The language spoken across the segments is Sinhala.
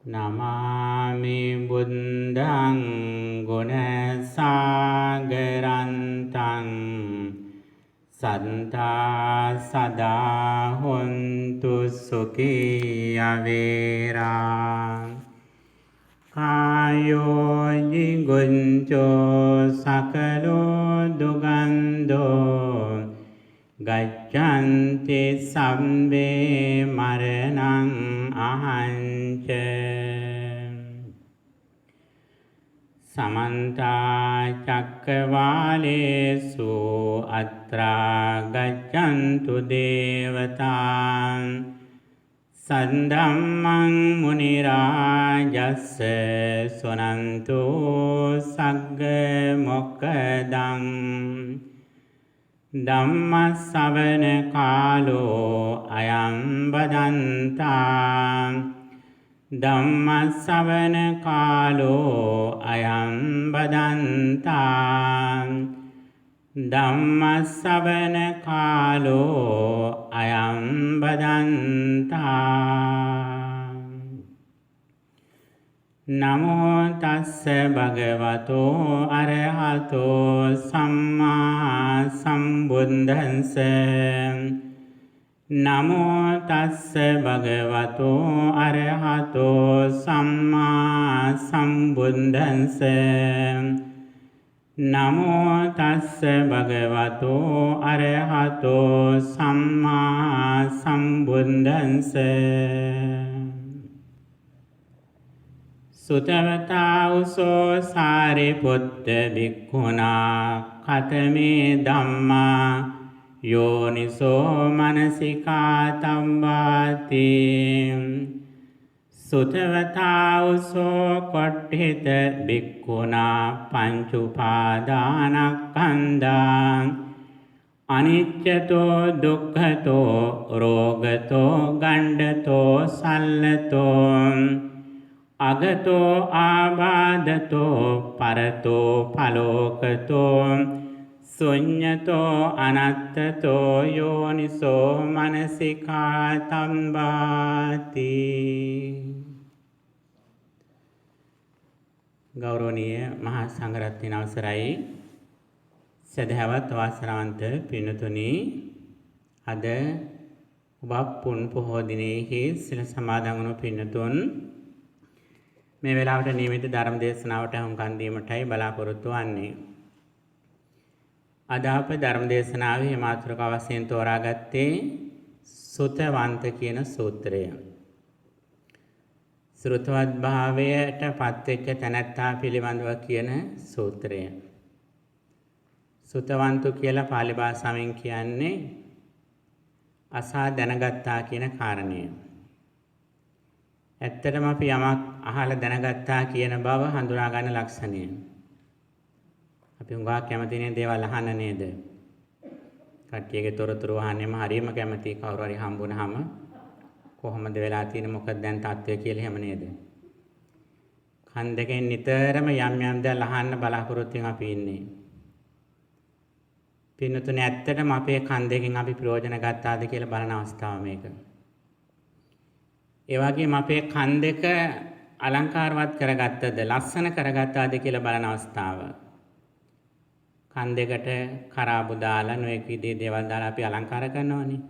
නමාමි බුද්ධං ගුණසාගරන්තං සන්තා සදා හොන්තු සුඛී අවේරා කායෝ නිගුංචෝ සකලෝ දුගන්ධෝ ගච්ඡන්ති සම්බේ මරණං අහංච සමන්ත චක්කවාලේසු අත්‍රා ගච්ඡන්තු දේවතා සද්ධම්මං මුනි රාජස්ස සුනන්තු සග්ග මොක්ඛදං ධම්ම ශ්‍රවණ කාලෝ අයං බදන්තා ධම්ම ශ්‍රවණ කාලෝ අයං බදන්තා ධම්ම ශ්‍රවණ කාලෝ අයං බදන්තා නමෝ තස්ස භගවතෝ අරහතෝ සම්මා සම්බුද්දස්ස නමෝ තස්ස භගවතෝ අරහතෝ සම්මා සම්බුද්දස්ස නමෝ තස්ස භගවතෝ අරහතෝ සම්මා සම්බුද්දස්ස සුතවතා උසෝ සාරිපුත්ත භික්ඛුනා කතමේ ධම්මා යෝනිසෝ මනසිකා තම්බාති සුතවතා උසෝ කොට්ඨිත භික්ඛුනා පංච උපාදානස්කන්ධා අනිච්චතෝ දුක්ඛතෝ රෝගතෝ ගණ්ඩතෝ සල්ලතෝ අගතෝ ආබාධතෝ පරතෝ පලෝකතෝ ශුඤ්ඤතෝ අනත්තතෝ යෝනිසෝ මනසිකා තම්බාති ගෞරවනීය මහා සංඝරත්නයන් අවසරයි සදහවත් වාසනාවන්ත පින්තුනි අද වප්පුන් පොහෝ දිනෙහි සිල් සමාදන් වුණු පින්තුන් මේ වෙලාවට නියමිත ධර්ම දේශනාවට හුම්කන් දීමටයි බලාපොරොත්තු වෙන්නේ. අද අප ධර්ම දේශනාවේ මාතෘකාව වශයෙන් තෝරාගත්තේ සුතවන්ත කියන සූත්‍රය. ශ්‍රුතවත් භාවයට පත්වෙච්ච තැනැත්තා පිළිබඳව කියන සූත්‍රය. සුතවන්තු කියලා පාලි භාෂාවෙන් කියන්නේ අසා දැනගත්තා කියන කාරණය. ඇත්තටම අපි යමක් අහලා දැනගත්තා කියන බව හඳුනා ගන්න ලක්ෂණය. අපි හුඟා කැමතිනේ දේවල් අහන්න නේද? කට්ටියගේ තොරතුරු අහන්නෙම හරියම කැමති කවුරු හරි හම්බුනහම කොහොමද වෙලා තියෙන්නේ මොකක්ද දැන් තත්ත්වය කියලා එහෙම නේද? කන් දෙකෙන් නිතරම යම් යම් දේවල් අහන්න බලාපොරොත්තුෙන් අපි ඉන්නේ. පින්නතුනේ ඇත්තටම අපේ කන් දෙකෙන් අපි ප්‍රයෝජන ගත්තාද කියලා බලන අවස්ථාව මේක. ඒ වගේම අපේ කන් දෙක අලංකාරවත් කරගත්තද ලස්සන කරගත්තාද කියලා බලන අවස්ථාව. කන් දෙකට කරාබු දාලා නොයෙක් විදිහේ දේවල් දාලා අපි අලංකාර කරනවනේ.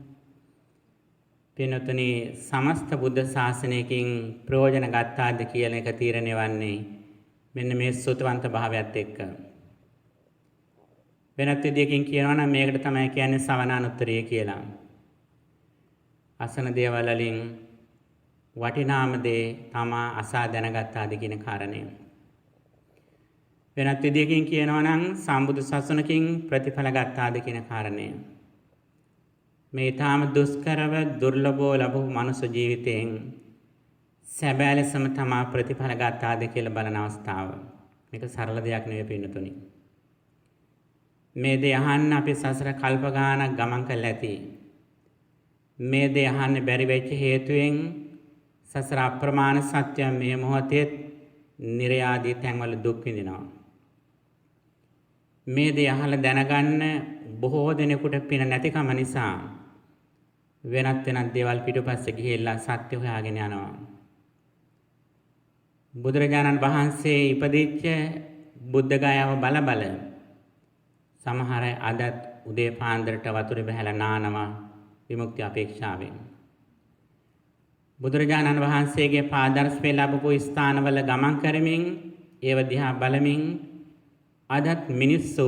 පින්වතුනි සමස්ත බුද්ධ ශාසනයකින් ප්‍රයෝජන ගත්තාද කියන එක තීරණය වන්නේ මෙන්න මේ සුතවන්ත භාවයත් එක්ක. වෙනත් විදිහකින් කියනවා නම් මේකට තමයි කියන්නේ සවනානුත්තරිය කියලා. අසන දේවල් වලින් වටිනාම දේ තමා අසා දැනගත්තාද කියන කාරණය. වෙනත් විදිහකින් කියනවා නම් සම්බුදු සසුනකින් ප්‍රතිඵල ගත්තාද කියන කාරණය. මේ ඊටාම දුෂ්කරව දුර්ලභව ලැබු මනුෂ්‍ය ජීවිතයෙන් සැබෑ ලෙසම තමා ප්‍රතිඵල ගත්තාද කියලා බලන අවස්ථාව. මේක සරල දෙයක් නෙවෙයි පින්නතුනි. මේ දේ අහන්න අපි සසර කල්ප ගානක් ගමන් කරලා ඇති. මේ දේ අහන්න බැරි වෙච්ච හේතුවෙන් සසර අප්‍රමාණ සත්‍ය මේ මොහොතේ නිර්යාදී තැන්වල දුක් විඳිනවා. මේ දේ අහලා දැනගන්න බොහෝ දෙනෙකුට පින නැතිකම නිසා වෙනත් දේවල් පිටුපස්සේ ගිහිල්ලා සත්‍ය හොයාගෙන යනවා. බුදුරජාණන් වහන්සේ ඉපදිච්ච බුද්ධ ගයාව බල සමහර අය අදත් උදේ පාන්දරට වතුරේ බහැලා නානවා විමුක්ති අපේක්ෂාවෙන්. බුදුරජාණන් වහන්සේගේ පාදර්ශය ලැබපු ස්ථානවල ගමන් කරමින් ඒව දිහා බලමින් අදත් මිනිස්සු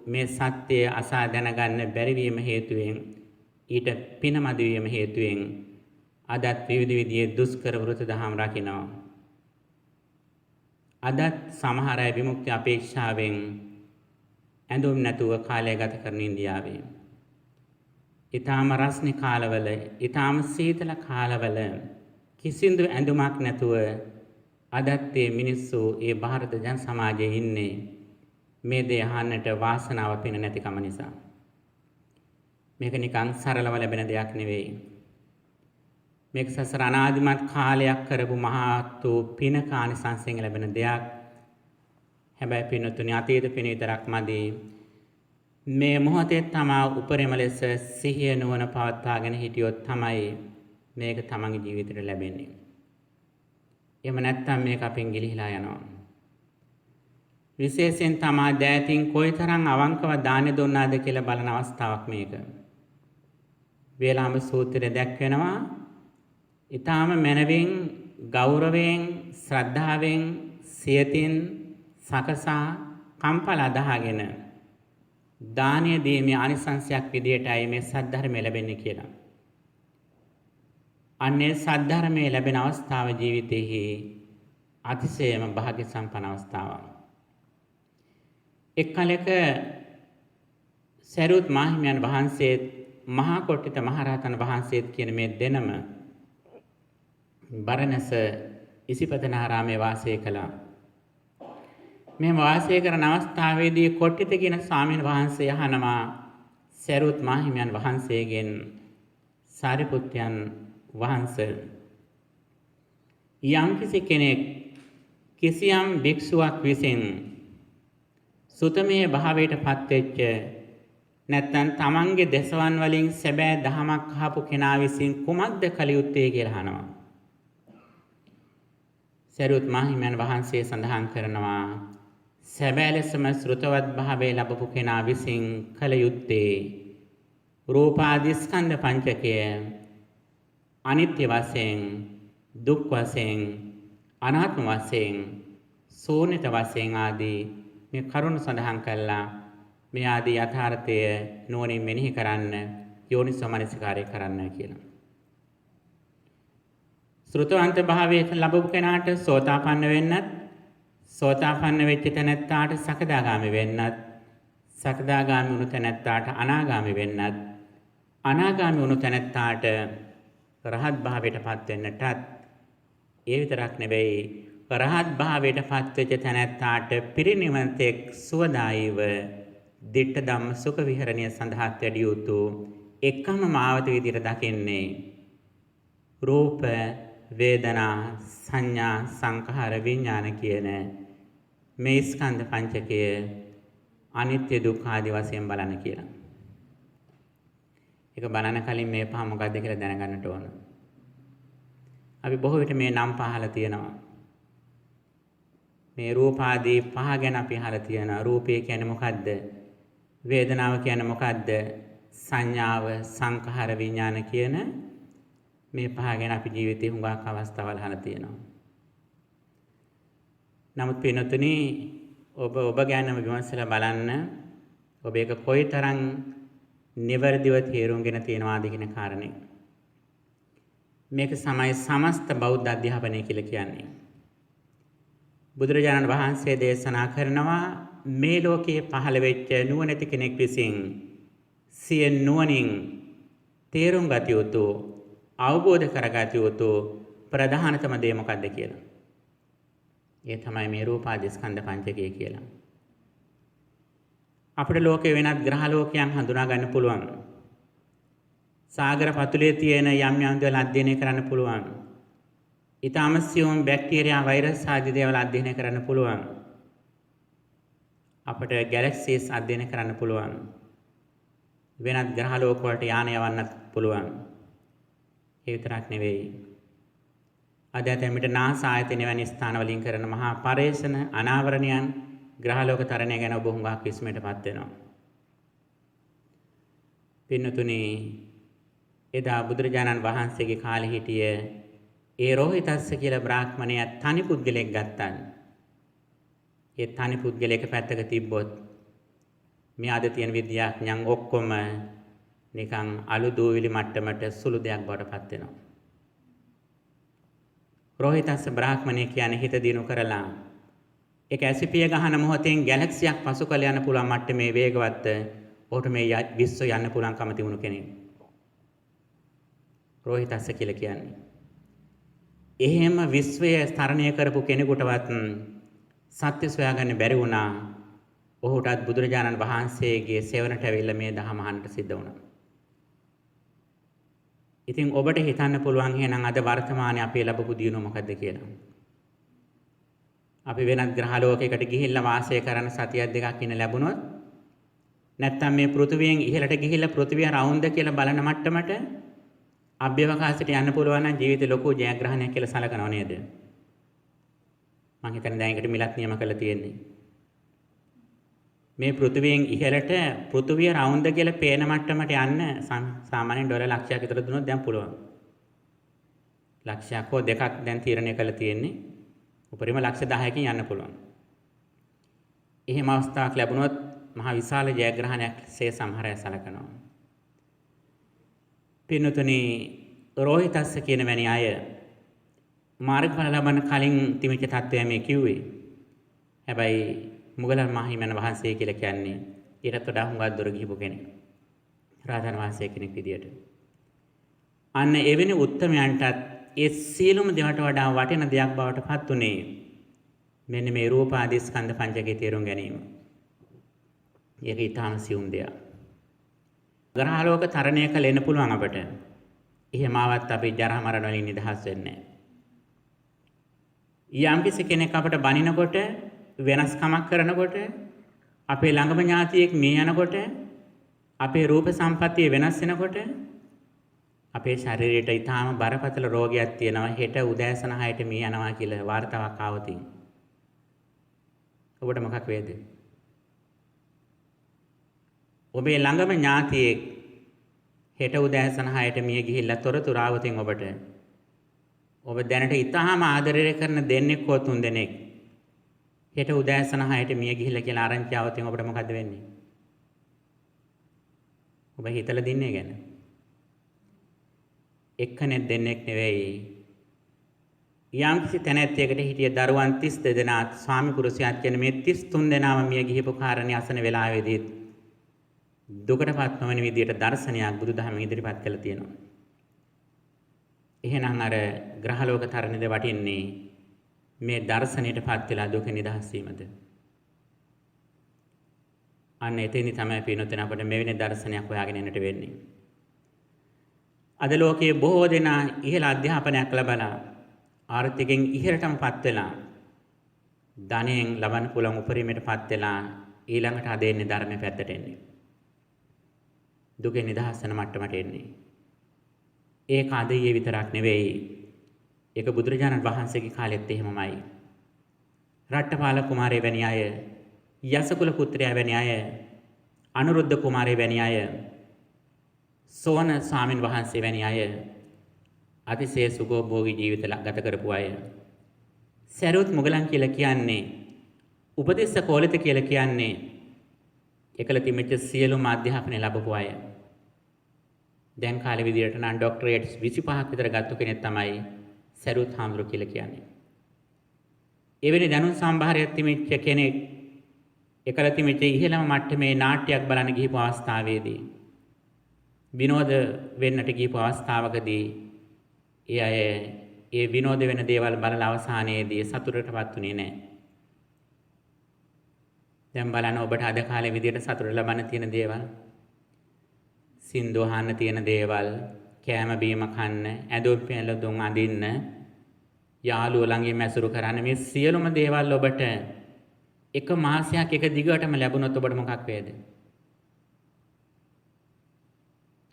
මේ සත්‍යය අසා දැනගන්න බැරි වීම හේතුවෙන් ඊට පිනමදි වීම හේතුවෙන් අදත් විවිධ විදිහේ දුෂ්කර වෘත දහම් රකින්නවා. අදත් සමහර අය විමුක්ති අපේක්ෂාවෙන් ඇඳුම් නැතුව කාලය ගත කරන ඉන්දියාවේ. ඊටාම රස්නි කාලවල, ඊටාම සීතල කාලවල කිසිදු ඇඳුමක් නැතුව අදත් මේ මිනිස්සු ඒ ಭಾರತ ජන සමාජයේ ඉන්නේ මේ දේ අහන්නට වාසනාව පින නැතිකම නිසා. මේක නිකන් සරලව ලැබෙන දෙයක් නෙවෙයි. මේක සසර අනාදිමත් කාලයක් කරපු මහත් වූ පින කානිසංසයෙන් ලැබෙන දෙයක්. හැබැයි පින්තුනි අතීත පින විතරක් මදි. මේ මොහොතේ තමා උපරිම ලෙස සිහිය නුවණ පවත්වාගෙන හිටියොත් තමයි මේක තමන්ගේ ජීවිතේට ලැබෙන්නේ. එහෙම නැත්නම් මේක අපෙන් ගිලිහිලා යනවා. විශේෂයෙන් තමා දෑතින් කොයිතරම් අවංකව දාන දුන්නාද කියලා බලන අවස්ථාවක් මේක. වේලාම සූත්‍රයේ දැක්වෙනවා ඊටාම මනවින් ගෞරවයෙන් ශ්‍රද්ධාවෙන් සියතින් සකසා කම්පල අදහගෙන දානීය දීමේ ආනිසංසයක් විදියටයි මේ සද්ධර්මය ලැබෙන්නේ කියලා. අන්නේ සද්ධර්මයේ ලැබෙන අවස්ථාව ජීවිතයේ අතිශයම භාග්‍ය සම්පන්න අවස්ථාවක්. එක් කලක සරියුත් මාහිමියන් වහන්සේත් මහා කොට්ටිත මහරහතන් වහන්සේත් කියන මේ දෙනම බරණැස ඉසිපතනාරාමයේ වාසය කළා. මේ වාසය කරන අවස්ථාවේදී කොට්ටිත කියන ස්වාමීන් වහන්සේ අහනවා සරියුත් මාහිමියන් වහන්සේගෙන් සාරිපුත්යන් වහන්සේ යම්කිසි කෙනෙක් කිසියම් භික්ෂුවක් විසින් සුතමේ භාවයට පත්වෙච්ච නැත්නම් තමන්ගේ දසවන් වලින් සැබෑ දහමක් අහපු කෙනා විසින් කුමක්ද කළ යුත්තේ කියලා අහනවා. සරියුත් මාහිමියන් වහන්සේ සඳහන් කරනවා සැබෑ ලෙසම ශ්‍රුතවත් භාවයේ ලැබපු කෙනා විසින් කළ යුත්තේ රූපාදී ස්කන්ධ පංචකය අනිත්‍ය වශයෙන්, දුක් වශයෙන්, අනාත්ම වශයෙන්, ශූන්‍යත වශයෙන් ආදී මේ කරුණු සඳහන් කළා. මේ ආදී යථාර්ථය නුවණින් මෙනෙහි කරන්න, යෝනිසෝ මනසිකාරය කරන්න කියලා. ශ්‍රුතවන්ත භාවයට ලැබපු කෙනාට සෝතාපන්න වෙන්නත්, සෝතාපන්න වෙච්ච තැනැත්තාට සකදාගාමි වෙන්නත්, සකදාගාමි වුණු තැනැත්තාට අනාගාමි වෙන්නත්, අනාගාමි වුණු තැනැත්තාට රහත් භාවයට පත් වෙන්නටත් ඒ විතරක් නෙවෙයි රහත් භාවයට පත් වෙච්ච තැනැත්තාට පිරිනිවන් තෙක් සුවදායීව දිට්ඨ ධම්ම සුඛ විහරණය සඳහා වැඩි යුතු එකම මාවත විදිහට දකින්නේ රූප වේදනා සංඥා සංඛාර විඥාන කියන මේ ස්කන්ධ පංචකය අනිත්‍ය දුක්ඛ ආදී වශයෙන් බලන්න කියලා. ඒක බලන කලින් මේ පහ මොකක්ද කියලා දැනගන්නට ඕන. අපි බොහෝ විට මේ නම් පහලා තියෙනවා. මේ රූප ආදී පහ ගැන අපි අහලා තියෙනවා. රූපය කියන්නේ මොකද්ද? වේදනාව කියන්නේ මොකද්ද? සංඥාව, සංඛාර, විඥාන කියන මේ පහ ගැන අපි ජීවිතේ හුඟක් අවස්ථාවල් අහලා තියෙනවා. නමුත් පින්වතුනි ඔබ ගැනම විමසලා බලන්න ඔබ ඒක කොයිතරම් නිවැරදිව තේරුම්ගෙන තියෙනවාද කියන කාරණේ. මේක තමයි සමස්ත බෞද්ධ අධ්‍යාපනය කියලා කියන්නේ. බුදුරජාණන් වහන්සේ දේශනා කරනවා මේ ලෝකයේ පහළ වෙච්ච නුවණැති කෙනෙක් විසින් සිය නුවණින් තේරුම් ගත යුතු, අවබෝධ කරගත යුතු ප්‍රධානතම දේ මොකක්ද කියලා. ඒ තමයි මේ රූපාදී ස්කන්ධ පංචකය කියලා. අපේ ලෝකේ වෙනත් ග්‍රහ ලෝකයන් හඳුනා ගන්න පුළුවන්. සාගර පතුලේ තියෙන යම් යම් දේවල් අධ්‍යයනය කරන්න පුළුවන්. ඊටම සියුම් බැක්ටීරියා වෛරස් ආදී දේවල් අධ්‍යයනය කරන්න පුළුවන්. අපට ගැලැක්සිස් අධ්‍යයනය කරන්න පුළුවන්. වෙනත් ග්‍රහ ලෝක වලට යාන යවන්නත් පුළුවන්. ඒ විතරක් නෙවෙයි. අද ඇතැමිට නාස ආයතන වැනි ස්ථානවලින් කරන මහා පරේෂණ අනාවරණයන් ග්‍රහලෝක තරණය ගැන ඔබ හුඟක් විස්මයටපත් වෙනවා. පින්නතුනි, එදා බුදුරජාණන් වහන්සේගේ කාලේ හිටිය ඒ රෝහිතස්ස කියලා බ්‍රාහ්මණයා තනි පුද්ගලෙක් ගත්තා. ඒ තනි පුද්ගලයෙක් පැත්තක තිබ්බොත් මේ අද තියෙන විද්‍යාඥයන් ඔක්කොම නිකන් අලු දූවිලි මට්ටමට සුළු දෙයක් බවට පත් වෙනවා. රෝහිතස්ස බ්‍රාහ්මණය කියන්නේ හිත දිනු කරලා ඒක ඇසිපිය ගහන මොහොතෙන් ගැලැක්සියක් පසු කළ යන්න පුළුවන් මට්ටමේ වේගවත් ඔහුට මේ විශ්ව යන්න පුළුවන්කම තිබුණු කෙනෙක්. රෝහිතස්ස කියලා කියන්නේ. එහෙම විශ්වය තරණය කරපු කෙනෙකුටවත් සත්‍ය සොයාගන්න බැරි වුණා. ඔහුටත් බුදුරජාණන් වහන්සේගේ සේවනට ඇවිල්ලා මේ දහම අහන්නට සිද්ධ වුණා. ඉතින් ඔබට හිතන්න පුළුවන් එහෙනම් අද වර්තමානයේ අපි ලැබපු දිනුව මොකද්ද කියලා. අපි වෙනත් ග්‍රහලෝකයකට ගිහිල්ලා වාසය කරන සතියක් දෙකක් ඉන්න ලැබුණොත් නැත්තම් මේ පෘථිවියෙන් ඉහළට ගිහිල්ලා පෘථිවිය රවුම්ද කියලා බලන මට්ටමට අභ්‍යවකාශයට යන්න පුළුවන් නම් ජීවිතේ ලොකු ජයග්‍රහණයක් කියලා සලකනව නේද? මම හිතන්නේ දැන් ඒකට මිලක් නියම කරලා තියෙන්නේ. මේ පෘථිවියෙන් ඉහළට පෘථිවිය රවුම්ද කියලා පේන මට්ටමට යන්න සාමාන්‍යයෙන් ඩොලර් ලක්ෂයක් විතර දුන්නොත් දැන් පුළුවන්. ලක්ෂයක් හෝ දෙකක් දැන් තීරණය කරලා තියෙන්නේ. උපරිම ලක්ෂ 10කින් යන්න පුළුවන්. එහෙම අවස්ථාවක් ලැබුණොත් මහා විශාල ජයග්‍රහණයක් සේ සමහර අය සලකනවා. පින්නතුනි, රෝහිතස්ස කියන වැනි අය මාර්ගඵල ලබන කලින් තිමිච්ච තත්ත්වය මේ කිව්වේ. හැබැයි මුගලන් මහිමන වහන්සේ කියලා කියන්නේ ඊටත් වඩා හුඟක් දුර ගිහපු කෙනෙක්. රාජාන වහන්සේ කෙනෙක් විදියට. අන්න එවැනි උත්තමයන්ටත් ඒ සියලුම දේවට වඩා වටින දෙයක් බවට පත් උනේ මෙන්න මේ රූප ආදී ස්කන්ධ පංචකයේ තේරුම් ගැනීම. ඒක ඊටාම සියුම් දෙයක්. ග්‍රහලෝක තරණය කළ එන්න පුළුවන් අපට. එහෙම ආවත් අපි ජරා මරණ වලින් නිදහස් වෙන්නේ නැහැ. යම්කිසි කෙනෙක් අපට බනිනකොට වෙනස්කමක් කරනකොට අපේ ළඟම ඥාතියෙක් මේ යනකොට අපේ රූප සම්පත්තිය වෙනස් වෙනකොට අපේ ශරීරයට ඊටාම බරපතල රෝගයක් තියෙනවා. හෙට උදෑසන 6ට මේ යනවා කියලා වාර්තාවක් ආවොත් ඔබට මොකක් වේද? ඔබේ ළඟම ඥාතියෙක් හෙට උදෑසන 6ට මිය ගිහිල්ලා තොරතුරු ආවොතින් ඔබට ඔබ දැනට ඊටාම ආදරය කරන දෙන්නෙක් හෝ තුන් දෙනෙක් හෙට උදෑසන 6ට මිය ගිහිල්ලා කියලා ආරංචි ආවොතින් ඔබට මොකද වෙන්නේ? ඔබ හිතලා දින්නේ ගැන. එක්කෙනෙක් දෙන්නෙක් නෙවෙයි. යම්කිසි තැනැත්තියකට හිටිය දරුවන් 32 දෙනා ස්වාමි පුරුෂයාත් කියන මේ 33 දෙනාම මිය ගිහිපු කාරණේ අසන වෙලාවේදී දුකටපත් නොවන විදියට දර්ශනයක් බුදුදහම ඉදිරිපත් කළා තියෙනවා. එහෙනම් අර ග්‍රහලෝක තරණෙද වටින්නේ මේ දර්ශනයටපත් වෙලා දුක නිදහස් වීමද? අන්න එතෙන්දි තමයි පිනොතන අපිට මෙවැනි දර්ශනයක් හොයාගෙන එන්නට වෙන්නේ. අද ලෝකයේ බොහෝ දෙනා ඉහළ අධ්‍යාපනයක් ලබලා ආර්ථිකයෙන් ඉහළටමපත් වෙලා ධනයෙන් ලබන්න පුළුවන් උපරිමයටපත් වෙලා ඊළඟට අද එන්නේ ධර්මයේ පැත්තට එන්නේ. දුකෙන් නිදහස් වෙන මට්ටමට එන්නේ. ඒක අද ඊයේ විතරක් නෙවෙයි. ඒක බුදුරජාණන් වහන්සේගේ කාලෙත් එහෙමමයි. රට්ටපාල කුමාරය වැනි අය, යසකුල පුත්‍රයා වැනි අය, අනුරුද්ධ කුමාරය වැනි අය, සෝන ස්වාමින් වහන්සේ වැනි අය අතිශය සුඛෝභෝගී ජීවිත ගත කරපු අය. සරියුත් මුගලන් කියලා කියන්නේ උපතිස්ස කෝලිත කියලා කියන්නේ එකල තිමිච්ච සියලුම අධ්‍යාපනය ලැබපු අය. දැන් කාලේ විදියට නම් ඩොක්ටරේට්ස් 25ක් විතර ගත්ත කෙනෙක් තමයි සරියුත් හාමුදුරුවෝ කියලා කියන්නේ. එවැනි දැනුම් සම්භාරයක් තිමිච්ච කෙනෙක් එකල තිමිච්ච ඉහළම මට්ටමේ නාට්‍යයක් බලන්න ගිහපු අවස්ථාවේදී විනෝද වෙන්නට ගිහපු අවස්ථාවකදී ඒ අය ඒ විනෝද වෙන දේවල් බලලා අවසානයේදී සතුටටපත් උනේ නැහැ. දැන් බලන්න ඔබට අද කාලේ විදියට සතුට ලබන්න තියෙන දේවල්, සින්දු අහන්න තියෙන දේවල්, කෑම බීම කන්න, ඇඳුම් පැළඳුම් අඳින්න, යාළුවෝ ළඟින් මැසුරු කරන්න, මේ සියලුම දේවල් ඔබට එක මාසයක් එක දිගටම ලැබුණොත් ඔබට මොකක් වේද?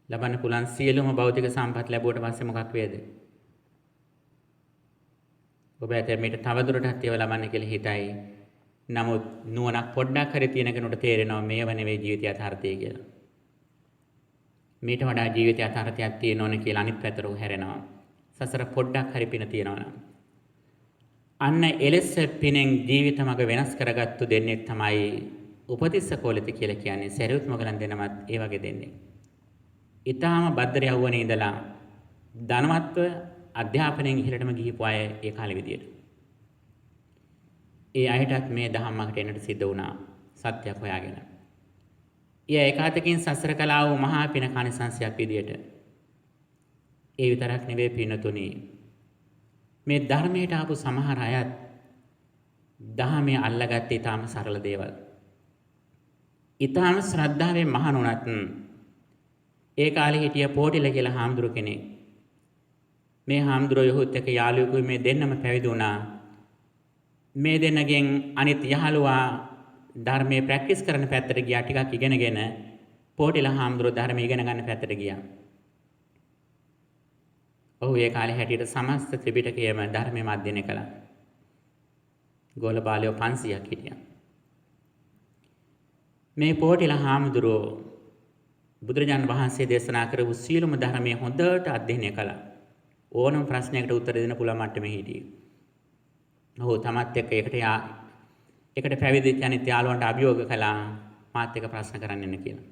ලබන්න පුළුවන් සියලුම භෞතික සම්පත් ලැබුවට පස්සේ මොකක් වේද? ඔබ ඇතැම් මේට තවදුරටත් ඒව ලබන්න කියලා හිතයි. නමුත් නුවණක් පොඩ්ඩක් හරි තියෙන කෙනෙකුට තේරෙනවා මේව නෙවෙයි ජීවිතය යථාර්ථය කියලා. මීට වඩා ජීවිතය යථාර්ථයක් තියෙන්න ඕන කියලා අනිත් පැත්තට හැරෙනවා. සසර පොඩ්ඩක් හරි පින තියෙනවා නම්. අන්න එලෙස පිනෙන් ජීවිත මඟ වෙනස් කරගත්තු දෙන්නේ තමයි උපතිස්ස කෝලිත කියලා කියන්නේ. සරියුත් මොගලන් දෙනමත් ඒ වගේ දෙන්නේ. ඊටාම බද්දර යවුවනේ ඉඳලා ධනවත්ව අධ්‍යාපනයෙන් ඉහළටම ගිහිපු අය ඒ කාලේ විදියට. ඒ අයටත් මේ ධම්මකට එන්නට සිද්ධ වුණා සත්‍යයක් හොයාගෙන. ඊය ඒකාතකින් සසර කළා වූ මහා පින කණිසංශයක් විදියට. ඒ විතරක් නෙවෙයි පිනතුනි. මේ ධර්මයට ආපු සමහර අයත් ධහමේ අල්ලගත්තේ ඊටාම සරල දේවල්. ඊටාම ශ්‍රද්ධාවෙන් මහණුණත් ඒ කාලේ හිටිය පෝටිල කියලා හාමුදුරු කෙනෙක්. මේ හාමුදුරුවෝ යහුත් එක්ක යාළුවෙකුයි මේ දෙන්නම පැවිදි වුණා. මේ දෙන්නගෙන් අනිත් යහළුවා ධර්මයේ ප්‍රැක්ටිස් කරන පැත්තට ගියා. ටිකක් ඉගෙනගෙන පෝටිල හාමුදුරුවෝ ධර්මය ඉගෙන ගන්න පැත්තට ගියා. ඔහු ඒ කාලේ හැටියට සමස්ත ත්‍රිපිටකයම ධර්මයම අධ්‍යයනය කළා. ගෝල බාලයෝ 500ක් හිටියා. මේ පෝටිල හාමුදුරුවෝ බුදුරජාණන් වහන්සේ දේශනා කරපු සීලම ධර්මයේ හොඳට අධ්‍යයනය කළා. ඕනම ප්‍රශ්නයකට උත්තර දෙන්න පුළුවන් මට්ටමේ හිටියේ. ඔහු තමත් එක්ක එකට පැවිදිච්ච අනිත් යාළුවන්ට අභියෝග කළා මාත් එක්ක ප්‍රශ්න කරන්න එන්න කියලා.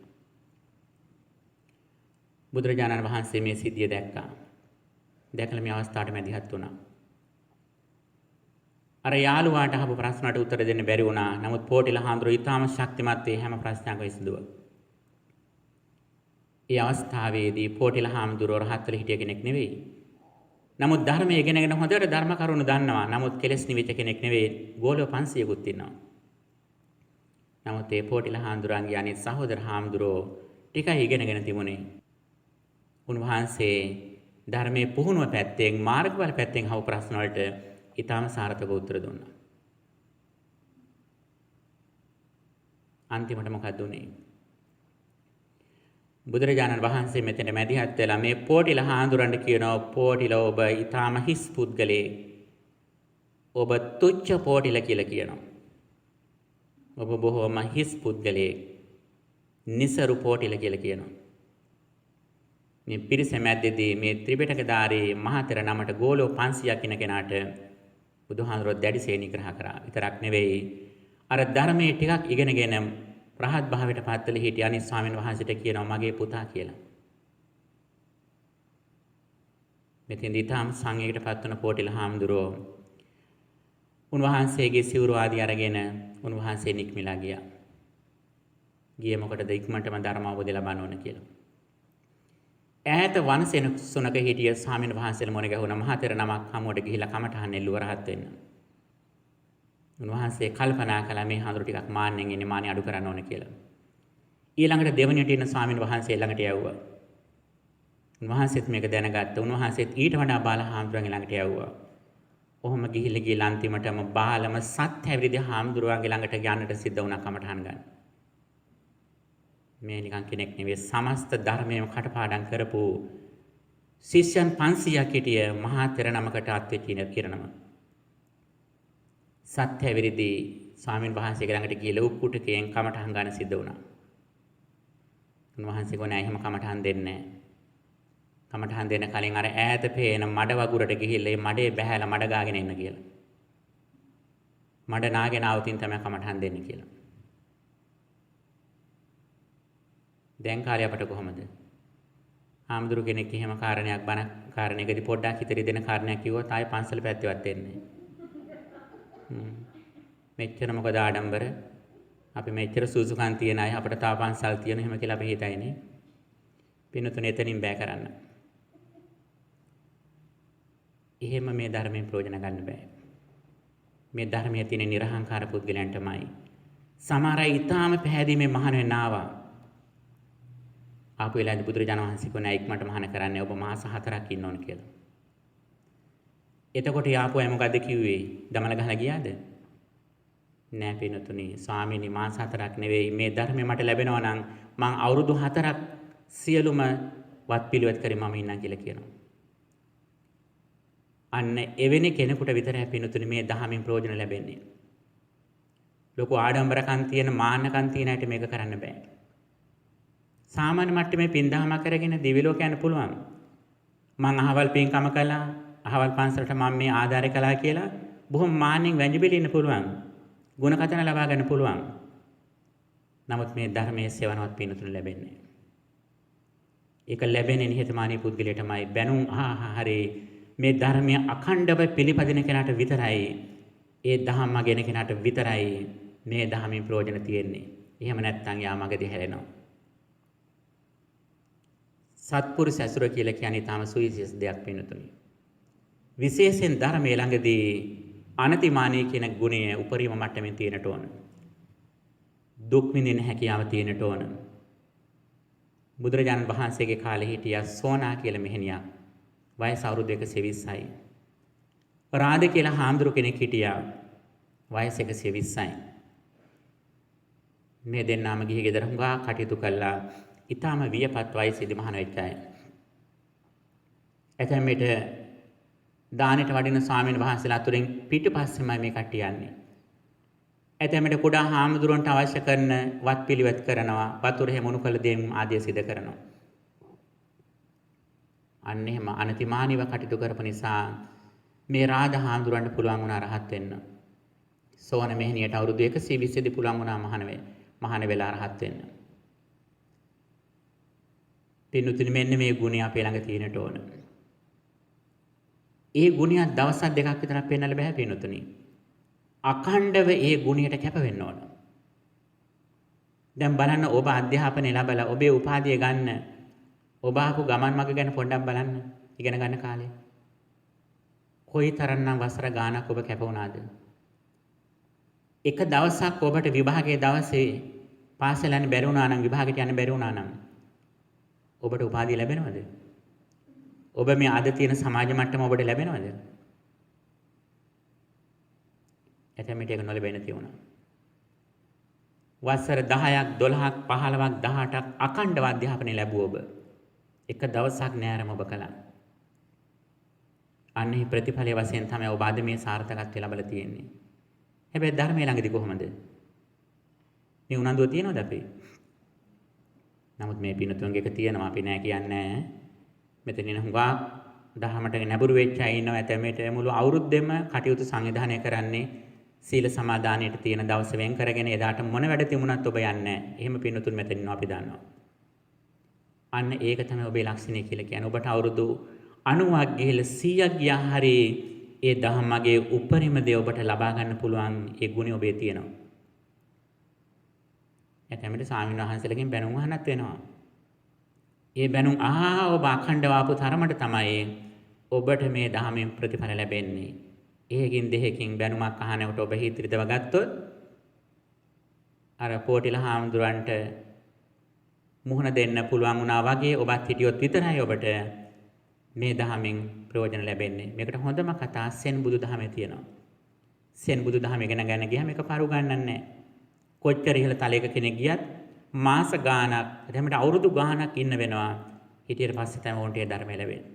බුදුරජාණන් වහන්සේ මේ සිද්ධිය දැක්කා. දැකලා මේ අවස්ථාවට මැදිහත් වුණා. අර යාළුවාට අහපු ප්‍රශ්නට උත්තර දෙන්න බැරි වුණා. නමුත් පෝටිල හාමුදුරුවෝ ඊටාම ශක්තිමත් ඒ හැම ප්‍රශ්නයක්ම විසඳුවා. ඒ අවස්ථාවේදී පෝටිල හාමුදුරුවෝ රහත් වෙලා හිටිය කෙනෙක් නෙවෙයි. නමුත් ධර්මයේ ඉගෙනගෙන හොඳට ධර්ම කරුණු දන්නවා. නමුත් කෙලෙස් නිවිච්ච කෙනෙක් නෙවෙයි. ගෝලෝ 500කුත් ඉන්නවා. නමුත් ඒ පෝටිල හාමුදුරන්ගේ අනිත් සහෝදර හාමුදුරුවෝ ටිකයි ඉගෙනගෙන තිබුණේ. උන්වහන්සේ ධර්මයේ පුහුණුව පැත්තෙන් මාර්ගඵල පැත්තෙන් අහපු ප්‍රශ්න වලට ඊටාම සාර්ථක උත්තර දුන්නා. අන්තිමට මොකද උනේ? බුදුරජාණන් වහන්සේ මෙතන මැදිහත් වෙලා මේ පෝටිල හාමුදුරන්ට කියනවා පෝටිල ඔබ ඊටාම හිස් පුද්ගලයෙක්. ඔබ තුච්ච පෝටිල කියලා කියනවා. ඔබ බොහොම හිස් පුද්ගලයෙක්. නිසරු පෝටිල කියලා කියනවා. මේ පිරිස මැද්දේදී මේ ත්‍රිපිටකධාරී මහතෙර නමට ගෝලෝ 500ක් ඉන කෙනාට බුදුහාමුදුරුවෝ දැඩිසේ නිග්‍රහ කරා. විතරක් නෙවෙයි අර ධර්මයේ ටිකක් ඉගෙනගෙන රහත් භාවයට පත් වෙලා හිටිය අනිත් ස්වාමීන් වහන්සේට කියනවා මගේ පුතා කියලා. මෙතෙන්දී තාම සංඝයකට පත් වුණ පෝටිල හාමුදුරුවෝ උන්වහන්සේගේ සිවුරු ආදී අරගෙන උන්වහන්සේ නික්මිලා ගියා. ගියේ මොකටද? ඉක්මනටම ධර්ම අවබෝධය ලබන්න ඕන කියලා. ඈත වනසෙනසුනක හිටිය ස්වාමීන් වහන්සේලා මොන ගැහුණ මහතෙර නමක් හමුවට ගිහිලා කමටහන් එල්ලුව රහත් වෙන්න. උන්වහන්සේ කල්පනා කළා මේ හඳුරු ටිකක් මාන්නෙන් ඉන්නේ මානෙ අඩු කරන්න ඕන කියලා. ඊළඟට දෙවණියට ඉන්න ස්වාමීන් වහන්සේ ළඟට යවුවා. උන්වහන්සේත් මේක දැනගත්තා. උන්වහන්සේත් ඊට වඩා බාල හාමුදුරන්ගේ ළඟට යවුවා. ඔහොම ගිහිල්ලා අන්තිමටම බාලම සත් හැවිරිදි හාමුදුරුවන්ගේ ළඟට යන්නට සිද්ධ වුණා කමටහන් ගන්න. මේ නිකන් කෙනෙක් නෙවෙයි සමස්ත ධර්මයේම කටපාඩම් කරපු ශිෂ්‍යයන් 500ක් හිටිය මහා තෙර නමකට අත්වෙච්ච ඉරණම. සත්‍ය විරිදි ස්වාමීන් වහන්සේගේ ළඟට ගිහලා උක්කුටකයෙන් කමටහන් ගන්න සිද්ධ වුණා. උන්වහන්සේ ගෝනේ එහෙම කමටහන් දෙන්නේ නැහැ. කමටහන් දෙන්න කලින් අර ඈත පේන මඩ වගුරට ගිහිල්ලා මේ මඩේ බැහැලා මඩ ගාගෙන එන්න කියලා. මඩ නාගෙන ආවතින් තමයි කමටහන් දෙන්නේ කියලා. දැන් කාලේ අපට කොහමද? ආම්දුරු කෙනෙක් එහෙම කාරණයක් බණ කාරණයකදී පොඩ්ඩක් හිතරි දෙන කාරණයක් කිව්වොත් ආයේ පන්සල පැත්තේවත් එන්නේ. මෙච්චර මොකද ආඩම්බර? අපි මෙච්චර සූසුකම් තියන අය අපිට තා පන්සල් තියන එහෙම කියලා අපි හිතයිනේ. පින්නතුනේ එතනින් බෑ කරන්න. එහෙම මේ ධර්මයෙන් ප්‍රයෝජන ගන්න බෑ. මේ ධර්මයේ තියෙන නිර්හංකාර පුද්ගලයන්ටමයි. සමහර අය ඊටාම පැහැදීමේ මහාන වෙන්න ආවා. ආපු වෙලාවේදී බුදුරජාණන් වහන්සේ කොහොනේ ඉක්මනට මහාන කරන්නේ ඔබ මාස 4ක් ඉන්න ඕන කියලා. එතකොට යාපු අය මොකද්ද කිව්වේ? දමල ගහලා ගියාද? නෑ පින්නතුනි ස්වාමීනි මාස 4ක් නෙවෙයි මේ ධර්මය මට ලැබෙනවා නම් මං අවුරුදු 4ක් සියලුම වත් පිළිවෙත් කරේ මම ඉන්නම් කියලා කියනවා. අන්න එවැනි කෙනෙකුට විතරයි පින්තුනි මේ දහමින් ප්‍රයෝජන ලැබෙන්නේ. ලොකු ආඩම්බරකම් තියෙන මාන්නකම් තියෙන අයට මේක කරන්න බෑ. සාමාන්‍ය මට්ටමේ පින් දහමක් කරගෙන දිව්‍ය ලෝක යන්න පුළුවන්. මං අහවල් පින්කම කළා, අහවල් පන්සලට මම මේ ආධාරය කළා කියලා බොහොම මාන්නෙන් වැඳිබිලි ඉන්න පුළුවන්. ගුණ කතන ලබා ගන්න පුළුවන්. නමුත් මේ ධර්මයේ සේවනවත් පින්තුනි ලැබෙන්නේ. ඒක ලැබෙන්නේ නිහතමානී පුද්ගලයාටමයි. බැනුම් හරි මේ ධර්මයේ අඛණ්ඩව පිළිපදින කෙනාට විතරයි, ඒ දහම ගෙන කෙනාට විතරයි මේ දහමින් ප්‍රයෝජන තියෙන්නේ. එහෙම නැත්නම් යා මගදී හැරෙනවා. සත්පුරුෂ ඇසුර කියලා කියන්නේ තාම සුවිශේෂ දෙයක් පින්තුනි. විශේෂයෙන් ධර්මයේ ළඟදී අනතිමානී කියන ගුණය උපරිම මට්ටමින් තියෙනට ඕන. දුක් විඳින හැකියාව තියෙනට ඕන. බුදුරජාණන් වහන්සේගේ කාලේ හිටියා සෝනා කියලා මෙහෙණියක්. වයස අවුරුදු 120යි. රාධ කියලා හාමුදුරු කෙනෙක් හිටියා. වයස 120යි. මේ දෙන්නාම ගිහි ගෙදර හුඟා කටයුතු කළා. ඊටාම වියපත් වයසේදී මහාන වෙච්ච අය. එතැම්මෙට දානෙට වඩින ස්වාමීන් වහන්සේලා අතුරින් පිටිපස්සෙමයි මේ කට්ටිය යන්නේ. එතැම්මෙට කුඩා හාමුදුරන්ට අවශ්‍ය කරන වත් පිළිවෙත් කරනවා, වතුර හැමුණු කළ දෙම් ආදිය සිදු කරනවා. අන්න එහෙම අනතිමානීව කටයුතු කරපු නිසා මේ රාධ හාමුදුරන්ට පුළුවන් වුණා රහත් වෙන්න. සෝන මෙහෙණියට අවුරුදු 120 දී පුළුවන් වුණා මහාන වෙලා රහත් වෙන්න. පින්තුනි මෙන්න මේ ගුණය අපේ ළඟ තියෙනට ඕන. ඒ ගුණය දවස් දෙකක් විතරක් පෙන්වන්න බෑ පින්තුනි. අඛණ්ඩව ඒ ගුණයට කැප වෙන්න ඕන. දැන් බලන්න ඔබ අධ්‍යාපනය ලැබලා ඔබේ උපාධිය ගන්න ඔබ ආපු ගමන් මඟ ගැන පොඩ්ඩක් බලන්න. ඉගෙන ගන්න කාලේ. කොයිතරම්නම් වසර ගාණක් ඔබ කැප වුණාද? එක දවසක් ඔබට විභාගයේ දවසේ පාසල යන්න බැරි වුණා නම්, විභාගයට යන්න බැරි වුණා නම් ඔබට උපාධිය ලැබෙනවද? ඔබ මේ අද තියෙන සමාජ මට්ටම ඔබට ලැබෙනවද? එතෙමිට ඒක නොලැබෙන්න තියුණා. වසර 10ක් 12ක් 15ක් 18ක් අඛණ්ඩව අධ්‍යාපනය ලැබුව ඔබ එක දවසක් නෑරම ඔබ කළා. අන්නේ ප්‍රතිඵලයේ වශයෙන් තමයි ඔබ අද මේ සාර්ථකත්වය ලැබලා තියෙන්නේ. හැබැයි ධර්මයේ ළඟදී කොහොමද? මේ උනන්දුව තියනවද අපි? නමුත් මේ පිනතුන්ගේ එක තියෙනවා, අපි නෑ කියන්නේ. මෙතන ඉන්න හුඟා දහමට නැඹුරු වෙච්ච අය ඉන්නවා. ඇතැමට මුළු අවුරුද්දෙම කටයුතු සංවිධානය කරන්නේ සීල සමාදානයට තියෙන දවස වෙන් කරගෙන එදාට මොන වැඩ තිබුණත් ඔබ යන්නේ නැහැ. එහෙම පින්නතුන් මෙතන ඉන්නවා අපි දන්නවා. අන්න ඒක තමයි ඔබේ ලක්ෂණය කියලා කියන්නේ. ඔබට අවුරුදු 90ක් ගිහිල්ලා 100ක් ගියා හරි ඒ ධම්මගේ උපරිම දේ ඔබට ලබා ගන්න පුළුවන් ඒ ගුණය ඔබේ තියෙනවා. එතැමට ස්වාමීන් වහන්සේලගෙන් බැනුම් අහන්නත් වෙනවා. ඒ බැනුම් ඔබ අඛණ්ඩව ආපු තරමට තමයි ඔබට මේ ධහමෙන් ප්‍රතිඵල ලැබෙන්නේ. එහෙකින් දෙහෙකින් බැනුමක් අහනකොට ඔබ හිත රිදව ගත්තොත් අර පොටිල හාමුදුරන්ට මුහුණ දෙන්න පුළුවන් වුණා වගේ ඔබත් හිටියොත් විතරයි ඔබට මේ ධහමෙන් ප්‍රයෝජන ලැබෙන්නේ. මේකට හොඳම කතා සෙන් බුදු දහමේ තියෙනවා. සෙන් බුදු දහම ඉගෙන ගන්න ගියාම මේක පරු ගන්නන්නේ නැහැ. කොච්චර ඉහළ තලයක කෙනෙක් ගියත් මාස ගාණක් එතෙමට අවුරුදු ගාණක් ඉන්න වෙනවා. හිටියට පස්සේ තමයි උන්ට ඒ ධර්මය ලැබෙන්නේ.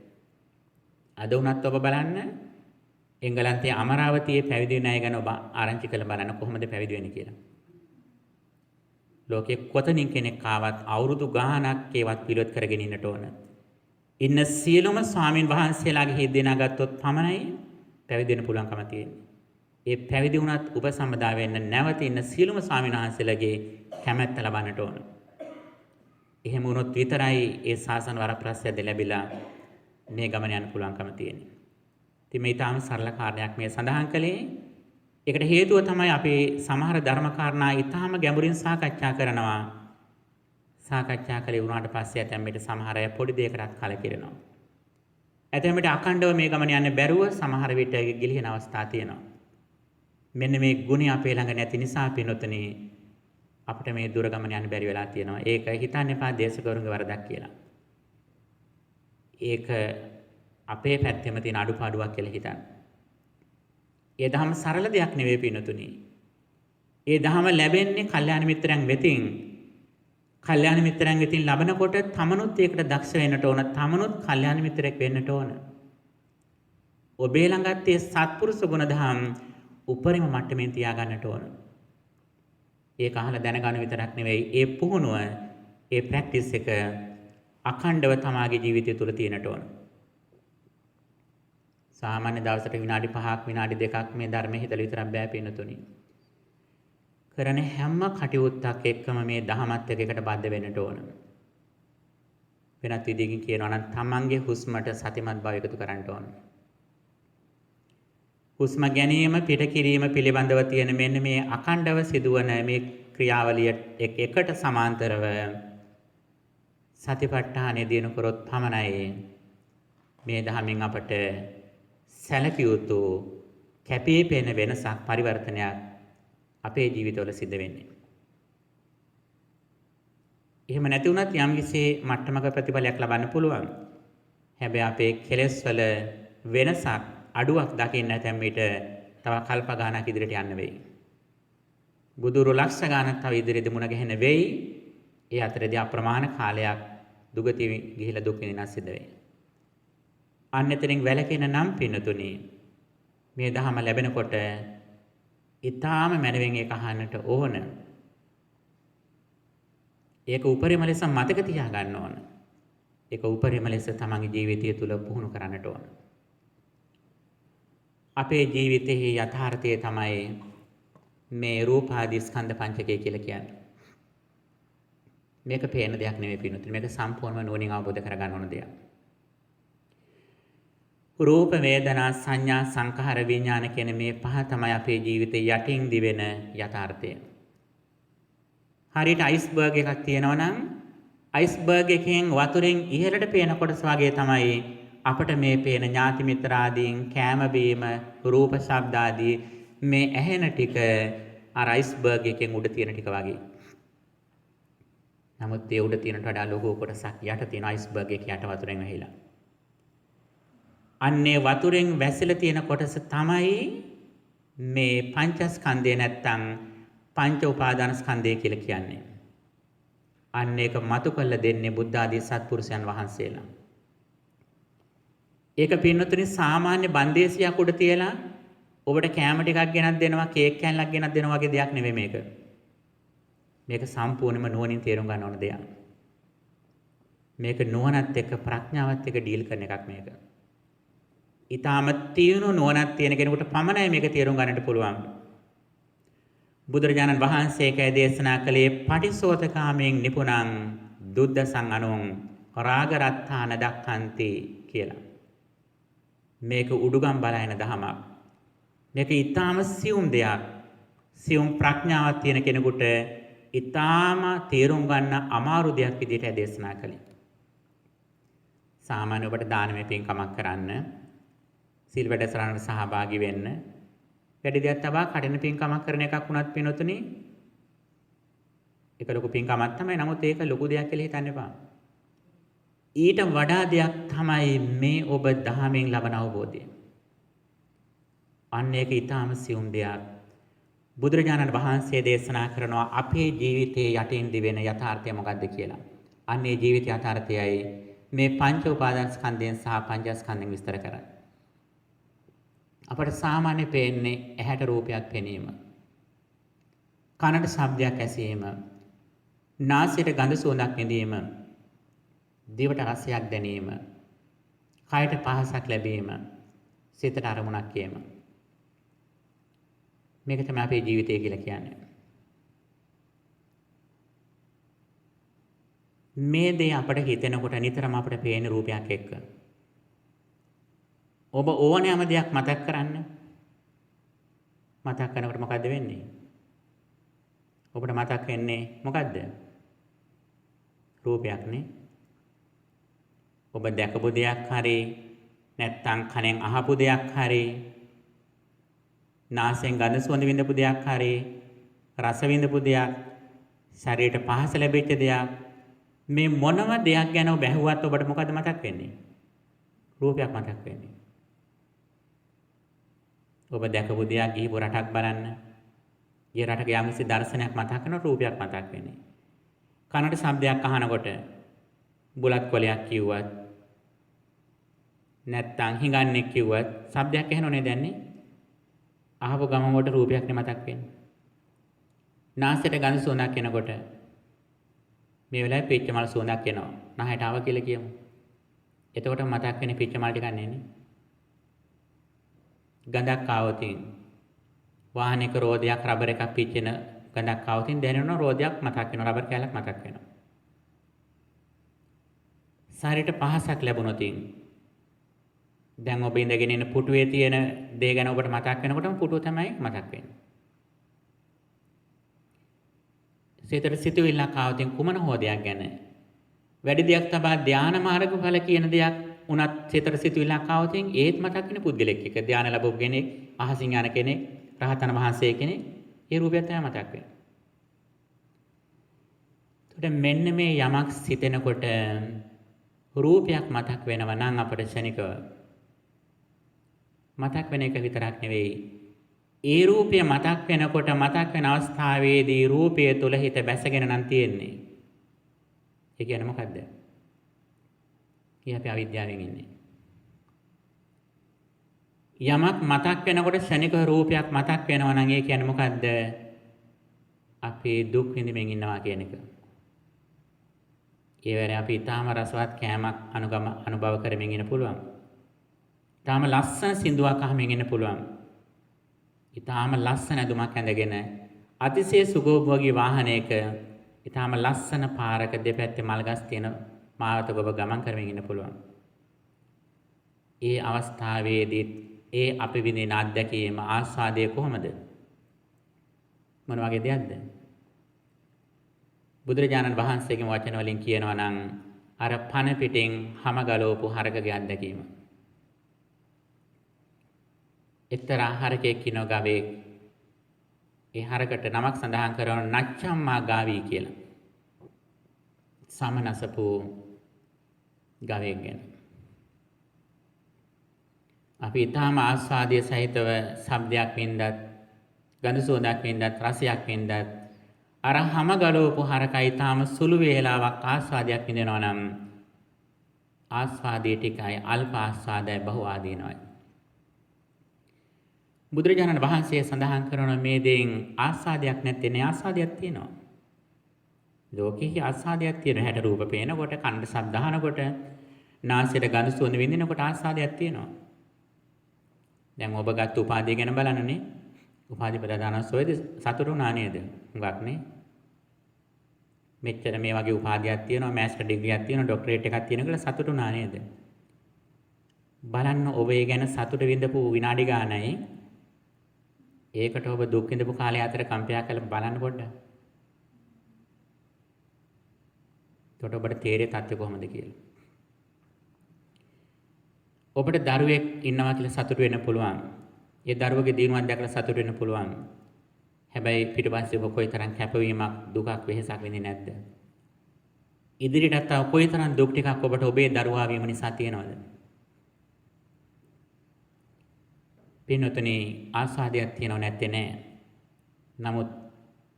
අද උනත් ඔබ බලන්න එංගලන්තයේ අමරාවතියේ පැවිදි වෙන අය ගැන ඔබ ආරංචි කරලා බලන්න කොහොමද පැවිදි වෙන්නේ කියලා. ලෝකේ කොතනින් කෙනෙක් ආවත් අවුරුදු ගාණක් ඒවත් පිළිවෙත් කරගෙන ඉන්නට ඕන. ඉන්න සියලුම ස්වාමීන් වහන්සේලාගේ හිත් දෙනා ගත්තොත් පමණයි පැවිදි වෙන්න පුළුවන්කම තියෙන්නේ. ඒ පැවිදි වුණත් උපසම්පදා වෙන්න නැවත ඉන්න සියලුම ස්වාමීන් වහන්සේලාගේ කැමැත්ත ලබන්නට ඕන. එහෙම වුණොත් විතරයි ඒ ශාසන වරප්‍රසාද ලැබිලා මේ ගමන යන්න පුළුවන්කම තියෙන්නේ. ඉතින් මේ තාම සරල කාරණයක් මේ සඳහන් කළේ. ඒකට හේතුව තමයි අපි සමහර ධර්ම කාරණා ඊටාම ගැඹුරින් සාකච්ඡා කරනවා. සාකච්ඡා කළේ වුණාට පස්සේ ඇතැම්මට සමහර අය පොඩි දෙයකටත් කලකිරෙනවා. ඇතැම්මට අඛණ්ඩව මේ ගමන යන්න බැරුව සමහර විට ගිලිහෙන අවස්ථා තියෙනවා. මෙන්න මේ ගුණය අපේ ළඟ නැති නිසා පිනොතනේ අපිට මේ දුර ගමන යන්න බැරි වෙලා තියෙනවා. ඒක හිතන්න එපා දේශකවරුන්ගේ වරදක් කියලා. ඒක අපේ පැත්තෙම තියෙන අඩුපාඩුවක් කියලා හිතන්න. ඒ දහම සරල දෙයක් නෙවෙයි පිනතුනි. ඒ දහම ලැබෙන්නේ කල්යාණ මිත්‍රයන් වෙතින්. කල්යාණ මිත්‍රයන් වෙතින් ලබනකොට තමනුත් ඒකට දක්ෂ වෙන්නට ඕන. තමනුත් කල්යාණ මිත්‍රයෙක් වෙන්නට ඕන. ඔබේ ළඟත් ඒ සත්පුරුෂ ගුණධම් උපරිම මට්ටමින් තියාගන්නට ඕන. ඒක අහලා දැනගන්න විතරක් නෙවෙයි ඒ පුහුණුව ඒ ප්‍රැක්ටිස් එක අඛණ්ඩව තමාගේ ජීවිතය තුළ තියෙනට ඕන. සාමාන්‍ය දවසට විනාඩි 5ක් විනාඩි 2ක් මේ ධර්මයේ හිතලා විතරක් බෑ පින්නතුනි. කරන හැම කටයුත්තක් එක්කම මේ දහමත් එකට බද්ධ වෙන්නට ඕන. වෙනත් විදිහකින් කියනවා නම් තමන්ගේ හුස්මට සතිමත් බව එකතු කරන්න ඕන. හුස්ම ගැනීම පිට කිරීම පිළිබඳව තියෙන මෙන්න මේ අඛණ්ඩව සිදුවන මේ ක්‍රියාවලිය එකට සමාන්තරව සතිපට්ඨානෙ දිනු කරොත් පමණයි මේ ධර්මයෙන් අපට සැලකිය යුතු කැපී පෙනෙන වෙනසක් පරිවර්තනයක් අපේ ජීවිතවල සිද්ධ වෙන්නේ. එහෙම නැති වුණත් යම් කිසි මට්ටමක ප්‍රතිඵලයක් ලබන්න පුළුවන්. හැබැයි අපේ කෙලෙස් වල වෙනසක් අඩුවක් දකින්න නැත්නම් ඊට තව කල්ප ගානක් ඉදිරියට යන්න වෙයි. බුදුරු ලක්ෂ ගානක් තව ඉදිරියට මුණ ගැහෙන වෙයි. ඒ අතරදී අප්‍රමාණ කාලයක් දුගති ගිහිලා දුක් විඳින්න සිද්ධ වෙයි. අන්‍යතරින් වැළකෙන නම් පින්නතුනි මේ ධහම ලැබෙනකොට ඊටාම මනවෙන් ඒක අහන්නට ඕන. ඒක උපරිම ලෙස මතක තියා ගන්න ඕන. ඒක උපරිම ලෙස තමන්ගේ ජීවිතය තුළ පුහුණු කරන්නට ඕන. අපේ ජීවිතයේ යථාර්ථය තමයි මේ රූපාදී ස්කන්ධ පංචකය කියලා කියන්නේ. මේක පේන දෙයක් නෙවෙයි පින්නතුනි. මේක සම්පූර්ණව නුවණින් අවබෝධ කරගන්න ඕන දෙයක්. රූප වේදනා සංඥා සංඛාර විඥාන කියන මේ පහ තමයි අපේ ජීවිතේ යටින් දිවෙන යථාර්ථය. හරියට අයිස්බර්ග් එකක් තියෙනවා නම් අයිස්බර්ග් එකෙන් වතුරෙන් ඉහළට පේන කොටස වගේ තමයි අපට මේ පේන ඥාති මිත්‍රාදීන් කෑම බීම රූප ශබ්ද ආදී මේ ඇහෙන ටික අර අයිස්බර්ග් එකෙන් උඩ තියෙන ටික වගේ. නමුත් ඒ උඩ තියෙනට වඩා ලොකු කොටසක් යට තියෙන අයිස්බර්ග් එක යට වතුරෙන් වැහිලා. අන්නේ වතුරෙන් වැසිලා තියෙන කොටස තමයි මේ පංචස්කන්ධය නැත්තම් පංච උපාදාන ස්කන්ධය කියලා කියන්නේ. අන්න ඒක මතු කළ දෙන්නේ බුද්ධ ආදී සත්පුරුෂයන් වහන්සේලා. ඒක පින්නතුනි සාමාන්‍ය බන්දේසියක් උඩ තියලා ඔබට කෑම ටිකක් ගෙනත් දෙනවා කේක් කෑල්ලක් ගෙනත් දෙනවා වගේ දෙයක් නෙවෙයි මේක. මේක සම්පූර්ණයෙන්ම නුවණින් තේරුම් ගන්න ඕන දෙයක්. මේක නුවණත් එක්ක ප්‍රඥාවත් එක්ක ඩීල් කරන එකක් මේක. ඊටාම තියුණු නුවණක් තියෙන කෙනෙකුට පමණයි මේක තේරුම් ගන්නට පුළුවන්. බුදුරජාණන් වහන්සේ කෑ දේශනා කළේ පටිසෝතකාමයෙන් නිපුණං දුද්දසං අනුං රාගරත්තාන දක්ඛන්ති කියලා. මේක උඩුගම් බලයන දහමක්. මේක ඊටාම සියුම් දෙයක්. සියුම් ප්‍රඥාවක් තියෙන කෙනෙකුට ඊටාම තේරුම් ගන්න අමාරු දෙයක් විදිහට දේශනා කළේ. සාමාන්‍ය ඔබට දානමය පින්කමක් කරන්න සීල් වැඩසටහනට සහභාගී වෙන්න වැඩි දෙයක් තබා කඩන පින්කමක් කරන එකක් වුණත් පිනොතුනි ඒක ලොකු පින්කමක් තමයි. නමුත් ඒක ලොකු දෙයක් කියලා හිතන්න එපා. ඊට වඩා දෙයක් තමයි මේ ඔබ දහමෙන් ලබන අවබෝධය. අන්න ඒක ඊටාම සියුම් දෙයක්. බුදුරජාණන් වහන්සේ දේශනා කරනවා අපේ ජීවිතයේ යටින් දිවෙන යථාර්ථය මොකක්ද කියලා. අන්නේ ජීවිත යථාර්ථයයි මේ පංච උපාදාන ස්කන්ධයෙන් සහ පංචස්කන්ධයෙන් විස්තර කරන්නේ. අපට සාමාන්‍ය පේන්නේ ඇහැට රූපයක් පෙනීම, කනට ශබ්දයක් ඇසීම, නාසයට ගඳ සුවඳක් විඳීම, දිවට රසයක් දැනීම, කයට පහසක් ලැබීම, සිතට අරමුණක් ඒම. මේක තමයි අපේ ජීවිතය කියලා කියන්නේ. මේ දේ අපට හිතෙනකොට නිතරම අපට පේන රූපයක් එක්ක ඔබ ඕනෑම දෙයක් මතක් කරන්න. මතක් කරනකොට මොකද්ද වෙන්නේ? ඔබට මතක් වෙන්නේ මොකද්ද? රූපයක්නේ. ඔබ දැකපු දෙයක් හරි නැත්නම් කනෙන් අහපු දෙයක් හරි නාසයෙන් ගඳ සුවඳ විඳපු දෙයක් හරි රස විඳපු දෙයක් ශරීරයට පහස ලැබෙච්ච දෙයක් මේ මොනම දෙයක් ගැන ඔබ ඇහුවත් ඔබට මොකද්ද මතක් වෙන්නේ? රූපයක් මතක් වෙන්නේ. ඔබ දැකපු දෙයක් ගිහිපු රටක් බලන්න. ඒ රටක යම්කිසි දර්ශනයක් මතක් කරන රූපයක් මතක් වෙන්නේ. කනට ශබ්දයක් අහනකොට බුලත් කොලයක් කිව්වත් නැත්තම් හිඟන්නේ කිව්වත් ශබ්දයක් ඇහෙනෝනේ දැන්නේ. අහපු ගමම කොට රූපයක් නේ මතක් වෙන්නේ. නාසයට ගඳ සුවඳක් එනකොට මේ වෙලාවේ පිච්ච මල් සුවඳක් එනවා. නහයට ආව කියලා කියමු. එතකොට මතක් වෙන්නේ පිච්ච මල් ටිකක් නෙන්නේ. ගඳක් ආවොතින් වාහනයක රෝදයක් රබර් එකක් පිච්චෙන ගඳක් ආවොතින් දැනෙනවා රෝදයක් මතක් වෙනවා රබර් කෑල්ලක් මතක් වෙනවා. ශරීරයට පහසක් ලැබුණොතින් දැන් ඔබ ඉඳගෙන ඉන්න පුටුවේ තියෙන දේ ගැන ඔබට මතක් වෙනකොටම පුටුව තමයි මතක් වෙන්නේ. සිතට සිතුවිල්ලක් ආවොතින් කුමන හෝදයක් ගැන වැඩි දෙයක් තබා ධානා මාර්ගඵල කියන දෙයක් උනත් සිතට සිතුවිල්ලක් ආවොතින් ඒත් මතක් වෙන පුද්ගලෙක් එක ධානා ලැබුව කෙනෙක් අහසින් යන කෙනෙක් රහතන් වහන්සේ කෙනෙක් ඒ රූපය තමයි මතක් වෙන්නේ. එතකොට මෙන්න මේ යමක් සිතෙනකොට රූපයක් මතක් වෙනවා නම් අපට ශනිකව මතක් වෙන එක විතරක් නෙවෙයි ඒ රූපය මතක් වෙනකොට මතක් වෙන අවස්ථාවේදී රූපය තුල හිත බැසගෙන නම් තියෙන්නේ. ඒ කියන්නේ මොකද්ද? අපි අවිද්‍යාවෙන් ඉන්නේ. යමක් මතක් වෙනකොට ශනික රූපයක් මතක් වෙනවා නම් ඒ කියන්නේ මොකද්ද? අපි දුක් විඳින්මින් ඉන්නවා කියන එක. ඒ වෙලාවේ අපි ඊටාම රසවත් කෑමක් අනුභව කරමින් ඉන්න පුළුවන්. ඊටාම ලස්සන සින්දුවක් අහමින් ඉන්න පුළුවන්. ඊටාම ලස්සන දුමක් ඇඳගෙන අතිශය සුඛෝභෝගී වාහනයක ඊටාම ලස්සන පාරක දෙපැත්තේ මල්ගස් තියෙන මාවතක ඔබ ගමන් කරමින් ඉන්න පුළුවන්. ඒ අවස්ථාවේදී ඒ අපි විඳින අත්දැකීම ආස්වාදය කොහොමද? මොන වගේ දෙයක්ද? බුදුරජාණන් වහන්සේගේ වචන වලින් කියනවා නම් අර පන පිටින් හැම ගලවපු හරකගේ අත්දැකීම. එක්තරා හරකෙක් ඉනෝ ගාවේ ඒ හරකට නමක් සඳහන් කරන නච්චම්මා ගාවී කියලා. සමනසපු ගාවෙක් ගැන. අපි ඊටාම ආස්වාදයේ සහිතව ශබ්දයක් වින්දත්, ගඳ සුවඳක් වින්දත්, රසයක් වින්දත් අර හැම ගලවපු හරකයි ඊටාම සුළු වේලාවක් ආස්වාදයක් විඳිනවා නම් ආස්වාදයේ ටිකයි අල්ප ආස්වාදයි බහු ආදීනවයි. බුදුරජාණන් වහන්සේ සඳහන් කරන මේ දෙයින් ආස්වාදයක් නැත්තේ නේ ආස්වාදයක් තියෙනවා. ලෝකෙහි ආස්වාදයක් තියෙනවා. හැට රූප පේනකොට, කනට ශබ්ද අහනකොට, නාසයට ගඳ සුවඳ විඳිනකොට ආස්වාදයක් තියෙනවා. දැන් ඔබ ගත්ත උපාධිය ගැන බලන්නනේ. උපාධි ප්‍රදාන සොයද සතුටු නා නේද? හුඟක් නේ. මෙච්චර මේ වගේ උපාධියක් තියෙනවා, මාස්ටර් ඩිග්‍රියක් තියෙනවා, ડોක්ටරේට් එකක් තියෙනවා කියලා සතුටු නා නේද? බලන්න ඔබ ඒ ගැන සතුට විඳපු විනාඩි ගානයි ඒකට ඔබ දුක් විඳපු කාලය අතර කම්පයා කරලා බලන්න පොඩ්ඩක්. එතකොට ඔබට තේරෙයි තත්ත්වය කොහොමද කියලා. ඔබට දරුවෙක් ඉන්නවා කියලා සතුටු වෙන්න පුළුවන්. ඒ දරුවගේ දිනුවක් දැකලා සතුටු වෙන්න පුළුවන්. හැබැයි පිටපස්සේ ඔබ කොයිතරම් කැපවීමක්, දුකක්, වෙහෙසක් වෙන්නේ නැද්ද? ඉදිරියටත් තව කොයිතරම් දුක් ටිකක් ඔබට ඔබේ දරුවා වීම නිසා තියෙනවද? පින්නතුනි ආස්වාදයක් තියෙනව නැත්තේ නෑ. නමුත්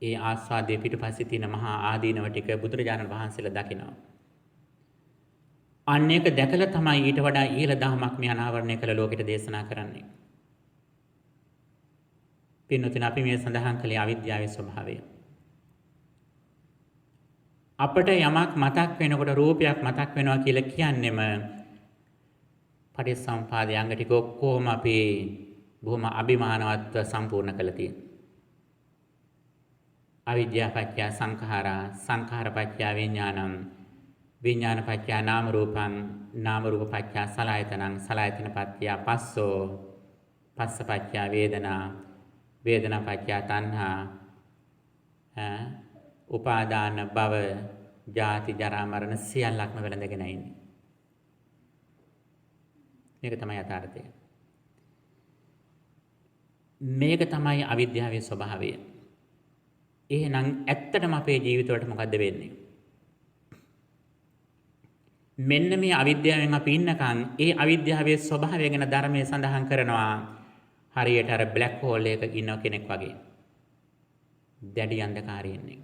ඒ ආස්වාදයේ පිටපස්සේ තියෙන මහා ආදීනව ටික බුදුරජාණන් වහන්සේලා දකිනවා. අන්න ඒක දැකලා තමයි ඊට වඩා ඉහළ දහමක් මේ අනාවරණය කළ ලෝකෙට දේශනා කරන්නේ. පින්නතුනි අපි මේ සඳහන් කළේ අවිද්‍යාවේ ස්වභාවය. අපට යමක් මතක් වෙනකොට රූපයක් මතක් වෙනවා කියලා කියන්නෙම පටිච්චසමුපාදයේ අංග ටික ඔක්කොම අපි බොහොම අභිමානවත්ව සම්පූර්ණ කළ තියෙනවා. අවිද්‍යාව පත්‍ය සංඛාරා, සංඛාර පත්‍ය විඥානං, විඥාන පත්‍ය නාම රූපං, නාම රූප පත්‍ය සලආයතනං, සලආයතන පත්‍ය පස්සෝ, පස්ස පත්‍ය වේදනා, වේදනා පත්‍ය තණ්හා, උපාදාන භව, ජාති ජරා මරණ සියල්ලක්ම වැළඳගෙන ඉන්නේ. මේක තමයි යථාර්ථය. මේක තමයි අවිද්‍යාවේ ස්වභාවය. එහෙනම් ඇත්තටම අපේ ජීවිතවලට මොකද්ද වෙන්නේ? මෙන්න මේ අවිද්‍යාවෙන් අපි ඉන්නකන් ඒ අවිද්‍යාවේ ස්වභාවය ගැන ධර්මයේ සඳහන් කරනවා හරියට අර බ්ලැක් හෝල් එකක ඉන්න කෙනෙක් වගේ. දැඩි අන්ධකාරයේ ඉන්නේ.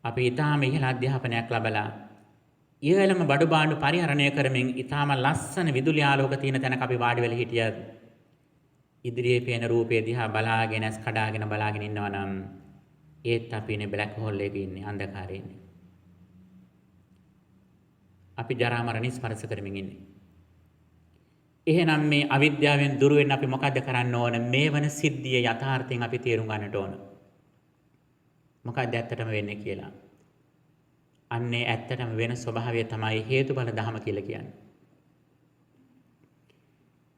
අපි ඊටාම ඉහළ අධ්‍යාපනයක් ලැබලා ඉහළම බඩු බාණ්ඩු පරිහරණය කරමින් ඊටාම ලස්සන විදුලි ආලෝක තියෙන තැනක අපි වාඩි වෙලා හිටියත් ඉදිරියේ පේන රූපය දිහා බලාගෙන ඇස් කඩාගෙන බලාගෙන ඉන්නවා නම් ඒත් අපි ඉන්නේ බ්ලැක් හෝල් එකේ ඉන්නේ අන්ධකාරයේ ඉන්නේ. අපි ජරා මරණ ස්පර්ශ කරමින් ඉන්නේ. එහෙනම් මේ අවිද්‍යාවෙන් දුර වෙන්න අපි මොකද්ද කරන්න ඕන? මේ වන සිද්ධිය යථාර්ථයෙන් අපි තේරුම් ගන්නට ඕන. මොකක්ද ඇත්තටම වෙන්නේ කියලා. අන්නේ ඇත්තටම වෙන ස්වභාවය තමයි හේතුඵල ධම කියලා කියන්නේ.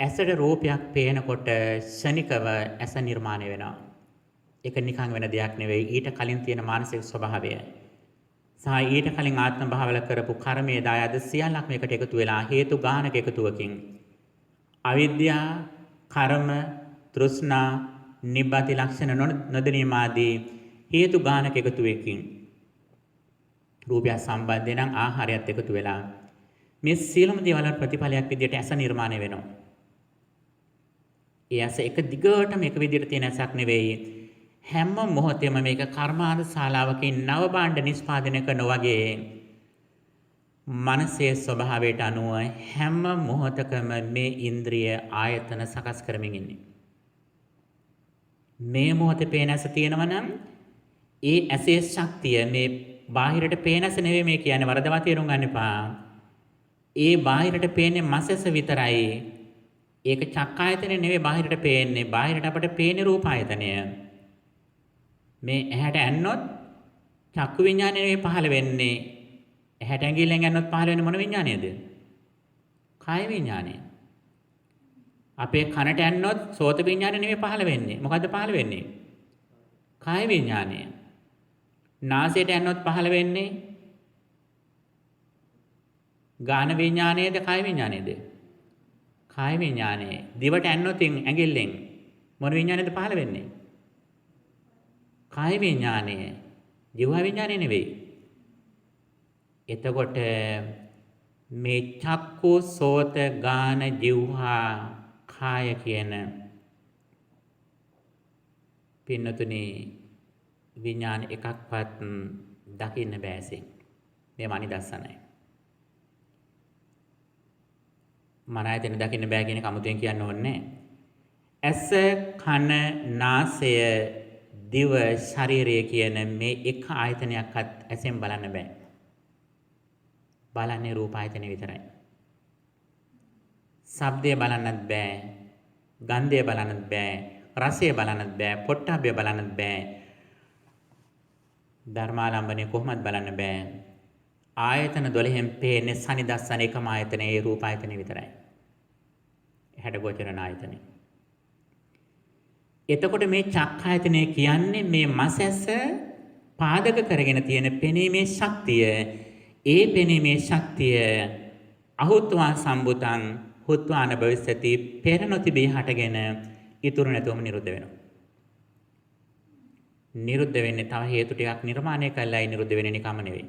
ඇසට රූපයක් පේනකොට ශනිකව ඇස නිර්මාණය වෙනවා. ඒක නිකන් වෙන දෙයක් නෙවෙයි. ඊට කලින් තියෙන මානසික ස්වභාවය. සහ ඊට කලින් ආත්ම භාවල කරපු කර්මයේ දායද සියල්ලක්ම එකට එකතු වෙලා හේතු ගානක එකතුවකින් අවිද්‍යා, කර්ම, තෘෂ්ණා, නිබ්බති ලක්ෂණ නොදැනීම ආදී හේතු ගානක එකතුවකින් රූපය සම්බන්ධයෙන් නම් ආහාරයත් එකතු වෙලා මේ සියලුම දේවල් ප්‍රතිඵලයක් විදිහට ඇස නිර්මාණය වෙනවා. ඒ ඇස එක දිගටම එක විදිහට තියෙන ඇසක් නෙවෙයි. හැම මොහොතෙම මේක කර්මාන්ත ශාලාවකින් නව භාණ්ඩ නිෂ්පාදනය කරනවා වගේ මනසේ ස්වභාවයට අනුව හැම මොහොතකම මේ ඉන්ද්‍රිය ආයතන සකස් කරමින් ඉන්නේ. මේ මොහොතේ පේන ඇස තියෙනවා නම් ඒ ඇසේ ශක්තිය මේ බාහිරට පේන ඇස නෙවෙයි මේ කියන්නේ වරදවා තේරුම් ගන්න එපා. ඒ බාහිරට පේන්නේ මස් ඇස විතරයි. ඒක චක්කායතනෙ නෙවෙයි බාහිරට පේන්නේ. බාහිරට අපට පේන්නේ රූප ආයතනය. මේ ඇහැට ඇන්නොත් චක්කු විඥානය නෙවෙයි පහළ වෙන්නේ. ඇහැට ඇඟිල්ලෙන් ඇන්නොත් පහළ වෙන්නේ මොන විඥානයද? කාය විඥානය. අපේ කනට ඇන්නොත් සෝත විඥානය නෙවෙයි පහළ වෙන්නේ. මොකද්ද පහළ වෙන්නේ? කාය විඥානය. නාසයට ඇන්නොත් පහළ වෙන්නේ ගාන විඥානයේද කාය විඥානයේද? කාය විඥානය. දිවට ඇන්නොත් ඇඟිල්ලෙන් මොන විඥානයද පහළ වෙන්නේ? කාය විඥානය. ජීව විඥානය නෙවෙයි. එතකොට මේ චක්කු සෝත ගාන જીවහා කාය කියන පින්නතුනි විඥාන එකක්වත් දකින්න බෑසෙන්. මේ මනිදස්සනයි. මන ආයතන දකින්න බෑ කියන කමුතෙන් කියන්න ඕනේ. ඇස, කන, නාසය, දිව, ශරීරය කියන මේ එක ආයතනයක්වත් ඇසෙන් බලන්න බෑ. බලන්නේ රූප ආයතනෙ විතරයි. ශබ්දය බලන්නත් බෑ. ගන්ධය බලන්නත් බෑ. රසය බලන්නත් බෑ. පොට්ටබ්බය බලන්නත් බෑ. ධර්මාලම්බනේ කොහොමද බලන්න බෑ. ආයතන 12න් පේන්නේ සනිදස්සන එකම ආයතනේ ඒ රූප ආයතනෙ විතරයි. හැඩ ගෝචරණ ආයතනෙ. එතකොට මේ චක්ඛායතනය කියන්නේ මේ මස් ඇස පාදක කරගෙන තියෙන පෙනීමේ ශක්තිය. ඒ පෙනීමේ ශක්තිය අහුත්වා සම්බුතං හුත්වාන භවිස්සති පෙර නොතිබී හටගෙන ඉතුරු නැතුවම නිරුද්ධ වෙනවා. නිරුද්ධ වෙන්නේ තව හේතු ටිකක් නිර්මාණය කළායි නිරුද්ධ වෙන්නේ නිකම්ම නෙවෙයි.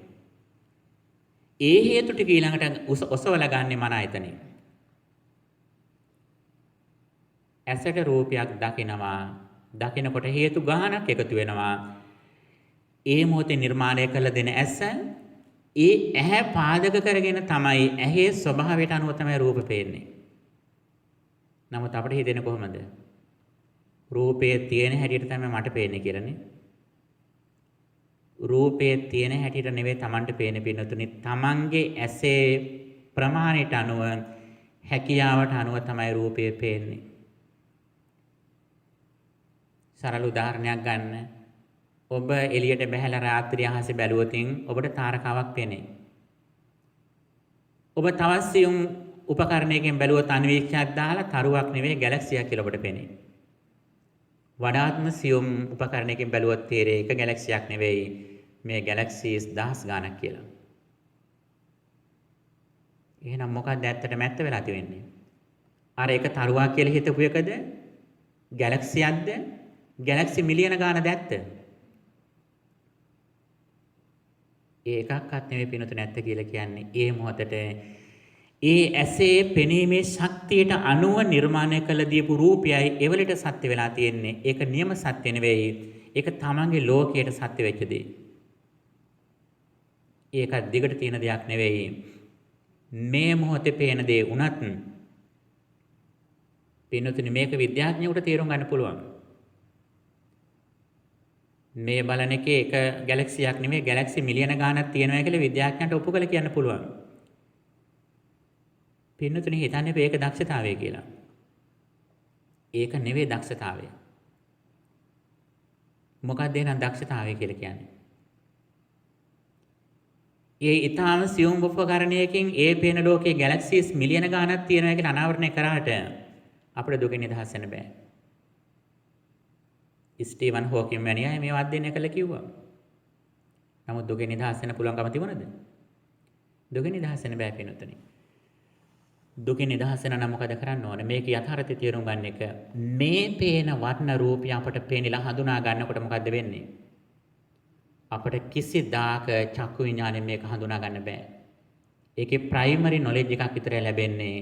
ඒ හේතු ටික ඊළඟට ඔසවලා ගන්නේ මන ආයතනෙ. ඇසට රූපයක් දකිනවා. දකිනකොට හේතු ගානක් එකතු වෙනවා. ඒ මොහොතේ නිර්මාණය කළ දෙන ඇස ඒ ඇහැ පාදක කරගෙන තමයි ඇහි ස්වභාවයට අනුව තමයි රූප පේන්නේ. නමුත් අපිට හිතෙන්නේ කොහොමද? රූපයේ තියෙන හැටියට තමයි මට පේන්නේ කියලානේ. රූපයේ තියෙන හැටියට නෙවෙයි Tamanට පේන්නේ පින්නතුනි. Tamanගේ ඇසේ ප්‍රමාණයට අනුව හැකියාවට අනුව තමයි රූපය පේන්නේ. සරල උදාහරණයක් ගන්න. ඔබ එළියට බැහැලා රාත්‍රී අහසේ බැලුවොත් ඔබට තාරකාවක් පේන්නේ. ඔබ තවත් සියුම් උපකරණයකින් බැලුවොත් අන්වීක්ෂයක් දාලා තරුවක් නෙවෙයි ගැලැක්සියක් කියලා ඔබට පේන්නේ. වඩාත්ම සියුම් උපකරණයකින් බැලුවොත් තේරෙයි එක ගැලැක්සියක් නෙවෙයි මේ ගැලැක්සිස් දහස් ගාණක් කියලා. එහෙනම් මොකක්ද ඇත්තටම ඇත්ත වෙලා තියෙන්නේ? අර එක තරුවක් කියලා හිතපු එකද? ගැලැක්සියක්ද? ගැලැක්සි මිලියන ගාණද ඇත්ත? ඒ එකක්වත් නෙවෙයි පිනතුන ඇත්ත කියලා කියන්නේ. ඒ මොහොතට ඒ ඇසේ පෙනීමේ ශක්තියට අනුව නිර්මාණය කළ දීපු රූපයයි එවලට සත්‍ය වෙලා තියෙන්නේ. ඒක නියම සත්‍ය නෙවෙයි. ඒක තමන්ගේ ලෝකයට සත්‍ය වෙච්ච දේ. ඒක දිගට තියෙන දෙයක් නෙවෙයි. මේ මොහොතේ පේන දේ උනත් පින්නතුනි මේක විද්‍යාඥයෙකුට තේරුම් ගන්න පුළුවන්. මේ බලන එකේ එක ගැලැක්සියක් නෙමෙයි ගැලැක්සි මිලියන ගාණක් තියෙනවා කියලා විද්‍යාඥයන්ට ඔප්පු කරලා කියන්න පුළුවන්. පින්නතුනි හිතන්නේ මේක දක්ෂතාවය කියලා. ඒක නෙවෙයි දක්ෂතාවය. මොකක්ද එහෙනම් දක්ෂතාවය කියලා කියන්නේ? ඒ ඊටාම සියුම් උපකරණයකින් ඒ පේන ලෝකයේ ගැලැක්සිස් මිලියන ගාණක් තියෙනවා කියලා අනාවරණය කරාට අපිට දුකින් නිදහස් වෙන්න බෑ. ස්ටීවන් හොකින් වැනි අය මේව අධ්‍යයනය කළා කිව්වා. නමුත් දුකින් නිදහස් වෙන්න පුළුවන්කම තිබුණද? දුකින් නිදහස් වෙන්න බෑ පින්නතුනි. දුකින් නිදහස් වෙන නම් මොකද කරන්න ඕනේ? මේක යථාර්ථය තේරුම් ගන්න එක. මේ පේන වර්ණ රූපය අපට පේනලා හඳුනා ගන්නකොට මොකද්ද වෙන්නේ? අපට කිසිදාක චක්කු විඥාණයෙන් මේක හඳුනා ගන්න බෑ. ඒකේ ප්‍රයිමරි නොලෙජ් එකක් විතරයි ලැබෙන්නේ.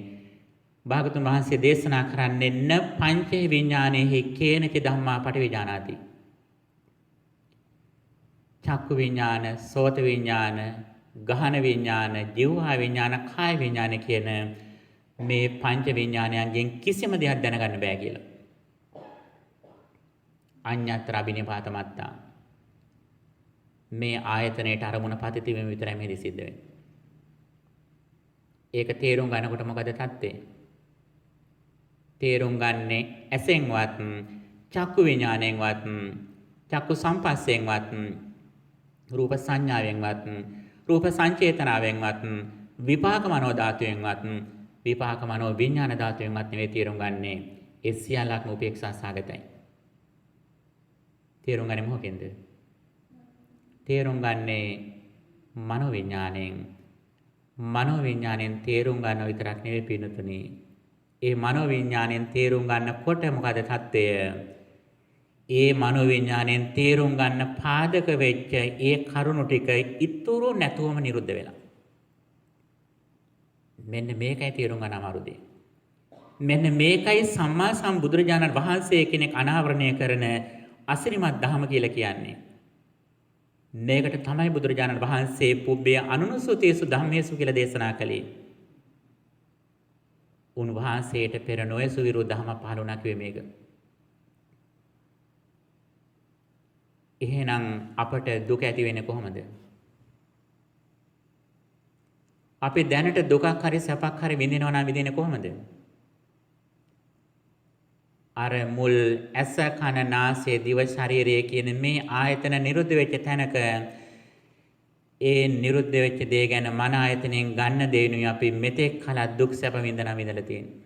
භාගතුන් වහන්සේ දේශනා කරන්නේ න පංචේ විඥානේහි කේනච ධම්මා පටිවිඥානාති. චක්කු විඥාන, සෝත විඥාන, ගහන විඥාන, ජීවහා විඥාන, කාය විඥාන කියන මේ පංච විඥානයන්ගෙන් කිසිම දෙයක් දැනගන්න බෑ කියලා. අඤ්ඤතර අබිනිපාතමත්තා. මේ ආයතනයේට අරමුණ පතිතිවීම විතරයි මේ සිද්ධ වෙන්නේ. ඒක තේරුම් ගන්නකොට මොකද තත්ත්වේ? තේරුම් ගන්නේ ඇසෙන්වත්, චක්කු විඥාණයෙන්වත්, චක්කු සම්පස්සෙන්වත්, රූප සංඥාවෙන්වත්, රූප සංචේතනාවෙන්වත්, විපාක මනෝ ධාතුවෙන්වත්, විපාක මනෝ විඥාන ධාතුවෙන්වත් නෙවෙයි තේරුම් ගන්නේ. ඒ සියල්ලක්ම උපේක්ෂා සාගතයි. තේරුම් ගන්නේ මොකෙන්ද? තේරුම් ගන්නේ මනෝ විඥාණයෙන්. මනෝ විඥාණයෙන් තේරුම් ගන්න විතරක් නෙවෙයි පින්නතුනි. ඒ මනෝ විඥාණයෙන් තේරුම් ගන්නකොට මොකද තත්ත්වය? ඒ මනෝ විඥාණයෙන් තේරුම් ගන්න පාදක වෙච්ච ඒ කරුණු ටික ඉතුරු නැතුවම නිරුද්ධ වෙලා. මෙන්න මේකයි තේරුම් ගන්න අමාරු දේ. මෙන්න මේකයි සම්මා සම්බුදුරජාණන් වහන්සේ කෙනෙක් අනාවරණය කරන අසිරිමත් ධහම කියලා කියන්නේ. මේකට තමයි බුදුරජාණන් වහන්සේ පුබ්බේ අනුනුසුතේසු ධම්මේසු කියලා දේශනා කළේ. උන්වහන්සේට පෙර නොයසු විරු ධහම පහළ වුණා කිව්වේ මේක. එහෙනම් අපට දුක ඇති වෙන්නේ කොහොමද? අපි දැනට දුකක් හරි සැපක් හරි විඳිනවා නම් විඳින්නේ කොහොමද? අර මුල් ඇස කන නාසය දිව ශරීරය කියන මේ ආයතන නිරුද්ධ වෙච්ච තැනක ඒ නිරුද්ධ වෙච්ච දේ ගැන මන ආයතනෙන් ගන්න දේනුයි අපි මෙතෙක් කල දුක් සැප විඳලා තියෙන්නේ.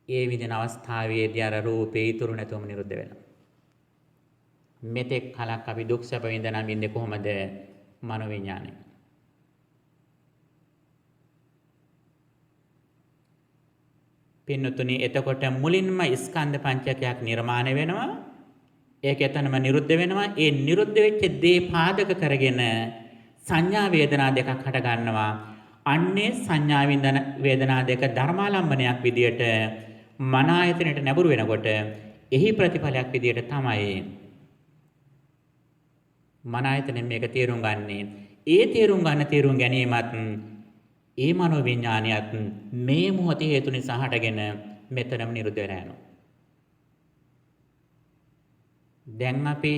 ඒ විදින අවස්ථාවේදී අර රූපේ ඉතුරු නැතුවම නිරුද්ධ වෙනවා. මෙතෙක් කලක් අපි දුක් සැප විඳින්නේ කොහොමද? මනෝ විඥානය. පින්නතුනි එතකොට මුලින්ම ස්කන්ධ පංචකයක් නිර්මාණය වෙනවා. ඒක එතනම නිරුද්ධ වෙනවා. ඒ නිරුද්ධ වෙච්ච දේ පාදක කරගෙන සංඥා වේදනා දෙකක් හට ගන්නවා. අන්නේ සංඥා වේදනා දෙක ධර්මාලම්බනයක් විදියට මන ආයතනයට නැඹුරු වෙනකොට එහි ප්‍රතිඵලයක් විදියට තමයි මන ආයතනෙන් මේක තේරුම් ගන්නේ. ඒ තේරුම් ගැනීමත් ඒ මනෝ විඥානියත් මේ මොහොතේ හේතු නිසා හටගෙන මෙතනම නිරුද්ධ වෙලා යනවා. දැන් අපි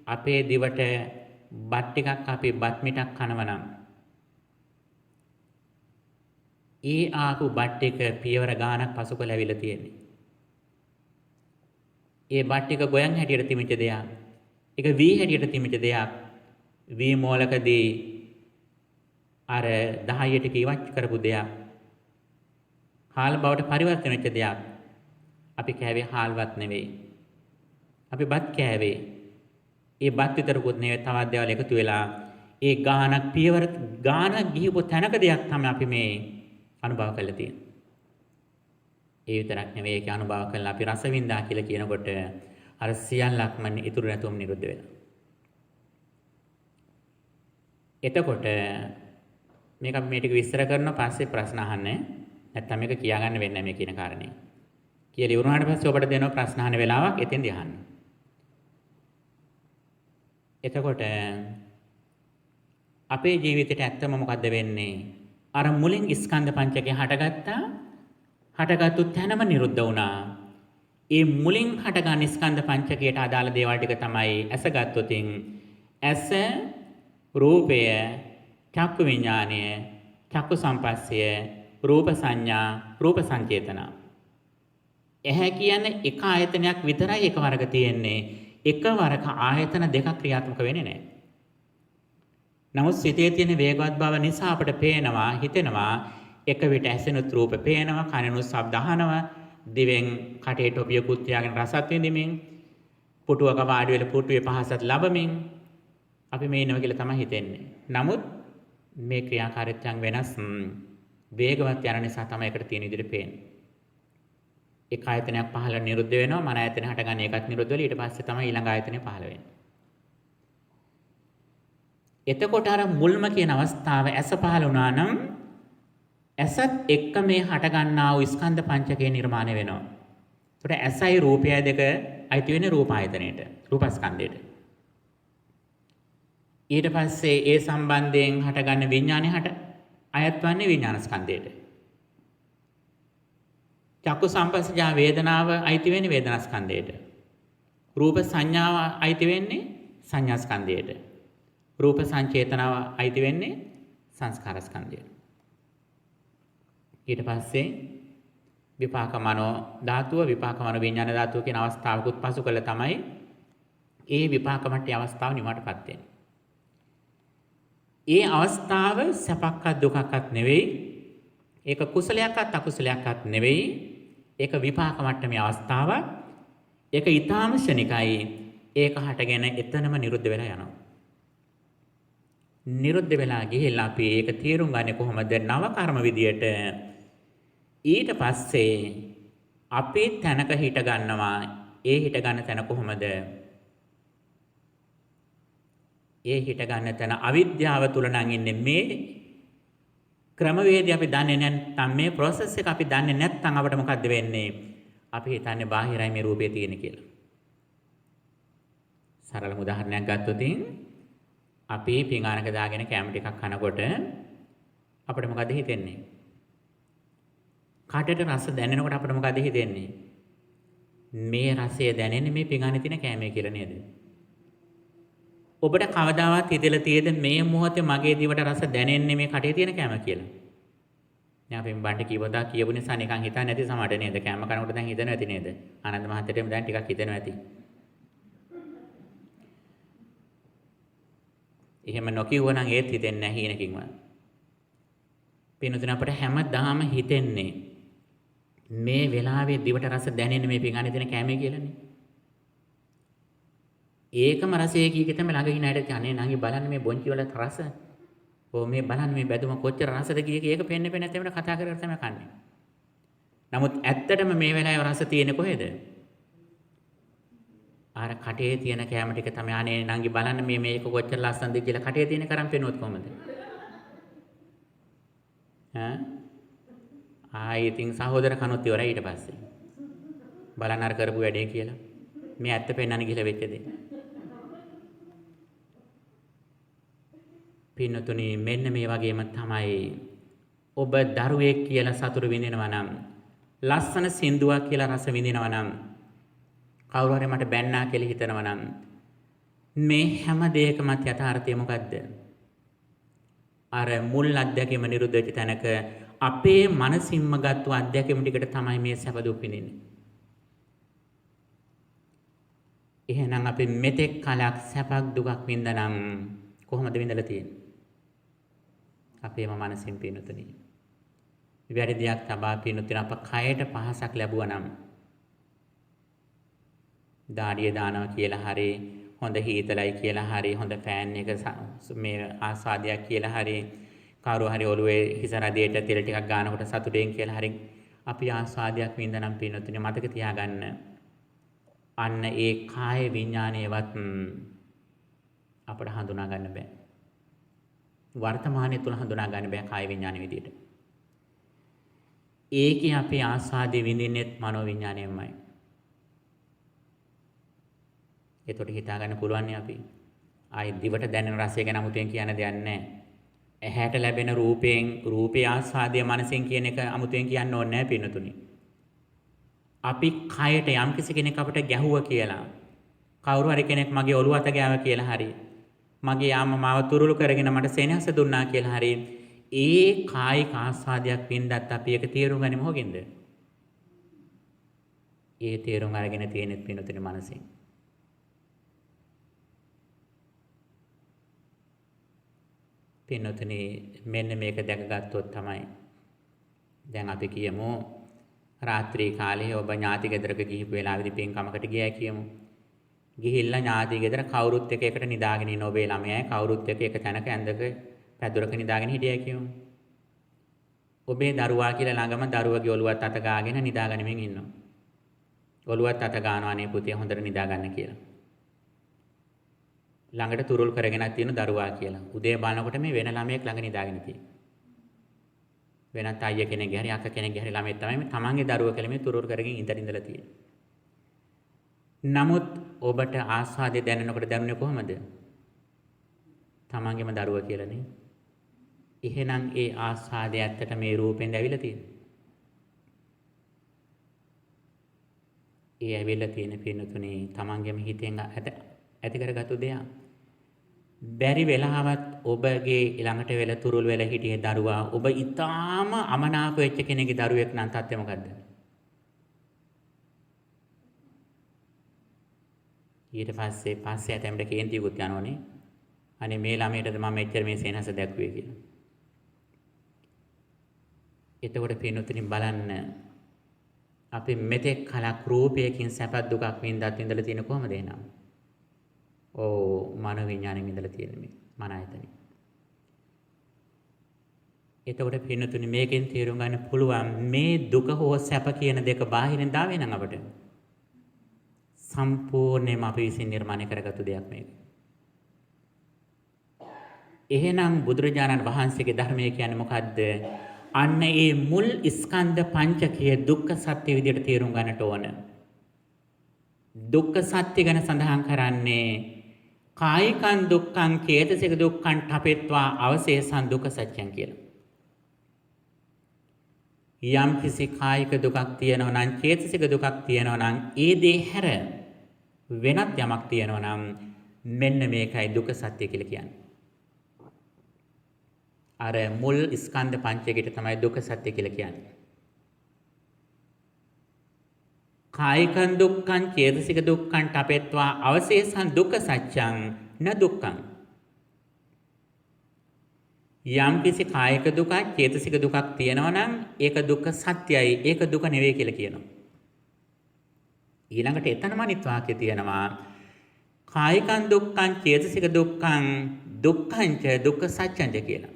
අපේ දිවට බත් ටිකක් අපි බත් මිටක් කනවා නම් ඒ ආපු බත් ටික පියවර ගානක් පසුකල ඇවිල්ලා තියෙන්නේ. ඒ බත් ටික ගොයන් හැටියට තිමිච්ච දෙයක්. ඒක වී හැටියට තිමිච්ච දෙයක්. වී මූලකදී අර 10ට කීවත් කරපු දෙයක්. හාල් බවට පරිවර්තන වෙච්ච දෙයක්. අපි කෑවේ හාල්වත් නෙවෙයි. අපි බත් කෑවේ. ඒ බත් විතරකුත් නෙවෙයි තවත් දේවල් එකතු වෙලා ඒ ගානක් පියවර ගානක් ගිහපු තැනක දෙයක් තමයි අපි මේ අනුභව කරලා තියෙන්නේ. ඒ විතරක් නෙවෙයි ඒක අනුභව කරලා අපි රස වින්දා කියලා කියනකොට අර සියල්ලක්ම ඉතුරු නැතුවම නිරුද්ධ වෙනවා. එතකොට මේක මේ ටික විස්තර කරනවා පස්සේ ප්‍රශ්න අහන්නේ. නැත්තම් මේක කියාගන්න වෙන්නේ නැහැ මේ කියන කාරණේ. කියලා ඉවරුනාට පස්සේ ඔබට දෙනවා ප්‍රශ්න අහන වෙලාවක් එතෙන්දී අහන්න. එතකොට අපේ ජීවිතේට ඇත්තම මොකද්ද වෙන්නේ? අර මුලින් ස්කන්ධ පංචකය හටගත්තා. හටගත්තු තැනම නිරුද්ධ වුණා. ඒ මුලින් හටගන්න ස්කන්ධ පංචකයට අදාළ දේවල් ටික තමයි ඇස ගත්තොතින් ඇස, රූපය, චක්කු විඥානය, චක්කු සම්පස්සය, රූප සංඥා, රූප සංචේතන. එහැ කියන්නේ එක ආයතනයක් විතරයි එකවරක තියෙන්නේ. එකවරක ආයතන දෙකක් ක්‍රියාත්මක වෙන්නේ නැහැ. නමුත් සිතේ තියෙන වේගවත් බව නිසා අපට පේනවා, හිතෙනවා එක විට ඇසෙනුත් රූප පේනවා, කනෙනුත් ශබ්ද අහනවා, දිවෙන් කටේ ටොපියකුත් තියාගෙන රසත් විඳිමින්, පුටුවක වාඩි වෙලා පුටුවේ පහසත් ලබමින් අපි මේ ඉන්නවා කියලා තමයි හිතෙන්නේ. නමුත් මේ ක්‍රියාකාරීත්වයන් වෙනස් වේගවත් යන නිසා තමයි ඒකට තියෙන විදිහට පේන්නේ. එක ආයතනයක් පහළ නිරුද්ධ වෙනවා, මන ආයතන හටගන්න එකත් නිරුද්ධ වෙලා ඊට පස්සේ තමයි ඊළඟ ආයතනය පහළ වෙන්නේ. එතකොට අර මුල්ම කියන අවස්ථාව ඇස පහළ වුණා නම් ඇසත් එක්ක මේ හටගන්නා වූ ස්කන්ධ පංචකය නිර්මාණය වෙනවා. ඒකට ඇසයි රූපය දෙක අයිති වෙන්නේ රූප ආයතනයට, රූපස්කන්ධයට. ඊට පස්සේ ඒ සම්බන්ධයෙන් හටගන්න විඥානය අයත් වන්නේ විඥාන ස්කන්ධයට. චක්කු සම්පස්සජා වේදනාව අයිති වෙන්නේ වේදනා ස්කන්ධයට. රූප සංඥාව අයිති වෙන්නේ සංඥා ස්කන්ධයට. රූප සංචේතනාව අයිති වෙන්නේ සංස්කාර ස්කන්ධයට. ඊට පස්සේ විපාක මනෝ ධාතුව, විපාක මනෝ විඥාන ධාතුව කියන අවස්ථාවකුත් පසු කළ තමයි ඒ විපාක මට්ටේ අවස්ථාව නිවටපත් වෙන්නේ. ඒ අවස්ථාව සැපක්වත් දුකක්වත් නෙවෙයි. ඒක කුසලයක්වත් අකුසලයක්වත් නෙවෙයි. ඒක විපාක මට්ටමේ අවස්ථාවක්. ඒක ඊටාම ශනිකයි. ඒක හටගෙන එතනම නිරුද්ධ වෙලා යනවා. නිරුද්ධ වෙලා ගිහිල්ලා අපි ඒක තීරුම් ගන්නේ කොහොමද? නව කර්ම විදියට. ඊට පස්සේ අපි තැනක හිට ගන්නවා. ඒ හිට ගන්න තැන කොහොමද? ඒ හිට ගන්න තැන අවිද්‍යාව තුල නම් ඉන්නේ. මේ ක්‍රමවේදය අපි දන්නේ නැත්නම්, මේ process එක අපි දන්නේ නැත්නම් අපිට මොකද්ද වෙන්නේ? අපි හිතන්නේ බාහිරයි මේ රූපේ තියෙන්නේ කියලා. සරලම උදාහරණයක් ගත්තොත් අපි පිඟානක දාගෙන කැම ටිකක් කනකොට අපිට මොකද හිතෙන්නේ? කටට රස දැනෙනකොට අපිට මොකද හිතෙන්නේ? මේ රසය දැනෙන්නේ මේ පිඟානේ තියෙන කැමේ කියලා නේද? ඔබට කවදාවත් හිතලා තියෙද මේ මොහොතේ මගේ දිවට රස දැනෙන්නේ මේ කටේ තියෙන කැම කියලා? දැන් අපි බණ්ඩ කියවදා කියපු නිසා නිකන් හිතන්නේ නැති සමහරට නේද? කැම කනකොට දැන් හිතෙනවා ඇති නේද? ආනන්ද මහත්තයාට දැන් ටිකක් හිතෙනවා ඇති. එහෙම නොකියුවනම් ඒත් හිතෙන්නේ නැහැ හීනකින්වත්. පිනුතුන අපට හැමදාම හිතෙන්නේ මේ වෙලාවේ දිවට රස දැනෙන්නේ මේ පිඟානේ තියෙන කැමේ කියලානේ. ඒකම රසයේ කීක තමයි ළඟ ඉන්න අයට අනේ නංගි බලන්න මේ බොන්චි වල රස. ඕ මේ බලන්න මේ බැදුම කොච්චර රසද කීක ඒක පෙන්නේ නැත්නම් කතා කරලා තමයි කන්නේ. නමුත් ඇත්තටම මේ වෙලාවේ රස තියෙන්නේ කොහෙද? අර කටේ තියෙන කැම ටික තමයි අනේ නංගි බලන්න මේක කොච්චර ලස්සනද කියලා කටේ තියෙන කරන් පෙනුවොත් කොහමද? ඉතින් සහෝදර කනොත් ඉවරයි ඊට පස්සේ. බලන්න අර කරපු වැඩේ කියලා. මේ ඇත්ත පෙන්වන්න ගිහලා වෙච්ච දේ. පින්නතුනි මෙන්න මේ වගේම තමයි ඔබ දරුවෙක් කියලා සතුරු විඳිනවා නම්, ලස්සන සින්දුවක් කියලා රස විඳිනවා නම්, කවුරු හරි මට බැන්නා කියලා හිතනවා නම්, මේ හැම දෙයකමත් යථාර්ථය මොකද්ද? අර මුල් අධ්‍යක්ෂකම නිරුද්ධ වෙච්ච තැනක අපේ මනසින්ම ගත්තු අධ්‍යක්ෂකම ටිකට තමයි මේ සැප දුක් විඳින්නේ. එහෙනම් අපි මෙතෙක් කලක් සැපක් දුකක් විඳනනම් කොහොමද විඳලා තියෙන්නේ? අපේම මනසින් පිනුතුනි. වැඩි දෙයක් තබා පිනුතුනි අප කයට පහසක් ලැබුවා නම්, දාඩිය දානවා කියලා හරි, හොඳ හීතලයි කියලා හරි, හොඳ ෆෑන් එක මේ ආස්වාදයක් කියලා හරි, කවුරු හරි ඔළුවේ හිස රදේට තෙල් ටිකක් ගන්නකොට සතුටෙන් කියලා හරි අපි ආස්වාදයක් විඳනනම් පිනුතුනි මතක තියාගන්න. අන්න ඒ කාය විඥානයවත් අපට හඳුනා ගන්න බෑ. වර්තමානයේ තුල හඳුනා ගන්න බෑ කාය විඥාන විදියට. ඒකේ අපි ආස්වාදේ විඳින්නෙත් මනෝ විඥානයෙන්මයි. එතකොට හිතා ගන්න පුළුවන් අපි ආයි දිවට දැනෙන රසය ගැන අමුතුවෙන් කියන්න දෙයක් නැහැ. ඇහැට ලැබෙන රූපේ ආස්වාදය මනසෙන් කියන එක අමුතුවෙන් කියන්න ඕනේ නැහැ පින්නතුනි. අපි කයට යම්කිසි කෙනෙක් අපිට ගැහුවා කියලා කවුරු හරි කෙනෙක් මගේ ඔළුව අත ගෑවා කියලා හරි මගේ යාම මාව තුරුළු කරගෙන මට සෙනෙහස දුන්නා කියලා හරි ඒ කායික ආස්වාදයක් වින්දත් අපි ඒක තේරුම් ගනිමු හොගෙන්ද? ඒ තේරුම් අරගෙන තියෙනෙත් පින්නතුනි මනසෙන්. පින්නතුනි මෙන්න මේක දැකගත්තොත් තමයි දැන් අපි කියමු රාත්‍රී කාලේ ඔබ ඥාති ගෙදරක ගිහිපු වෙලාවෙදි පින්කමකට ගියා කියමු. ගිහිල්ලා ඥාති ගෙදර කවුරුත් එකට නිදාගෙන ඉන්න ඔබේ ළමයා කවුරුත් එක තැනක ඇඳක පැදුරක නිදාගෙන හිටියා කියමු. ඔබේ දරුවා කියලා ළඟම දරුවගේ ඔළුවත් අත ගාගෙන නිදාගනිමින් ඉන්නවා. ඔළුවත් අත ගන්නවා නේ පුතේ හොඳට නිදාගන්න කියලා. ළඟට තුරුල් කරගෙනත් තියෙන දරුවා කියලා. උදේ බලනකොට මේ වෙන ළමයෙක් ළඟ නිදාගෙන තියෙන්නේ. වෙනත් අයියා කෙනෙක්ගේ හරි අක්කා කෙනෙක්ගේ හරි ළමයෙක් තමයි මේ තමන්ගේ දරුවා කියලා මේ තුරුල් කරගෙන ඉඳලා තියෙන්නේ. නමුත් ඔබට ආස්වාදය දැනෙනකොට දැනුනේ කොහමද? තමන්ගේම දරුවා කියලානේ. එහෙනම් ඒ ආස්වාදය ඇත්තට මේ රූපෙන් ඇවිල්ලා තියෙන්නේ. ඒ ඇවිල්ලා තියෙන පින්නතුනේ තමන්ගේම හිතෙන් ඇති කරගත්තු දෙයක්. බැරි වෙලාවත් ඔබගේ ළඟට වෙලා තුරුල් වෙලා හිටියේ දරුවා ඔබ ඊටාම අමනාප වෙච්ච කෙනෙක්ගේ දරුවෙක් නම් තත්ත්වය මොකද්ද? ඊට පස්සේ ඇතැම්ට කේන්තියකුත් යනෝනේ. අනේ මේ ළමයටද මම මෙච්චර මේ සෙනහස දැක්ුවේ කියලා. එතකොට පින්නතුනි බලන්න අපි මෙතෙක් කලක් රූපයකින් සැපත් දුකක් වින්දත් ඉඳලා තියෙන කොහමද එහෙනම්? මන විඥාණයෙන් ඉඳලා තියෙන මේ මන ආයතනෙ. එතකොට පින්නතුනි මේකෙන් තේරුම් ගන්න පුළුවන් මේ දුක හෝ සැප කියන දෙක බාහිරින් දාවේ නම් අපට සම්පූර්ණයෙන්ම අපි විසින් නිර්මාණය කරගත්තු දෙයක් මේක. එහෙනම් බුදුරජාණන් වහන්සේගේ ධර්මය කියන්නේ මොකද්ද? අන්න ඒ මුල් ස්කන්ධ පංචකයේ දුක්ඛ සත්‍ය විදිහට තේරුම් ගන්නට ඕන. දුක්ඛ සත්‍ය ගැන සඳහන් කරන්නේ කායිකං දුක්ඛං චේතසික දුක්ඛං ඨපෙත්වා අවශේෂං දුක්ඛ සත්‍යං කියලා. යම් කිසි කායික දුකක් තියෙනවා නම් චේතසික දුකක් තියෙනවා නම් ඒ දේ හැර වෙනත් යමක් තියෙනවා නම් මෙන්න මේකයි දුක්ඛ සත්‍ය කියලා කියන්නේ. අර මුල් ස්කන්ධ පංචකයට තමයි දුක්ඛ සත්‍ය කියලා කියන්නේ. කායිකං දුක්ඛං චේතසික දුක්ඛං ඨපෙත්වා අවශේෂං දුක්ඛ සත්‍යං න දුක්ඛං. යම් කිසි කායික දුකක් චේතසික දුකක් තියෙනවා නම් ඒක දුක්ඛ සත්‍යයි. ඒක දුක නෙවෙයි කියලා කියනවා. ඊළඟට එතනම අනිත් වාක්‍යය තියෙනවා කායිකං දුක්ඛං චේතසික දුක්ඛං දුක්ඛං ච දුක්ඛ සත්‍යං කියලා.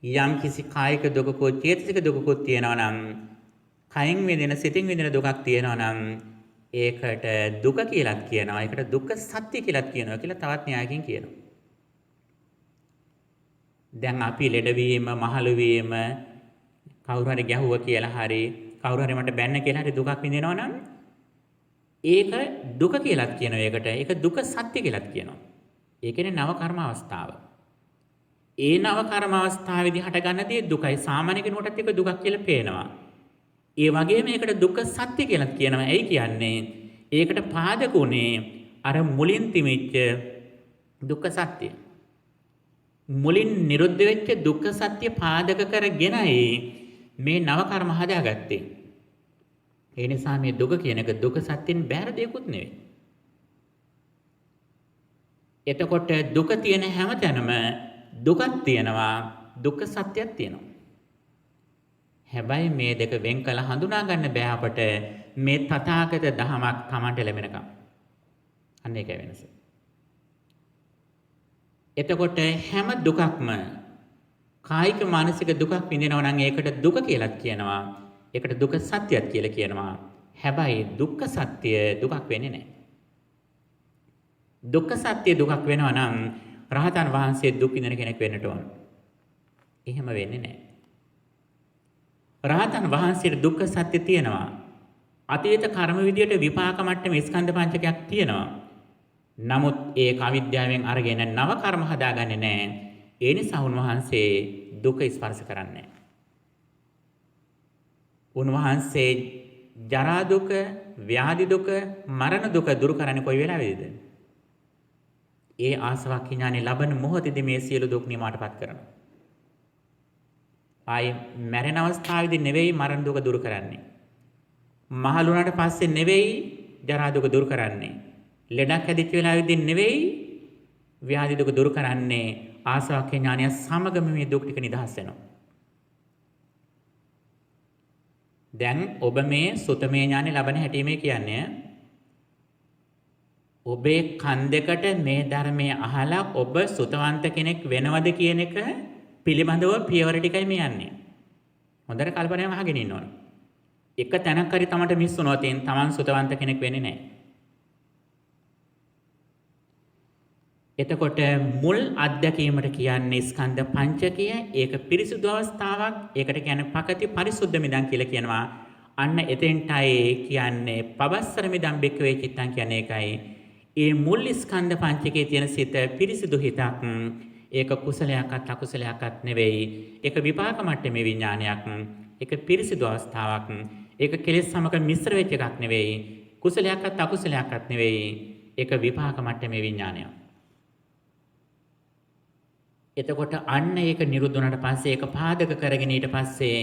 යම් කිසි කායික දුකකෝ චේතසික දුකකෝ තියෙනවා නම් කයින් විඳින සිතින් විඳින දුකක් තියෙනවා නම් ඒකට දුක කියලාත් කියනවා. ඒකට දුක්ඛ සත්‍ය කියලාත් කියනවා කියලා තවත් න්‍යායකින් කියනවා. දැන් අපි ලෙඩවීම, මහලු වීම, කවුරු හරි ගැහුවා කියලා හරි, කවුරු හරි මට බැන්න කියලා හරි දුකක් විඳිනවා නම් ඒක දුක කියලාත් කියනවා. ඒක දුක සත්‍ය කියලාත් කියනවා. ඒ කියන්නේ නව කර්ම අවස්ථාව. ඒ නව කර්ම අවස්ථාවේදී හටගන්න දේ දුකයි. සාමාන්‍ය කෙනෙකුටත් ඒක දුකක් කියලා පේනවා. ඒ වගේම ඒකට දුක්ඛ සත්‍ය කියලාත් කියනවා. ඇයි කියන්නේ? ඒකට පාදක උනේ අර මුලින් තිමිච්ච දුක්ඛ සත්‍ය. මුලින් නිරුද්ධ වෙච්ච දුක්ඛ සත්‍ය පාදක කරගෙනයි මේ නව කර්ම හදාගත්තේ. ඒ නිසා මේ දුක කියන එක දුක සත්‍යෙන් බැහැර දෙයක්වත් නෙවෙයි. එතකොට දුක තියෙන හැමතැනම දුකක් තියෙනවා, දුක්ඛ සත්‍යයක් තියෙනවා. හැබැයි මේ දෙක වෙන් කළ හඳුනා ගන්න බෑ අපට මේ තථාගත දහමක් Tamanට ලැබෙනකම්. අන්න ඒකයි වෙනස. එතකොට හැම දුකක්ම කායික මානසික දුකක් විඳිනවා නම් ඒකට දුක කියලාත් කියනවා. ඒකට දුක සත්‍යයක් කියලා කියනවා. හැබැයි දුක්ඛ සත්‍ය දුකක් වෙන්නේ නැහැ. දුක්ඛ සත්‍ය දුකක් වෙනවා නම් රහතන් වහන්සේ දුක් විඳින කෙනෙක් වෙන්නට ඕන. එහෙම වෙන්නේ නැහැ. රහතන් වහන්සේට දුක්ඛ සත්‍ය තියෙනවා. අතීත කර්ම විදියට විපාක මට්ටමේ ස්කන්ධ පංචකයක් තියෙනවා. නමුත් ඒක අවිද්‍යාවෙන් අරගෙන නව කර්ම හදාගන්නේ නැහැ. ඒ නිසා උන්වහන්සේ දුක ස්පර්ශ කරන්නේ. උන්වහන්සේ ජරා දුක, ව්‍යාධි දුක, මරණ දුක දුරු කරන්නේ කොයි වෙලාවෙද? ඒ ආසවක්ඛ්‍යානෙ ලබන මොහොතේදී මේ සියලු දුක් නිමාටපත් කරනවා. ආයි මරණ අවස්ථාවේදී නෙවෙයි මරණ දුක දුරු කරන්නේ. මහලු වුණාට පස්සේ නෙවෙයි ජරා දුක දුරු කරන්නේ. ලෙඩක් හැදිච්ච වෙලාවේදී නෙවෙයි ව්‍යාධි දුක දුරු කරන්නේ. ආසවක්ඛ්‍යානය සමගම මේ දුක් ටික නිදහස් වෙනවා. දැන් ඔබ මේ සුතමේ ඥානෙ ලබන හැටි මේ කියන්නේ ඔබේ කන් දෙකට මේ ධර්මයේ අහලා ඔබ සුතවන්ත කෙනෙක් වෙනවද කියන එක පිළිබඳව පියවර ටිකයි මේ යන්නේ. හොඳට කල්පනාවෙන් අහගෙන ඉන්න ඕන. එක තැනක් හරි තමන්ට මිස් වුණොත් තමන් සුතවන්ත කෙනෙක් වෙන්නේ නැහැ. එතකොට මුල් අධ්‍යක්ීමට කියන්නේ ස්කන්ධ පංචකය. ඒක පිරිසුදු අවස්ථාවක්. ඒකට කියන්නේ පකති පරිසුද්ධ මිදන් කියලා කියනවා. අන්න එතෙන්ටයි කියන්නේ පබස්සර මිදන් බෙක්කවේ චිත්තං කියන්නේ ඒකයි. ඒ මුල් ස්කන්ධ පංචකයේ තියෙන සිත පිරිසිදු හිතක්. ඒක කුසලයක්වත් අකුසලයක්වත් නෙවෙයි. ඒක විපාක මට්ටමේ විඥානයක්. ඒක පිරිසිදු අවස්ථාවක්. ඒක කෙලෙස් සමග මිශ්‍ර වෙච්ච එකක් නෙවෙයි. කුසලයක්වත් අකුසලයක්වත් නෙවෙයි. ඒක විපාක මට්ටමේ විඥානයක්. එතකොට අන්න ඒක නිරුද්ධ වුණාට පස්සේ ඒක පාදක කරගෙන ඊට පස්සේ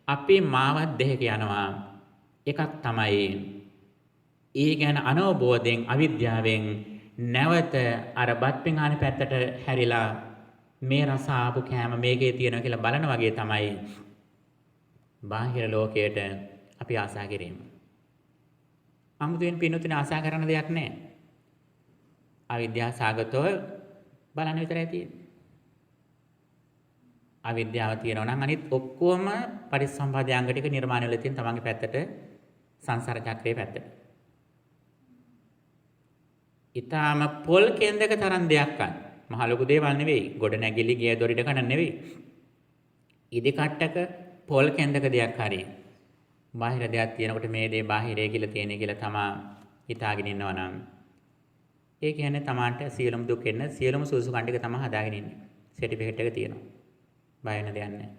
අපේ මාවත් දෙහක යනවා. එකක් තමයි ඒ ගැන අනවබෝධයෙන් අවිද්‍යාවෙන් නැවත අර බත් පිඟාන පැත්තට හැරිලා මේ රස ආපු කෑම මේකේ තියෙනවා කියලා බලන වගේ තමයි බාහිර ලෝකයට අපි ආසා කිරීම. අමුතුවෙන් පින්නතුනේ ආසා කරන දෙයක් නැහැ. අවිද්‍යාව සාගතව බලන විතරයි තියෙන්නේ. අවිද්‍යාව තියෙනවා නම් අනිත් ඔක්කොම පරිසම්පාදයාංග ටික නිර්මාණය වෙලා තියෙන තමන්ගේ පැත්තට සංසාර චක්‍රයේ පැත්තට. ඊටාම පොල් කේන්දක තරම් දෙයක් ගන්න. මහ ලොකු දේවල් නෙවෙයි. ගොඩ නැගිලි ගිය දොරිට ගන්න නෙවෙයි. ඉදි කට්ටක පොල් කේන්දක දෙයක් හරියි. බාහිර දෙයක් තියෙනකොට මේ දේ බාහිරේ කියලා තියෙන කියලා තමා හිතාගෙන ඉන්නවා නම් ඒ කියන්නේ තමාන්ට සියලුම දුක් එන්න සියලුම සුසු කණ්ඩික තමා හදාගෙන ඉන්නේ. සර්ටිෆිකේට් එක තියෙනවා. බය වෙන දෙයක් නැහැ.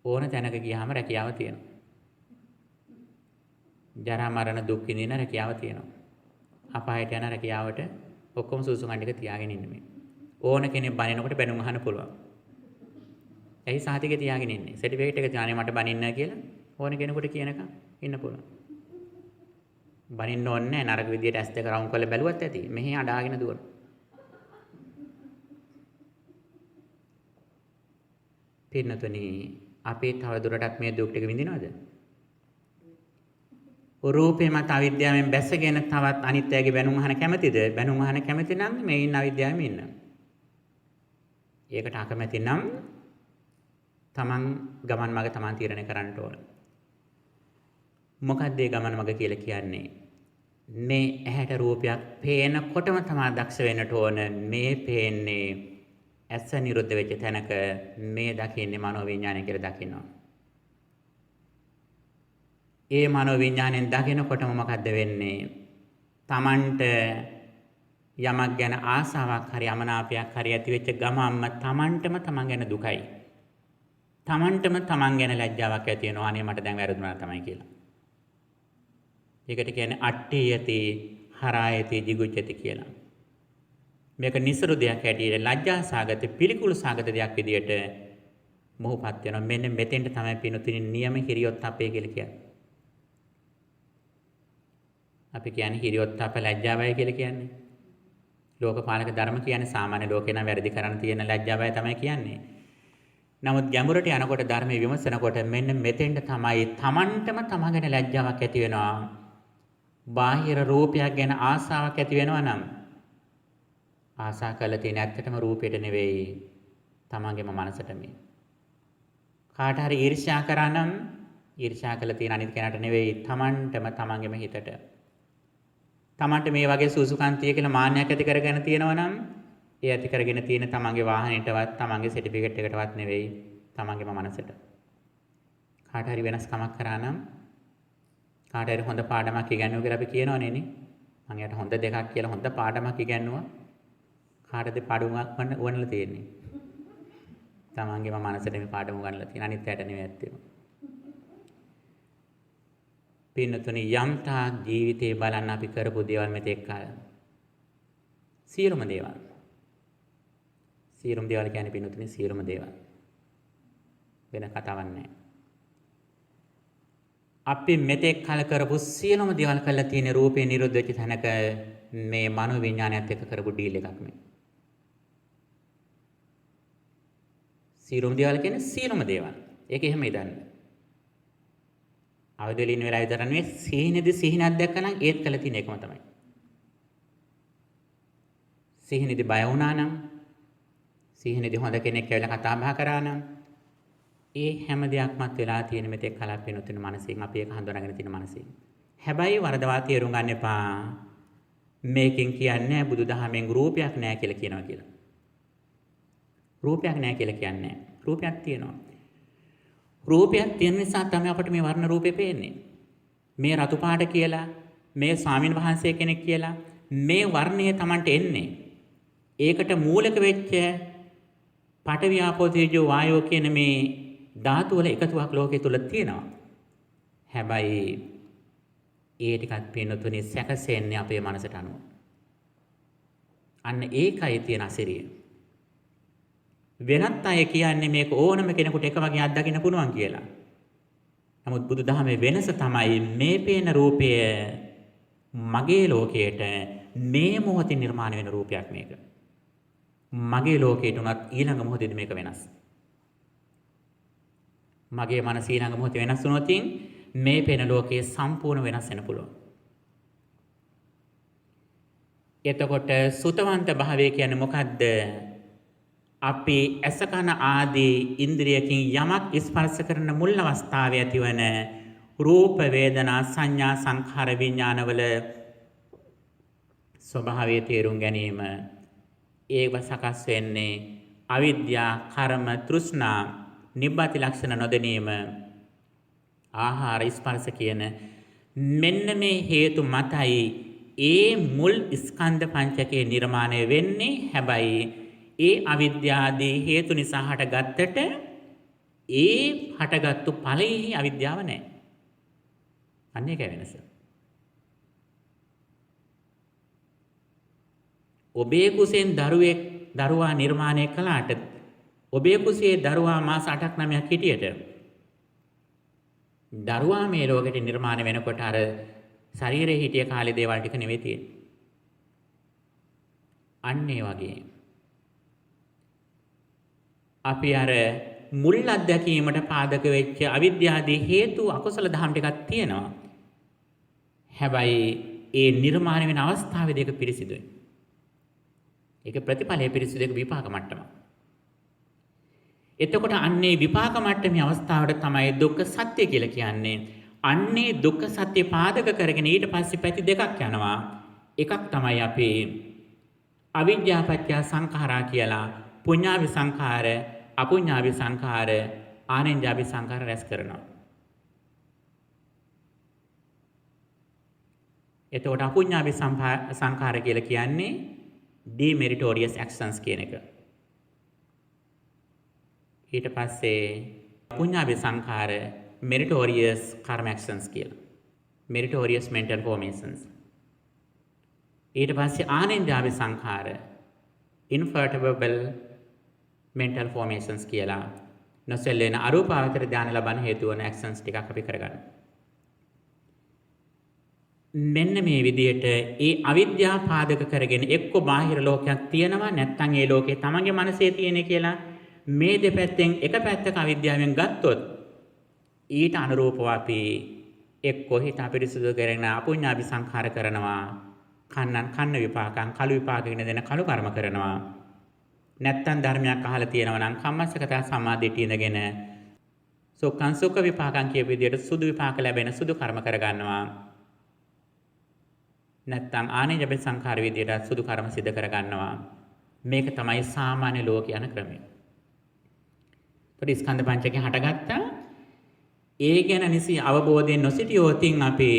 ඕන තැනක ගියාම රැකියාව තියෙනවා. ජරා මරණ දුක් විඳින රැකියාව තියෙනවා. අපායට යන රැකියාවට ඔක්කොම සුසු කණ්ඩික තියාගෙන ඉන්නේ මේ. ඕන කෙනෙක් බනිනකොට බැනුම් අහන්න පුළුවන්. ඇයි සාතිකේ තියාගෙන ඉන්නේ? සර්ටිෆිකේට් එක තියානේ මට බනින්න කියලා ඕන කෙනෙකුට කියනකම් ඉන්න පුළුවන්. බනින්න ඕනේ නැහැ. නරක විදියට ඇස් දෙක රවුම් කරලා බැලුවත් ඇති. මෙහි අඩාගෙන දුවන. පින්නතුනි අපි තව දුරටත් මේ දුක් ටික විඳිනවද? රූපේ මත අවිද්‍යාවෙන් බැසගෙන තවත් අනිත්‍යයේ බැනුම් අහන කැමැතිද? බැනුම් අහන කැමැති නම් මේ ඉන්න අවිද්‍යාවෙම ඉන්න. ඒකට අකමැති නම් තමන් ගමන් මඟ තමන් තීරණය කරන්න ඕන. මොකක්ද මේ ගමන් මඟ කියලා කියන්නේ? මේ ඇහැට රූපයක් පේනකොටම තමා දක්ෂ වෙන්නට ඕන. මේ පේන්නේ ඇස නිරුද්ධ වෙච්ච තැනක මේ දකින්නේ මනෝ විඥානය කියලා දකිනවා. ඒ මනෝ විඥාණයෙන් දකිනකොටම මොකද්ද වෙන්නේ? තමන්ට යමක් ගැන ආසාවක් හරි අමනාපයක් හරි ඇති වෙච්ච ගමම්ම තමන්ටම තමන් ගැන දුකයි. තමන්ටම තමන් ගැන ලැජ්ජාවක් ඇති වෙනවා. අනේ මට දැන් වැරදුනා තමයි කියලා. ඒකට කියන්නේ අට්ඨියති හරායති jigucchati කියලා. මේක නිසරු දෙයක් හැටියට ලැජ්ජා සාගත පිළිකුල් සාගත දෙයක් විදියට මොහොපත් වෙනවා. මෙන්න මෙතෙන්ට තමයි පිනුතුනි නියම හිරියොත් අපේ කියලා කියන්නේ. අපි කියන්නේ හිරියොත් අප ලැජ්ජාවයි කියලා කියන්නේ. ලෝකපාලක ධර්ම කියන්නේ සාමාන්‍ය ලෝකේ නම් වැරදි කරන්න තියෙන ලැජ්ජාවයි තමයි කියන්නේ. නමුත් ගැඹුරට යනකොට ධර්මයේ විමසනකොට මෙන්න මෙතෙන්ට තමයි තමන්ටම තමන් ගැන ලැජ්ජාවක් ඇති වෙනවා. බාහිර රූපයක් ගැන ආසාවක් ඇති වෙනවා නම් ආසා කරලා තියෙන ඇත්තටම රූපයට නෙවෙයි තමන්ගේම මනසට මේ. කාට හරි ඊර්ෂ්‍යා කරා නම් ඊර්ෂ්‍යා කරලා තියෙන අනිත් කෙනාට නෙවෙයි තමන්ටම තමන්ගේම හිතට. තමන්ට මේ වගේ සුසුකාන්තිය කියලා මාන්නයක් ඇති කරගෙන තියෙනවා නම් ඒ ඇති කරගෙන තියෙන තමන්ගේ වාහනයටවත් තමන්ගේ සර්ටිෆිකේට් එකටවත් නෙවෙයි තමන්ගේම මනසට. කාට හරි වෙනස්කමක් කරා නම් කාට හරි හොඳ පාඩමක් ඉගෙනුවා කියලා අපි කියනවනේ නේ. මම යට හොඳ දෙකක් කියලා හොඳ පාඩමක් ඉගෙනුවා. කාටද පාඩමක් වන්නලා තියෙන්නේ? තමන්ගේම මනසට මේ පාඩම උගන්වලා තියෙන අනිත් පැයට නෙවෙයි ඇත්තේ. පින්නතුනි යම් තාක් ජීවිතේ බලන්න අපි කරපු දේවල් මෙතෙක් කාල. සියලුම දේවල්. සියලුම දේවල් කියන්නේ පින්නතුනි සියලුම දේවල්. වෙන කතාවක් නැහැ. අපි මෙතෙක් කල කරපු සියලුම දේවල් කළා තියෙන රූපේ නිරුද්ධ වෙච්ච තැනක මේ මනෝ විඥානයත් එක්ක කරපු ඩීල් එකක් මේ. සියලුම දේවල් කියන්නේ සියලුම දේවල්. ඒක එහෙම ඉදන්න. අවදෙලින් වෙලා විතර නෙවෙයි සිහිනේදී සිහිනක් දැක්කනම් ඒත් කළ තියෙන එකම තමයි. සිහිනේදී බය වුණා නම් සිහිනේදී හොඳ කෙනෙක් කියලා කතා බහ කරා නම් ඒ හැම දෙයක්මත් වෙලා තියෙන මෙතෙක් කලක් වෙනුතුන මනසින් අපි ඒක හඳුනාගෙන තියෙන මනසින්. හැබැයි වරදවා තේරුම් ගන්න එපා. මේකෙන් කියන්නේ බුදුදහමෙන් රූපයක් නැහැ කියලා කියනවා කියලා. රූපයක් නැහැ කියලා කියන්නේ. රූපයක් තියෙනවා. රූපයක් තියෙන නිසා තමයි අපිට මේ වර්ණ රූපේ පේන්නේ. මේ රතු පාට කියලා, මේ ස්වාමින් වහන්සේ කෙනෙක් කියලා, මේ වර්ණය Tamanට එන්නේ. ඒකට මූලික වෙච්ච පඨවි ආපෝ තේජෝ වායෝ කියන මේ ධාතු වල එකතුවක් ලෝකයේ තුල තියෙනවා. හැබැයි ඒ ටිකත් පින්නතුනේ සැකසෙන්නේ අපේ මනසට අනුව. අන්න ඒකයි තියෙන අසිරිය. වෙනත් අය කියන්නේ මේක ඕනම කෙනෙකුට එක වගේ අත්දකින්න පුළුවන් කියලා. නමුත් බුදුදහමේ වෙනස තමයි මේ පේන රූපය මගේ ලෝකයට මේ මොහොතේ නිර්මාණය වෙන රූපයක් මේක. මගේ ලෝකයට උනත් ඊළඟ මොහොතේදී මේක වෙනස්. මගේ මනස ඊළඟ මොහොතේ වෙනස් වුණොත් මේ පේන ලෝකයේ සම්පූර්ණ වෙනස් වෙන්න පුළුවන්. එතකොට සුතවන්ත භාවය කියන්නේ මොකද්ද? අපි ඇස කන ආදී ඉන්ද්‍රියකින් යමක් ස්පර්ශ කරන මුල් අවස්ථාවේ ඇතිවන රූප වේදනා සංඥා සංඛාර විඥානවල ස්වභාවය තේරුම් ගැනීම ඒව සකස් වෙන්නේ අවිද්‍යා කර්ම තෘෂ්ණා නිබ්බති ලක්ෂණ නොදැනීම ආහාර ස්පර්ශ කියන මෙන්න මේ හේතු මතයි ඒ මුල් ස්කන්ධ පංචකයේ නිර්මාණය වෙන්නේ. හැබැයි ඒ අවිද්‍යාදී හේතු නිසා හටගත්තට ඒ හටගත්තු ඵලයේ අවිද්‍යාව නැහැ. අන්න ඒක වෙනස. ඔබේ කුසෙන් දරුවා නිර්මාණය කළාට ඔබේ කුසේ දරුවා මාස 8ක් 9ක් හිටියට දරුවා මේ ලෝකෙට නිර්මාණය වෙනකොට අර ශරීරයේ හිටිය කාලේ දේවල් ටික නෙවෙයි තියෙන්නේ. අන්න ඒ වගේ අපි අර මුල් අත්දැකීමට පාදක වෙච්ච අවිද්‍යාදී හේතු අකුසල දහම් ටිකක් තියෙනවා. හැබැයි ඒ නිර්මාණය වෙන අවස්ථාවේදී ඒක පිරිසිදුයි. ඒක ප්‍රතිඵලයේ පිරිසිදු ඒක විපාක මට්ටම. එතකොට අන්නේ විපාක මට්ටමේ අවස්ථාවට තමයි දුක්ඛ සත්‍ය කියලා කියන්නේ. අන්නේ දුක්ඛ සත්‍ය පාදක කරගෙන ඊට පස්සේ පැති දෙකක් යනවා. එකක් තමයි අපි අවිද්‍යා පත්‍ය සංඛාරා කියලා පුඤ්ඤාවි සංඛාර අපුඤ්ඤාවි සංඛාර ආනෙන්ජාවි සංඛාර රැස් කරනවා. එතකොට අපුඤ්ඤාවි සංඛාර කියලා කියන්නේ demeritorious actions කියන එක. ඊට පස්සේ පුඤ්ඤාවි සංඛාර meritorious karma actions කියලා. meritorious mental formations. ඊට පස්සේ ආනෙන්ජාවි සංඛාර invertible mental formations කියලා. නොසැලෙන අරූපාවචර ධානය ලබන්න හේතු වන actions ටිකක් අපි කරගන්නවා. මෙන්න මේ විදිහට ඒ අවිද්‍යාව පාදක කරගෙන එක්ක බාහිර ලෝකයක් තියෙනවා නැත්නම් ඒ ලෝකේ තමන්ගේ මනසේ තියෙන කියලා මේ දෙපැත්තෙන් එක පැත්තක අවිද්‍යාවෙන් ගත්තොත් ඊට අනුරූපව අපි එක්ක හිත අපිරිසුදු කරගෙන අපුඤ්ඤාවි සංඛාර කරනවා. කන්න විපාකං කළු විපාකගෙන දෙන කළු කර්ම කරනවා. නැත්තම් ධර්මයක් අහලා තියෙනවා නම් කම්මස්සගත සමාධියට ඉඳගෙන සුඛං සුඛ විපාකං කිය විදියට සුදු විපාක ලැබෙන සුදු කර්ම කරගන්නවා. නැත්තම් ආනෙජබ සංඛාර විදියට සුදු කර්ම සිදු කරගන්නවා. මේක තමයි සාමාන්‍ය ලෝක යන ක්‍රමය. පොඩි ස්කන්ධ පංචකේ හටගත්තා. ඒ ගැන නිසි අවබෝධයෙන් නොසිටියොතින් අපි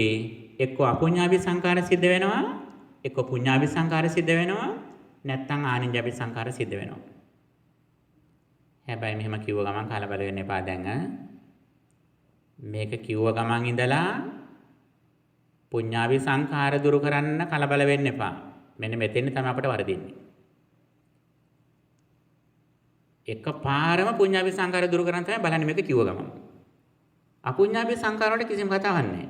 එක්ක අපුඤ්ඤාභි සංකාර සිද්ධ වෙනවා, එක්ක පුඤ්ඤාභි සංකාර සිද්ධ වෙනවා, නැත්නම් ආනිඤ්ඤාභි සංකාර සිද්ධ වෙනවා. හැබැයි මෙහෙම කිව්ව ගමන් කලබල වෙන්න එපා දැන්. මේක කිව්ව ගමන් ඉඳලා පුඤ්ඤාභි සංකාර දුරු කරන්න කලබල වෙන්න එපා. මෙන්න මෙතෙන් තමයි අපිට වරදින්නේ. එකපාරම පුඤ්ඤාභි සංකාර දුරු කරන් තමයි බලන්නේ මේක කිව්ව ගමන්. අපුඤ්ඤාභි සංකාර වලට කිසිම කතාවක් නැහැ.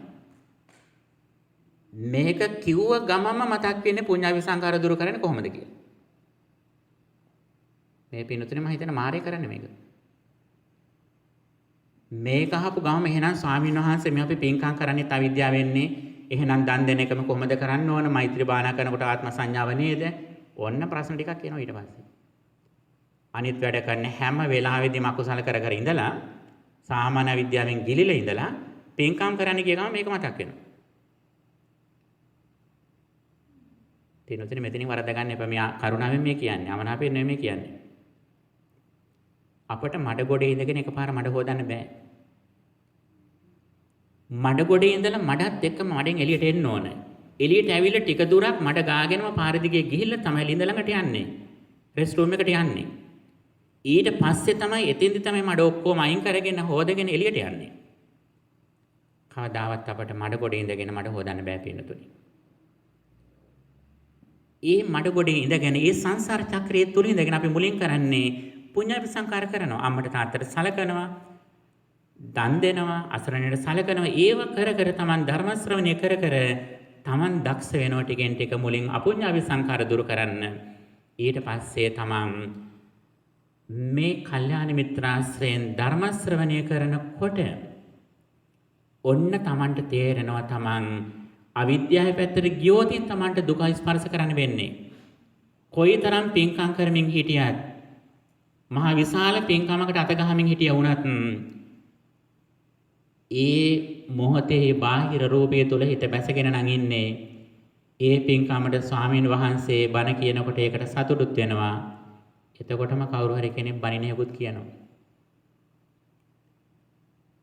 මේක කිව්ව ගමම මතක් වෙන්නේ පුඤ්ඤාභි සංකාර දුරු කරන්නේ කොහොමද කියලා. මේ පිනුතුනේ මම හිතන මාරේ කරන්නේ මේක. මේක අහපු ගමම එහෙනම් ස්වාමීන් වහන්සේ මේ අපි පින්කම් කරන්නේ අවිද්‍යාව වෙන්නේ. එහෙනම් දන් දෙන එකම කොහොමද කරන්න ඕන? මෛත්‍රී භාවනා කරනකොට ආත්ම සංඥාව නේද? ඔන්න ප්‍රශ්න ටිකක් එනවා ඊට පස්සේ. අනිත් වැඩ කරන හැම වෙලාවෙදීම අකුසල කර කර ඉඳලා සාමාන්‍ය විද්‍යාවෙන් ගිලිලා ඉඳලා පින්කම් කරන්න කිය ගමන් මේක මතක් වෙනවා. පිනුතුනේ මෙතනින් වරද්ද ගන්න එපා. මේ කරුණාවෙන් මේ කියන්නේ. අමනාපයෙන් නෙමෙයි මේ කියන්නේ. අපට මඩ ගොඩේ ඉඳගෙන එකපාර මඩ හොදන්න බෑ. මඩ ගොඩේ ඉඳලා මඩත් එක්කම මඩෙන් එළියට එන්න ඕන. එළියට ඇවිල්ලා ටික දුරක් මඩ ගාගෙනම පාර දිගේ ගිහිල්ලා තමයි ළිඳ ළඟට යන්නේ. රෙස්ට් රූම් එකට යන්නේ. ඊට පස්සේ තමයි එතෙන්දි තමයි මඩ ඔක්කොම අයින් කරගෙන හොදගෙන එළියට යන්නේ. කවදාවත් අපට මඩ ගොඩේ ඉඳගෙන මඩ හොදන්න බෑ පින්නතුනි. ඒ මඩ ගොඩේ ඉඳගෙන ඒ සංසාර චක්‍රයේ තුල ඉඳගෙන අපි මුලින් කරන්නේ පුඤ්ඤාභි සංකාර කරනවා. අම්මට තාත්තට සලකනවා, දන් දෙනවා, අසරණයට සලකනවා. ඒව කර කර තමන් ධර්ම ශ්‍රවණය කර කර තමන් දක්ෂ වෙනවා ටිකෙන් ටික මුලින් අපුඤ්ඤාභි සංකාර දුරු කරන්න. ඊට පස්සේ තමන් මේ කල්යාණ මිත්‍රාශ්‍රයෙන් ධර්ම ශ්‍රවණය කරනකොට ඔන්න තමන්ට තේරෙනවා තමන් අවිද්‍යාවේ පැත්තට ගියොත් තමන්ට දුක ස්පර්ශ කරන්න වෙන්නේ. කොයිතරම් පින්කම් කරමින් හිටියත් මහා විශාල පින්කමකට අත ගහමින් හිටියා වුණත් ඒ මොහොතේ බාහිර රූපය තුල හිත බැසගෙන නම් ඉන්නේ. ඒ පින්කමට ස්වාමීන් වහන්සේ බණ කියනකොට ඒකට සතුටුත් වෙනවා. එතකොටම කවුරු හරි කෙනෙක් බණිනේකුත් කියනවා.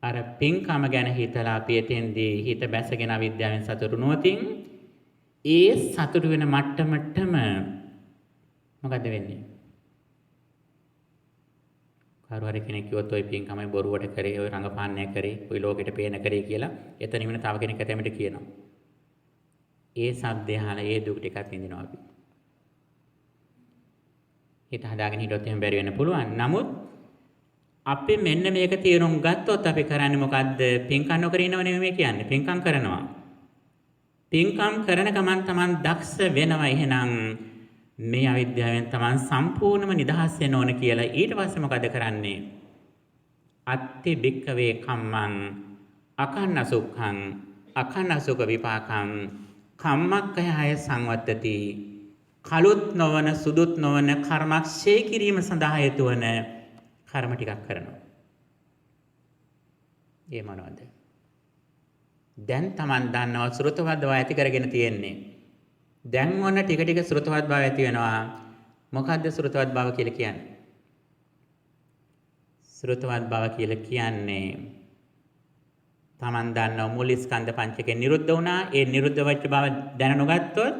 අර පින්කම ගැන හිතලා අපි එතෙන්දී හිත බැසගෙන අවිද්‍යාවෙන් සතුටු නොතින් ඒ සතුටු වෙන මට්ටමටම මොකද වෙන්නේ? කවුරු හරි කෙනෙක් කිව්වොත් ඔය පින්කමයි බොරුවට කරේ, ඔය රංගපාන්නය කරේ, ඔය ලෝකෙට පේන කරේ කියලා එතනින් වෙන තව කෙනෙක් ඇතැමිට කියනවා. ඒ සද්දය අහලා ඒ දුක ටිකක් විඳිනවා අපි. හිත හදාගෙන හිටියොත් එහෙම බැරි වෙන්න පුළුවන්. නමුත් අපි මෙන්න මේක තීරුම් ගත්තොත් අපි කරන්නේ මොකද්ද? පින්කම් නොකර ඉන්නව නෙමෙයි මේ කියන්නේ. පින්කම් කරනවා. පින්කම් කරන ගමන් Taman දක්ෂ වෙනවා. එහෙනම් මේ අවිද්‍යාවෙන් Taman සම්පූර්ණම නිදහස් වෙන්න ඕන කියලා. ඊට පස්සේ මොකද කරන්නේ? අත්ති භික්කවේ කම්මං අකන්න සුඛං අකන්න සුඛ විපාකං කම්මක්ඛය සංවත්තති. කලුත් නොවන සුදුත් නොවන කර්මක් ශේ කිරීම සඳහා හේතු වන කර්ම ටිකක් කරනවා. ඒ මොනවද? දැන් Taman දන්නවා ශ්‍රුතවත් බව ඇති කරගෙන තියෙන්නේ. දැන් ඔන්න ටික ටික ශ්‍රුතවත් බව ඇති වෙනවා. මොකද්ද ශ්‍රුතවත් බව කියලා කියන්නේ? ශ්‍රුතවත් බව කියලා කියන්නේ Taman දන්නවා මූල ස්කන්ධ පංචකේ නිරුද්ධ වුණා. ඒ නිරුද්ධ වෙච්ච බව දැන නොගත්තොත්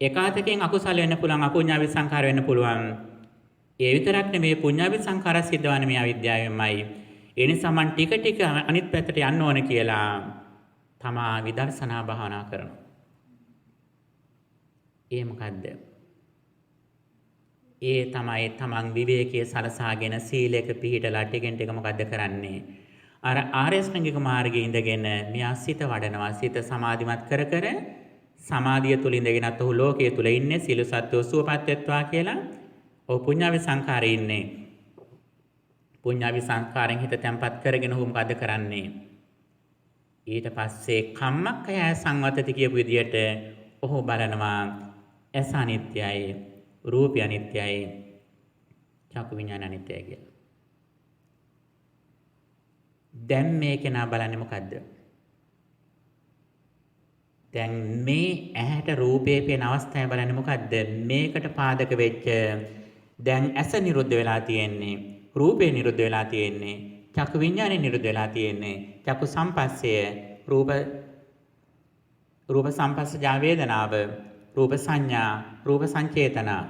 එකාතකින් අකුසල වෙන්න පුළුවන්, අපුඤ්ඤාවි සංඛාර වෙන්න පුළුවන්. ඒ විතරක් නෙමෙයි පුඤ්ඤාවි සංඛාර සිද්ධවන්නේ මේ අවිද්‍යාවෙන්මයි. ඒ නිසා මම ටික ටික අනිත් පැත්තට යන්න ඕන කියලා තමා විදර්ශනා භාවනා කරනවා. ඒ මොකද්ද? ඒ තමයි තමන් විවේකයේ සලසාගෙන සීලයක පිළිහිටලා ටිකෙන් ටික මොකද්ද කරන්නේ? අර ආර්ය ශ්‍රැංගික මාර්ගයේ ඉඳගෙන මෙයා සිත වඩනවා. සිත සමාධිමත් කර කර සමාධිය තුල ඉඳගෙනත් ඔහු ලෝකයේ තුල ඉන්නේ. සීල සත්‍යෝ සුවපත් වෙත්වා කියලා ඔහු පුඤ්ඤාවි සංඛාරේ ඉන්නේ. පුඤ්ඤාවි සංඛාරෙන් හිත තැම්පත් කරගෙන ඔහු මොකද කරන්නේ? ඊට පස්සේ කම්මක්ඛය සංවත්තති කියපු විදියට ඔහු බලනවා ඇස අනිත්‍යයි, රූපය අනිත්‍යයි, චක්කු විඤ්ඤාණ අනිත්‍යයි කියලා. දැන් මේක නා බලන්නේ මොකද්ද? දැන් මේ ඇහැට රූපේ පේන අවස්ථාව බලන්නේ මොකද්ද? මේකට පාදක වෙච්ච දැන් ඇස නිරුද්ධ වෙලා තියෙන්නේ, රූපේ නිරුද්ධ වෙලා තියෙන්නේ. චක්කු විඥානේ නිරුද්ධ වෙලා තියෙන්නේ. චක්කු සම්පස්සය රූප සම්පස්සජා වේදනාව, රූප සංඥා, රූප සංචේතනා.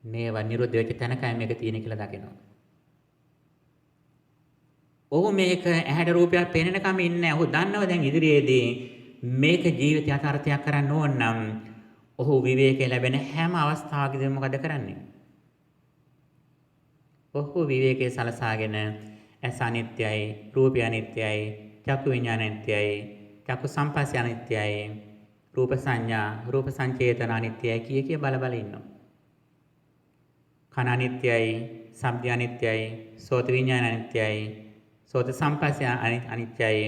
මේවා නිරුද්ධ වෙච්ච තැනකයි මේක තියෙන කියලා දකිනවා. ඔහු මේක ඇහැට රූපයක් පේනකම ඉන්නේ. ඔහු දන්නව දැන් ඉදිරියේදී මේක ජීවිත යථාර්ථයක් කරන්න ඕන නම් ඔහු විවේකයේ ලැබෙන හැම අවස්ථාවකදීම මොකද කරන්නේ? ඔහු විවේකයේ සලසාගෙන ඇස අනිත්‍යයි, රූපය අනිත්‍යයි, චක්කු විඤ්ඤාණ අනිත්‍යයි, චක්කු සම්පස්සය අනිත්‍යයි, රූප සංඥා, රූප සංචේතන අනිත්‍යයි කිය බල ඉන්නවා. කන අනිත්‍යයි, ශබ්ද අනිත්‍යයි, සෝත විඤ්ඤාණ අනිත්‍යයි, සෝත සම්පස්සය අනිත්‍යයි,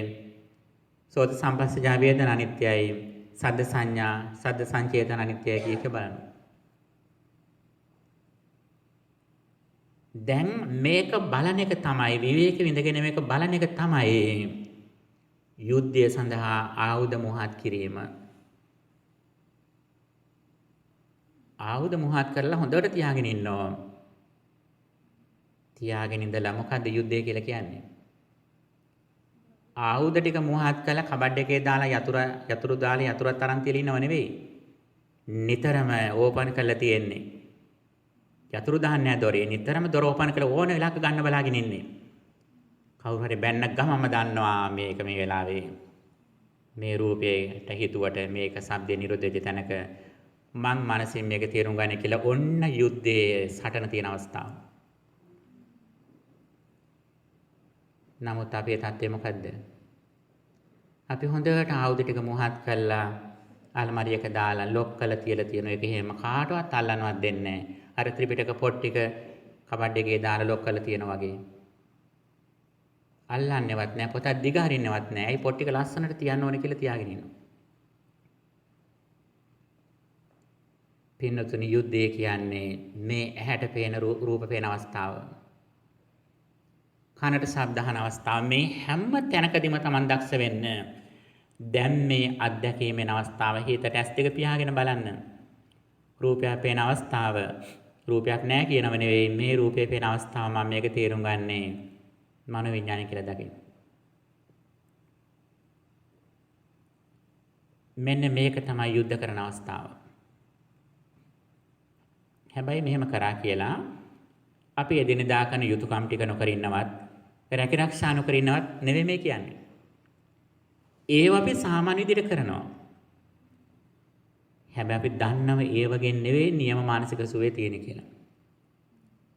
සෝත සම්පස්සජා වේදනා අනිත්‍යයි, සද්ද සංඥා, සද්ද සංචේතන අනිත්‍යයි කිය බලනවා. දැන් මේක බලන එක තමයි විවේක විඳගෙන මේක බලන එක තමයි යුද්ධය සඳහා ආයුධ මොහත් කිරීම. ආයුධ මොහත් කරලා හොඳට තියාගෙන ඉන්නවා. තියාගෙන ඉඳලා මොකද්ද යුද්ධය කියලා කියන්නේ? ආයුධ ටික මොහත් කළා කබඩ් එකේ දාලා යතුරු දාලා යතුරක් තරම් තියලා ඉනව නෙවෙයි. නිතරම ඕපන් කරලා තියෙන්නේ. යතුරු දාන්නේ නැහැ දොරේ. නිතරම දොර ඕපන් කරලා ඕන වෙලාවක ගන්න බලාගෙන ඉන්නේ. කවුරු හරි බැන්නක් ගමම දන්නවා මේක මේ වෙලාවේ මේ රූපයට හිතුවට මේක ශබ්දේ නිරුද්ධ වෙච්ච තැනක මං මනසින් මේක තේරුම් ගන්න කියලා ඔන්න යුද්ධයේ සටන තියෙන අවස්ථාව. නමුත් අපේ තත්ත්වය මොකද්ද? අපි හොඳට ආයුධ ටික මොහත් කළා අල්මාරියක දාලා ලොක් කරලා තියලා තියෙන එක එහෙම කාටවත් අල්ලන්නවත් දෙන්නේ නැහැ. අර ත්‍රිපිටක පොත් ටික කබඩ් එකේ දාලා ලොක් කරලා තියෙනවා වගේ. අල්ලන්නේවත් නැහැ, පොතක් දිගහරින්නවත් නැහැ. ඇයි පොත් ටික ලස්සනට තියන්න ඕනේ කියලා තියාගෙන ඉන්නවා. පින්නතුනි යුද්ධය කියන්නේ මේ ඇහැට පේන රූප පේන අවස්ථාව. කනට ශබ්ද අහන අවස්ථාව. මේ හැම තැනකදීම Taman දක්ෂ වෙන්න. දැන් මේ අත්දැකීමේ අවස්ථාව හිතට ඇස් දෙක පියාගෙන බලන්න. රූපයක් පේන අවස්ථාව. රූපයක් නැහැ කියනව නෙවෙයි මේ රූපේ පේන අවස්ථාව මම මේක තේරුම් ගන්නේ මනෝ විඥානය කියලා දකින්න. මෙන්න මේක තමයි යුද්ධ කරන අවස්ථාව. හැබැයි මෙහෙම කරා කියලා අපි එදිනෙදා කරන යුතුයකම් ටික නොකර ඉන්නවත් රැකිරක්ෂා නොකර ඉන්නවත් නෙවෙයි මේ කියන්නේ. ඒව අපි සාමාන්‍ය විදිහට කරනවා. හැබැයි අපි දන්නව ඒ වගේ නෙවෙයි නියම මානසික සුවේ තියෙන කියලා.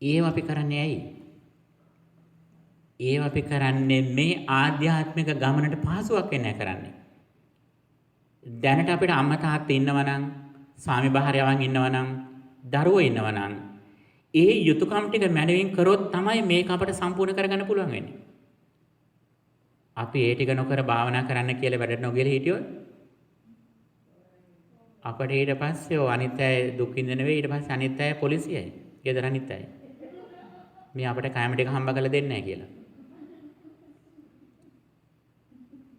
ඒව අපි කරන්නේ ඇයි? ඒව අපි කරන්නේ මේ ආධ්‍යාත්මික ගමනට පහසුවක් වෙන්නේ කරන්නේ. දැනට අපිට අම්මා තාත්තා ඉන්නවා නම්, ස්වාමි භාර්යාවන් ඉන්නවා නම්, දරුවෝ ඉන්නවා නම්, ඒ යුතුයකම් ටික මැනවින් කරොත් තමයි මේක අපට සම්පූර්ණ කරගන්න පුළුවන් වෙන්නේ. අපි ඒ ටික නොකර භාවනා කරන්න කියලා වැඩට නොගියලා හිටියොත් අපිට ඊට පස්සේ අනිත් අය දුක් විඳින නෙවෙයි ඊට පස්සේ අනිත් අය පොලිසියයි. ගෙදර අනිත් අය. මේ අපිට කැම ටික හම්බ කරලා දෙන්නේ නැහැ කියලා.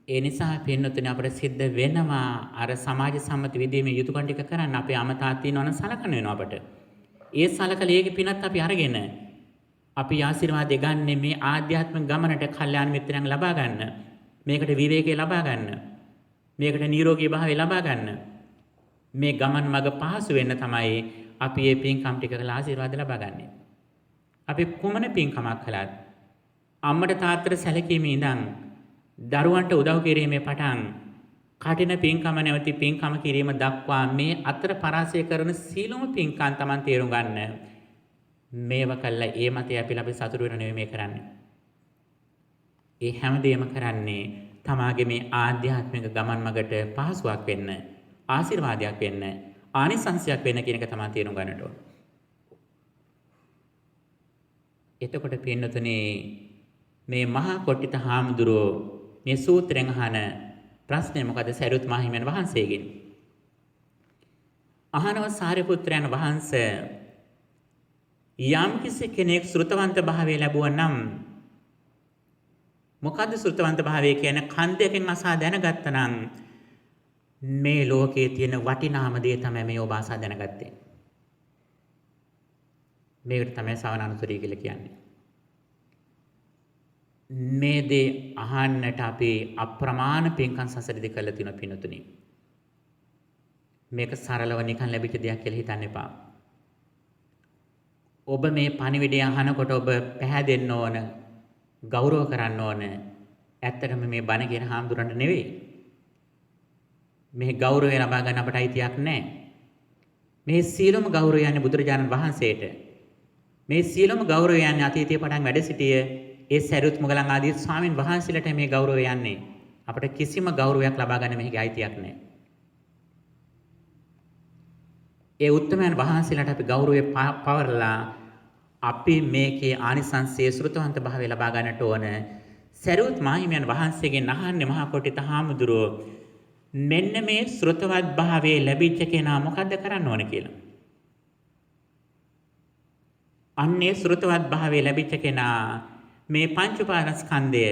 ඒ නිසා පින්නතුනේ අපිට සිද්ධ වෙනවා අර සමාජ සම්මත විදිහේ යුතුයකම් ටික කරන්න අපේ අමතාත් ඉන්නවනම් සලකන්න වෙනවා අපට. ඒ සලකලා ඒකේ පිනත් අපි අරගෙන අපි ආශිර්වාදය ගන්න මේ ආධ්‍යාත්මික ගමනට කල්යාණ මිත්‍රයන් ලබා ගන්න. මේකට විවේකී ලබා ගන්න. මේකට නිරෝගී භාවය ලබා ගන්න. මේ ගමන් මඟ පහසු වෙන්න තමයි අපි මේ පින්කම් ටික කළා ආශිර්වාද ලබා ගන්න. අපි කොමන පින්කමක් කළත් අම්මට තාත්තට සැලකීමේ ඉඳන් දරුවන්ට උදව් කිරීමේ පටන් කටින පින්කම නැවති පින්කම කිරීම දක්වා මේ අතර පරාසය කරන සීලම පින්කම් Taman තේරුම් ගන්න. මේව කළා ඒ මතය අපි ළඟ සතුරු වෙන නෙවෙයි මේ කරන්නේ. ඒ හැමදේම කරන්නේ තමාගේ මේ ආධ්‍යාත්මික ගමන් මඟට පහසුවක් වෙන්න, ආශිර්වාදයක් වෙන්න, ආනිසංසයක් වෙන්න කියන එක තමයි තේරුම් ගන්නට ඕන. එතකොට පින්නතුනේ මේ මහා කොට්ටිත හාමුදුරුවෝ මේ සූත්‍රයෙන් අහන ප්‍රශ්නේ මොකද සරියුත් මහ හිමියන් වහන්සේගෙන්? අහනවා සාරිපුත්‍රයන් වහන්සේ යම් කිසි කෙනෙක් ශ්‍රුතවන්ත භාවය ලැබුවා නම් මොකද්ද ශ්‍රුතවන්ත භාවය කියන්නේ? කන් දෙකෙන් අසා දැනගත්තා නම් මේ ලෝකයේ තියෙන වටිනාම දේ තමයි මේ ඔබ අසා දැනගත්තේ. මේකට තමයි ශ්‍රවණ අනුසරිය කියලා කියන්නේ. මේ දේ අහන්නට අපි අප්‍රමාණ පින්කම් සසරදී කළ තියෙන පිනතුනි. මේක සරලව නිකන් ලැබිච්ච දෙයක් කියලා හිතන්න එපා. ඔබ මේ පණිවිඩය අහනකොට ඔබ පැහැදෙන්න ඕන, ගෞරව කරන්න ඕන. ඇත්තටම මේ බණ කියන හාමුදුරන්ට නෙවෙයි. මේ ගෞරවය ලබා ගන්න අපට අයිතියක් නැහැ. මේ සියලුම ගෞරවය යන්නේ බුදුරජාණන් වහන්සේට. මේ සියලුම ගෞරවය යන්නේ අතීතයේ පටන් වැඩ සිටියේ ඒ සරියුත් මුගලන් ආදී ස්වාමින් වහන්සේලාට මේ ගෞරවය යන්නේ. අපට කිසිම ගෞරවයක් ලබා ගන්න මේකේ අයිතියක් නැහැ. ඒ උත්තමයන් වහන්සේලාට අපි ගෞරවය පවරලා අපි මේකේ ආනිසංසයේ ශ්‍රුතවන්ත භාවය ලබා ගන්නට ඕන. සරියුත් මාහිමියන් වහන්සේගෙන් අහන්නේ මහා කොටිත හාමුදුරුවෝ මෙන්න මේ ශ්‍රුතවත් භාවයේ ලැබිච්ච කෙනා මොකද්ද කරන්න ඕන කියලා. අන්නේ ශ්‍රුතවත් භාවයේ ලැබිච්ච කෙනා මේ පංච උපාදානස්කන්ධය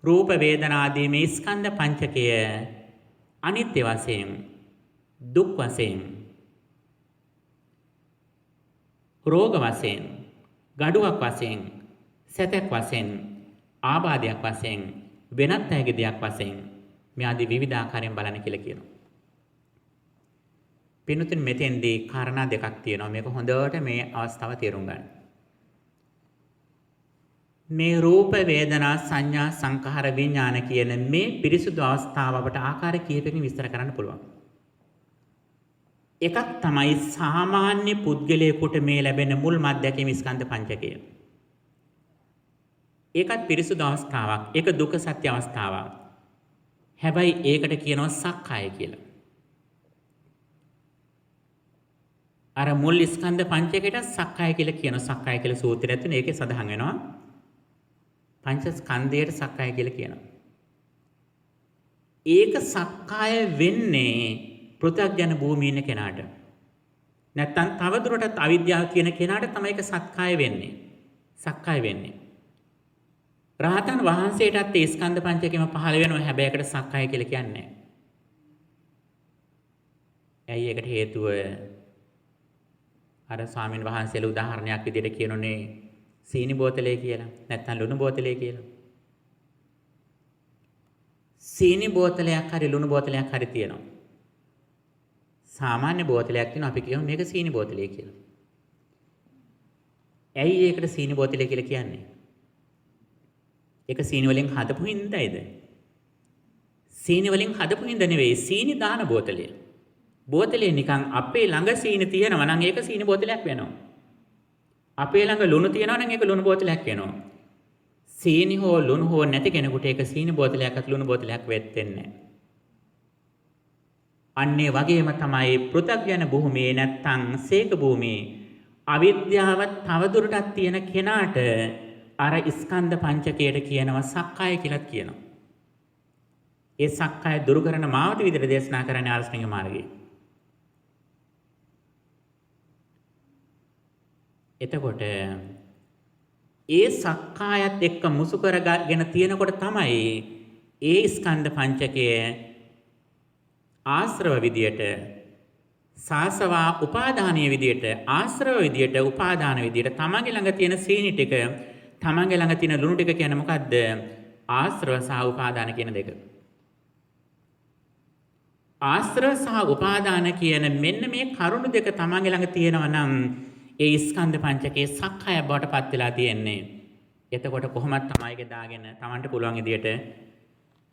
රූප වේදනා ආදී මේ ස්කන්ධ පංචකය අනිත්‍ය වශයෙන් දුක් වශයෙන් රෝග වශයෙන් ගඩුවක් වශයෙන් සැතක් වශයෙන් ආබාධයක් වශයෙන් වෙනත් අයගේ දෙයක් වශයෙන් මේ ආදී විවිධ ආකාරයෙන් බලන්න කියලා කියනවා. පින්තුන් මෙතෙන්දී කාරණා දෙකක් තියෙනවා. මේක හොඳට මේ අවස්ථාව තේරුම් ගන්න. මේ රූප වේදනා සංඥා සංඛාර විඥාන කියන මේ පිරිසුදු අවස්ථාව අපට ආකාර කීපකින් විස්තර කරන්න පුළුවන්. එකක් තමයි සාමාන්‍ය පුද්ගලයෙකුට මේ ලැබෙන මුල් මධ්‍යකීම් ස්කන්ධ පංචකය. ඒකත් පිරිසුදු අවස්ථාවක්. ඒක දුක සත්‍ය අවස්ථාවක්. හැබැයි ඒකට කියනවා සක්කාය කියලා. අර මුල් ස්කන්ධ පංචකයට සක්කාය කියලා කියනවා. සක්කාය කියලා සූත්‍රය තුන ඒකේ සඳහන් වෙනවා. පංච ස්කන්ධයට සක්කාය කියලා කියනවා. ඒක සක්කාය වෙන්නේ පෘථග්ජන භූමියේ ඉන්න කෙනාට. නැත්තම් තවදුරටත් අවිද්‍යාව කියන කෙනාට තමයි ඒක සක්කාය වෙන්නේ. සක්කාය වෙන්නේ. රහතන් වහන්සේටත් ඒ ස්කන්ධ පංචකයම පහළ වෙනවා. හැබැයි ඒකට සක්කාය කියලා කියන්නේ නැහැ. ඇයි ඒකට හේතුව? අර ස්වාමීන් වහන්සේලා උදාහරණයක් විදිහට කියනෝනේ සීනි බෝතලේ කියලා. නැත්තම් ලුණු බෝතලේ කියලා. සීනි බෝතලයක් හරි ලුණු බෝතලයක් හරි තියෙනවා. සාමාන්‍ය බෝතලයක් තියෙනවා අපි කියමු මේක සීනි බෝතලේ කියලා. ඇයි ඒකට සීනි බෝතලේ කියලා කියන්නේ? ඒක සීනි වලින් හදපු හින්දායිද? සීනි වලින් හදපු හින්දා නෙවෙයි සීනි දාන බෝතලය. බෝතලේ නිකන් අපේ ළඟ සීනි තියෙනවා නම් ඒක සීනි බෝතලයක් වෙනවා. අපේ ළඟ ලුණු තියෙනවා නම් ඒක ලුණු බෝතලයක් වෙනවා. සීනි හෝ ලුණු හෝ නැති කෙනෙකුට ඒක සීනි බෝතලයක්වත් ලුණු බෝතලයක් වෙන්නේ නැහැ. අන්නේ වගේම තමයි පෘථග්ජන භූමියේ නැත්තම් සීක භූමියේ අවිද්‍යාව තවදුරටත් තියෙන කෙනාට අර ස්කන්ධ පංචකයට කියනවා සක්කාය කියලා කියනවා. ඒ සක්කාය දුරු කරන මාවත විදිහට දේශනා කරන්නේ ආර්ෂ්ණික මාර්ගයේ. එතකොට ඒ සක්කායත් එක්ක මුසු කරගෙන තියෙනකොට තමයි ඒ ස්කන්ධ පංචකය ආශ්‍රව විදියට සාසවා උපාදානීය විදියට ආශ්‍රව විදියට උපාදාන විදියට තමන්ගේ ළඟ තියෙන සීනි ටික තමන්ගේ ළඟ තියෙන ලුණු ටික කියන්නේ මොකද්ද? ආශ්‍රව සහ උපාදාන කියන දෙක. ආශ්‍රව සහ උපාදාන කියන මෙන්න මේ කරුණු දෙක තමන්ගේ ළඟ තියෙනවා නම් ඒ ස්කන්ධ පංචකයේ සක්කාය බවට පත් වෙලා තියෙන්නේ. එතකොට කොහොමද තමයි ඒක දාගෙන තමන්ට පුළුවන් විදියට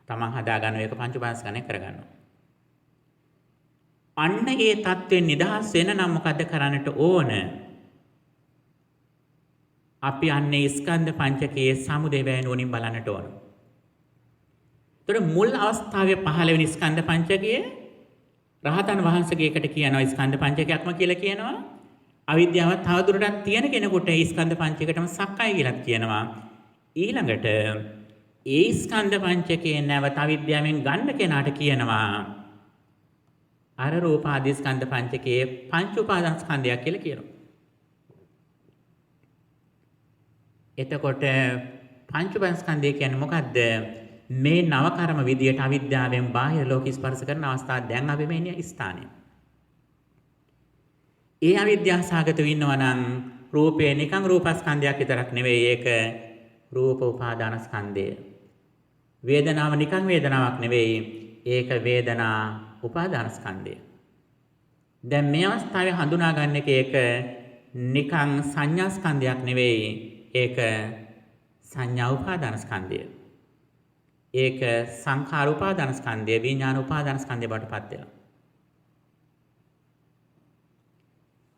තමන් හදා ගන්න එක පංච උපාදානස්කන්ධය කරගන්නවා. අන්න ඒ தත්වෙන් නිදහස් වෙන නම් මොකද්ද කරන්නට ඕන? අපි අන්නේ ස්කන්ධ පංචකයේ සමුදය වේන උනින් බලන්නට ඕන. ඒතර මුල් අවස්ථාවේ පහළ වෙන ස්කන්ධ පංචකය රහතන් වහන්සේගේකට කියනවා ස්කන්ධ පංචකයක්ම කියලා කියනවා. අවිද්‍යාව තවදුරටත් තියෙන කෙනෙකුට ඒ ස්කන්ධ පංචකයටම සක්කාය කියලා කියනවා. ඊළඟට ඒ ස්කන්ධ පංචකයේ නැවත අවිද්‍යාවෙන් ගන්න කෙනාට කියනවා අර රූපාදී ස්කන්ධ පංචකයේ පංච උපාදාන ස්කන්ධයක් කියලා කියනවා. එතකොට පංච උපාදාන ස්කන්ධය කියන්නේ මොකද්ද? මේ නව කර්ම විදියට අවිද්‍යාවෙන් බාහිර ලෝක ස්පර්ශ කරන අවස්ථාව දැන් අපි මේ ඉන්න ස්ථානය. ඒ අවිද්‍යාව සාගතව ඉන්නවා නම් රූපේ නිකන් රූපස්කන්ධයක් විතරක් නෙවෙයි ඒක රූප උපාදානස්කන්ධය. වේදනාව නිකන් වේදනාවක් නෙවෙයි. ඒක වේදනා උපාදානස්කන්ධය. දැන් මේ අවස්ථාවේ හඳුනා ගන්න එක නිකන් සංඥාස්කන්ධයක් නෙවෙයි. ඒක සංඥා උපාදානස්කන්ධය. ඒක සංඛාර උපාදානස්කන්ධය, විඥාන උපාදානස්කන්ධය බවට පත් වෙනවා.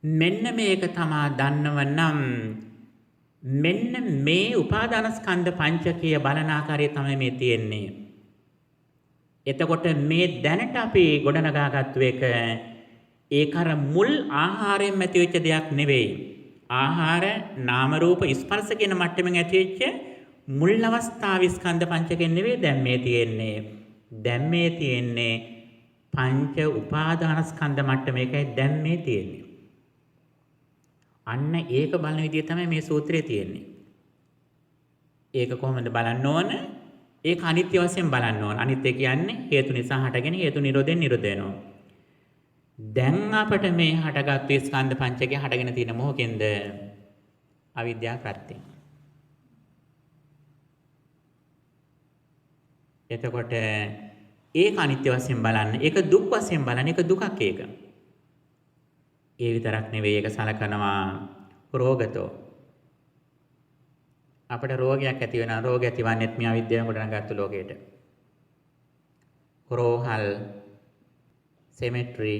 මෙන්න මේක තමා දන්නව නම් මෙන්න මේ උපාදානස්කන්ධ පංචකය බලන ආකාරය තමයි මේ තියෙන්නේ. එතකොට මේ දැනට අපි ගොඩනගාගත්තු එක ඒක අර මුල් ආහාරයෙන් ඇතිවෙච්ච දෙයක් නෙවෙයි. ආහාර නාම රූප ස්පර්ශ කියන මට්ටමින් ඇතිවෙච්ච මුල් අවස්ථාවේ ස්කන්ධ පංචකයෙන් නෙවෙයි දැන් මේ තියෙන්නේ. දැන් මේ තියෙන්නේ පංච උපාදානස්කන්ධ මට්ටමේකයි දැන් මේ තියෙන්නේ. අන්න ඒක බලන විදිය තමයි මේ සූත්‍රයේ තියෙන්නේ. ඒක කොහොමද බලන්න ඕන? ඒක අනිත්‍ය වශයෙන් බලන්න ඕන. අනිත්‍ය කියන්නේ හේතු නිසා හටගෙන හේතු නිරෝධයෙන් නිරෝධ වෙනවා. දැන් අපිට මේ හටගත්තු ස්කන්ධ පංචකය හටගෙන තියෙන මොහොතෙන්ද? අවිද්‍යාව ප්‍රත්‍යයෙන්. එතකොට ඒක අනිත්‍ය වශයෙන් බලන්න, ඒක දුක් වශයෙන් බලන්න, ඒක දුකක් ඒක. ඒ විතරක් නෙවෙයි ඒක සලකනවා රෝගතෝ. අපිට රෝගයක් ඇති වෙනවා. රෝගය ඇතිවන්නේත් මේ අවිද්‍යාවෙන් ගොඩනගත්තු ලෝකයට. රෝහල්, සෙමෙට්‍රි,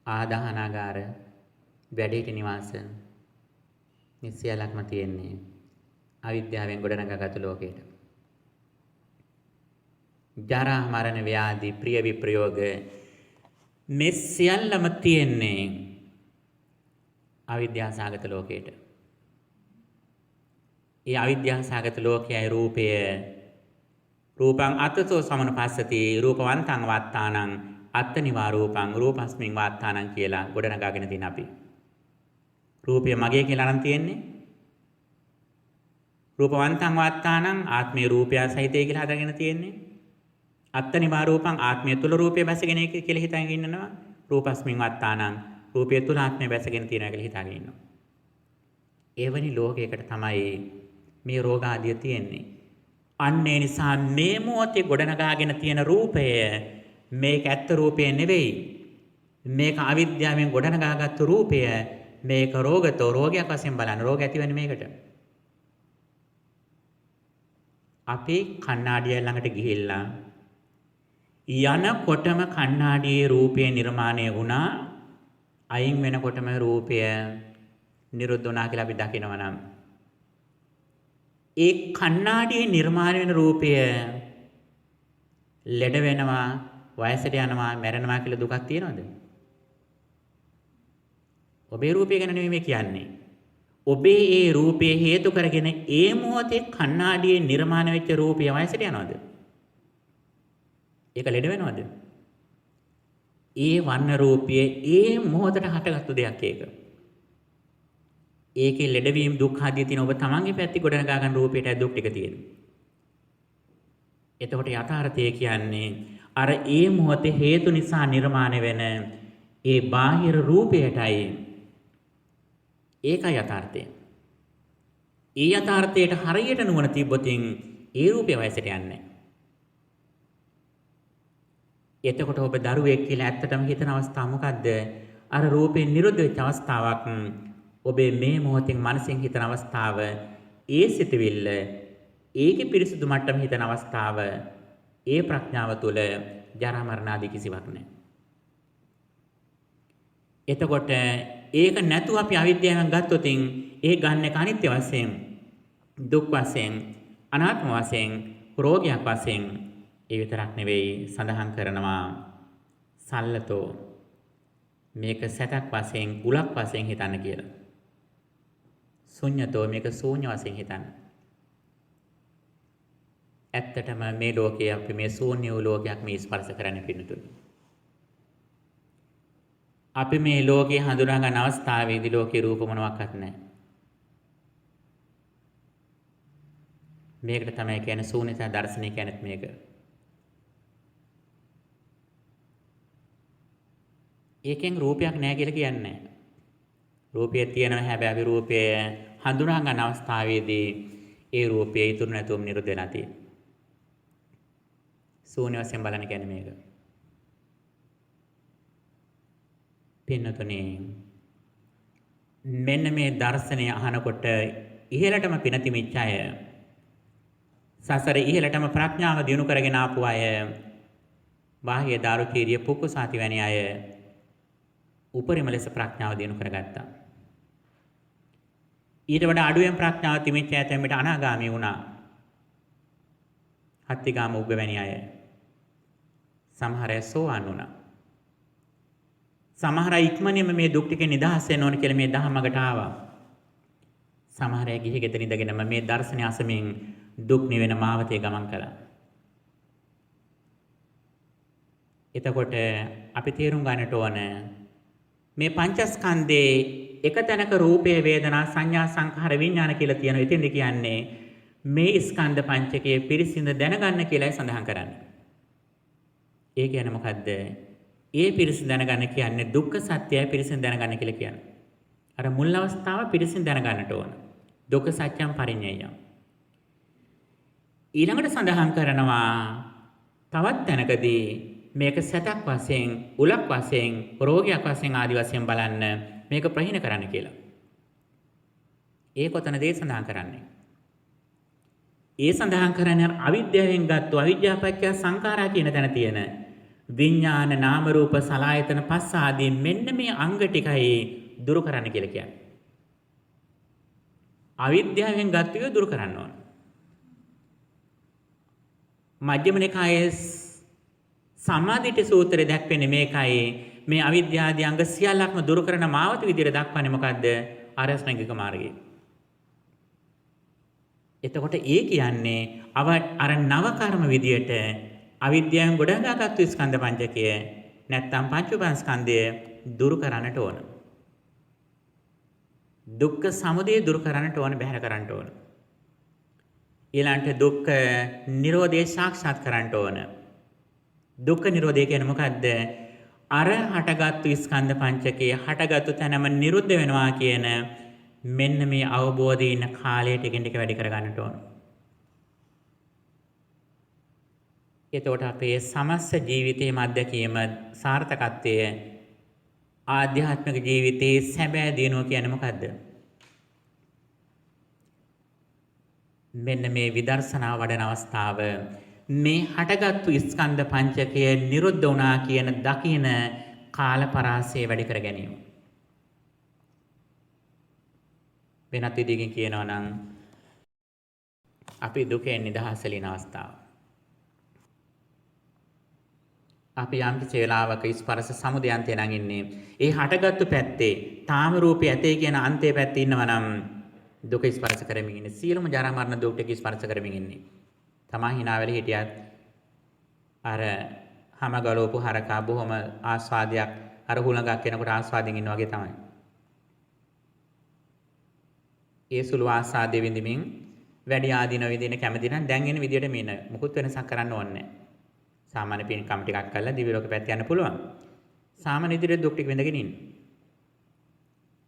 ආදාහනාගාර, වැඩිහිටි නිවාස මේ සියල්ලක්ම තියෙන්නේ අවිද්‍යාවෙන් ගොඩනගාගත්තු ලෝකයට. ජරා මරණ ව්‍යාධි ප්‍රිය විප්‍රයෝග මේ සියල්ලම තියෙන්නේ අවිද්‍යාසගත ලෝකයට. ඒ අවිද්‍යාසගත ලෝකයේ රූපය රූපං අත්තසෝ සමනුපස්සති රූපවන්තං වත්තානං අත්තනිවා රූපං රූපස්මින් වත්තානං කියලා ගොඩනගාගෙන තියෙන අපි. රූපය මගේ කියලා අරන් තියෙන්නේ. රූපවන්තං වත්තානං ආත්මේ රූපය සහිතයි කියලා හදාගෙන තියෙන්නේ. අත්තනිවා රූපං ආත්මය තුල රූපය බැසගෙන ඉක කියලා හිතාගෙන ඉන්නවා. රූපස්මින් වත්තානං රූපය තුල ආත්මය බැසගෙන තියෙනවා කියලා හිතාගෙන ඉන්නවා. එවැනි ලෝකයකට තමයි මේ රෝග ආදිය තියෙන්නේ. අන්න ඒ නිසා මේ මොහොතේ ගොඩනගාගෙන තියෙන රූපය මේක ඇත්ත රූපය නෙවෙයි. මේක අවිද්‍යාවෙන් ගොඩනගාගත්තු රූපය. මේක රෝගතෝ රෝගයක් වශයෙන් බලන්න. රෝග ඇති වෙන්නේ මේකට. අපි කණ්ණාඩිය ළඟට ගිහිල්ලා යනකොටම කණ්ණාඩියේ රූපය නිර්මාණය වුණා. අයින් වෙනකොටම රූපය නිරුද්ධ වුණා කියලා අපි දකිනවා නම් ඒ කණ්ණාඩියේ නිර්මාණය වෙන රූපය ලෙඩ වෙනවා, වයසට යනවා, මැරෙනවා කියලා දුකක් තියනවද? ඔබේ රූපය ගැන නෙමෙයි මේ කියන්නේ. ඔබේ ඒ රූපය හේතු කරගෙන ඒ මොහොතේ කණ්ණාඩියේ නිර්මාණය වෙච්ච රූපය වයසට යනවද? ඒක ලෙඩ වෙනවද? ඒ වර්ණ රූපය ඒ මොහොතට හටගත්තු දෙයක් ඒක. ඒකේ ලෙඩවීම දුක් ආදී තියෙන ඔබ තමන්ගේ පැත්තේ ගොඩනගා ගන්න රූපයට දුක් ටික තියෙනවා. එතකොට යථාර්ථය කියන්නේ අර ඒ මොහොතේ හේතු නිසා නිර්මාණය වෙන ඒ බාහිර රූපයටයි. ඒකයි යථාර්ථය. ඒ යථාර්ථයට හරියට නුවණ තිබ්බොතින් ඒ රූපය වයසට යන්නේ නැහැ. එතකොට ඔබ දරුවෙක් කියලා ඇත්තටම හිතන අවස්ථාව මොකද්ද? අර රූපේ නිරුද්ධ වෙච්ච අවස්ථාවක්. ඔබේ මේ මොහොතින් මනසින් හිතන අවස්ථාව, ඒ සිතවිල්ල, ඒකේ පිරිසුදු මට්ටම හිතන අවස්ථාව, ඒ ප්‍රඥාව තුළ ජරා මරණ ආදී කිසිවක් නැහැ. එතකොට ඒක නැතුව අපි අවිද්‍යාවෙන් ගත්තොතින් ඒ ගන්න එක අනිත්‍ය වශයෙන්, දුක් වශයෙන්, අනාත්ම වශයෙන්, රෝගයක් වශයෙන් ඒ විතරක් නෙවෙයි සඳහන් කරනවා සල්ලතෝ මේක සැතක් වශයෙන්, උලක් වශයෙන් හිතන්න කියලා. ශුන්‍යතෝ මේක ශූන්‍ය වශයෙන් හිතන්න. ඇත්තටම මේ ලෝකයේ අපි මේ ශූන්‍ය වූ ලෝකයක් මේ ස්පර්ශ කරන්න පිණිතුනි. අපි මේ ලෝකේ හඳුනා ගන්න අවස්ථාවේදී ලෝකේ රූප මොනවාක්වත් නැහැ. මේකට තමයි කියන්නේ ශූන්‍යතා දර්ශනය කියන්නේ මේක. ඒකෙන් රූපයක් නැහැ කියලා කියන්නේ නැහැ. රූපය තියෙනවා හැබැයි අපි රූපය හඳුනා ගන්න අවස්ථාවේදී ඒ රූපය ඉතුරු නැතුවම නිරුද්ධ වෙලා තියෙන්නේ. ශූන්‍ය වශයෙන් බලන්න කියන්නේ මේක. පින්නතුනේ මෙන්න මේ දර්ශනය අහනකොට ඉහළටම පින තිමිච්ච අය, සසර ඉහළටම ප්‍රඥාව දිනු කරගෙන ආපු අය, බාහ්‍ය දාරුචීරිය පුකුසාති වැනි අය උපරිම ලෙස ප්‍රඥාව දිනු කරගත්තා. ඊට වඩා අඩුවෙන් ප්‍රඥාව තිමිච්ච ඇතැම්මට අනාගාමී වුණා. හත්තිගාම උග්ග වැනි අය. සමහර අය සෝවාන් වුණා. සමහර අය ඉක්මනින්ම මේ දුක් ටිකෙන් නිදහස් වෙන්න ඕන කියලා මේ දහමකට ආවා. සමහර අය ගිහි ගෙදර ඉඳගෙනම මේ දර්ශනය අසමින් දුක් නිවෙන මාවතේ ගමන් කළා. එතකොට අපි තේරුම් ගන්නට ඕන මේ පංචස්කන්ධේ එක තැනක රූපේ වේදනා සංඥා සංඛාර විඥාන කියලා තියෙනවා. ඉතින්ද කියන්නේ මේ ස්කන්ධ පංචකයේ පිරිසිඳ දැනගන්න කියලායි සඳහන් කරන්නේ. ඒ කියන්නේ මොකද්ද? ඒ පිරිසිඳ දැනගන්න කියන්නේ දුක්ඛ සත්‍යය පිරිසිඳ දැනගන්න කියලා කියන්නේ. අර මුල් අවස්ථාව පිරිසිඳ දැනගන්නට ඕන. දුක්ඛ සත්‍යම් පරිඤ්ඤයම්. ඊළඟට සඳහන් කරනවා තවත් තැනකදී මේක සැතක් වශයෙන්, උලක් වශයෙන්, රෝගයක් වශයෙන් ආදි වශයෙන් බලන්න මේක ප්‍රහීන කරන්න කියලා. ඒ කොතනදී සඳහන් කරන්නේ? ඒ සඳහන් කරන්නේ අවිද්‍යාවෙන් ගත්තු අවිද්‍යාපච්චය සංඛාරා කියන තැන තියෙන විඥාන නාම රූප සලආයතන පස්ස ආදී මෙන්න මේ අංග ටිකයි දුරු කරන්න කියලා කියන්නේ. අවිද්‍යාවෙන් ගත්තු ඒවා දුරු කරන්න ඕන. මජ්ක්‍ධිම නිකායේ සම්මාදිට්ඨි සූත්‍රයේ දැක්වෙන්නේ මේකයි. මේ අවිද්‍යාදී අංග සියල්ලක්ම දුරු කරන මාවත විදිහට දක්වන්නේ මොකද්ද? ආර්යශ්‍රැංගික මාර්ගය. එතකොට ඒ කියන්නේ අර නව කර්ම විදියට අවිද්‍යාවෙන් ගොඩනගාගත්තු ස්කන්ධ පංචකය නැත්තම් පංච උපාස්කන්ධය දුරු කරන්නට ඕන. දුක්ඛ සමුදය දුරු කරන්නට ඕන, බැහැර කරන්නට ඕන. ඊළඟට දුක්ඛ නිරෝධය සාක්ෂාත් කරන්නට ඕන. දුක්ඛ නිරෝධය කියන්නේ මොකද්ද? අර හටගත්තු ස්කන්ධ පංචකයේ හටගත්තු තැනම නිරුද්ධ වෙනවා කියන මෙන්න මේ අවබෝධය ඉන්න කාලයට ටිකින් ටික වැඩි කරගන්නට ඕන. එතකොට අපේ සමස්ත ජීවිතයේම අත්දැකීම සාර්ථකත්වය ආධ්‍යාත්මික ජීවිතයේ සැබෑ දිනුව කියන්නේ මොකද්ද? මෙන්න මේ විදර්ශනා වඩන අවස්ථාව මේ හටගත්තු ස්කන්ධ පංචකය නිරුද්ධ වුණා කියන දකින කාල පරාසය වැඩි කර ගැනීම. වෙනත් විදිහකින් කියනවා නම් අපි දුකෙන් නිදහස් වෙන අවස්ථාව. අපි යම් කිසි වෙලාවක ස්පර්ශ සමුදයන්තේ නම් ඉන්නේ. ඒ හටගත්තු පැත්තේ තාම රූපේ ඇතේ කියන අන්තයේ පැත්තේ ඉන්නවා නම් දුක ස්පර්ශ කරමින් ඉන්නේ. සියලුම ජරා මරණ දුක් ටික ස්පර්ශ කරමින් ඉන්නේ. තමා hina වෙලා හිටියත් අර හැම ගලවපු හරකා බොහොම ආස්වාදයක් අර හුලඟක් කෙනකොට ආස්වාදයෙන් ඉන්නා වගේ තමයි. ඒ සුළු ආස්වාදයේ විඳින්මින් වැඩි ආදීන විඳින කැමති නම් දැන් එන විදියට මෙන්න මුකුත් වෙනසක් කරන්න ඕනේ නැහැ. සාමාන්‍ය පින්කම් ටිකක් කරලා දිව්‍ය ලෝක පැත්ත යන්න පුළුවන්. සාමාන්‍ය ඉදිරියේ දුක් ටික විඳගෙන ඉන්න.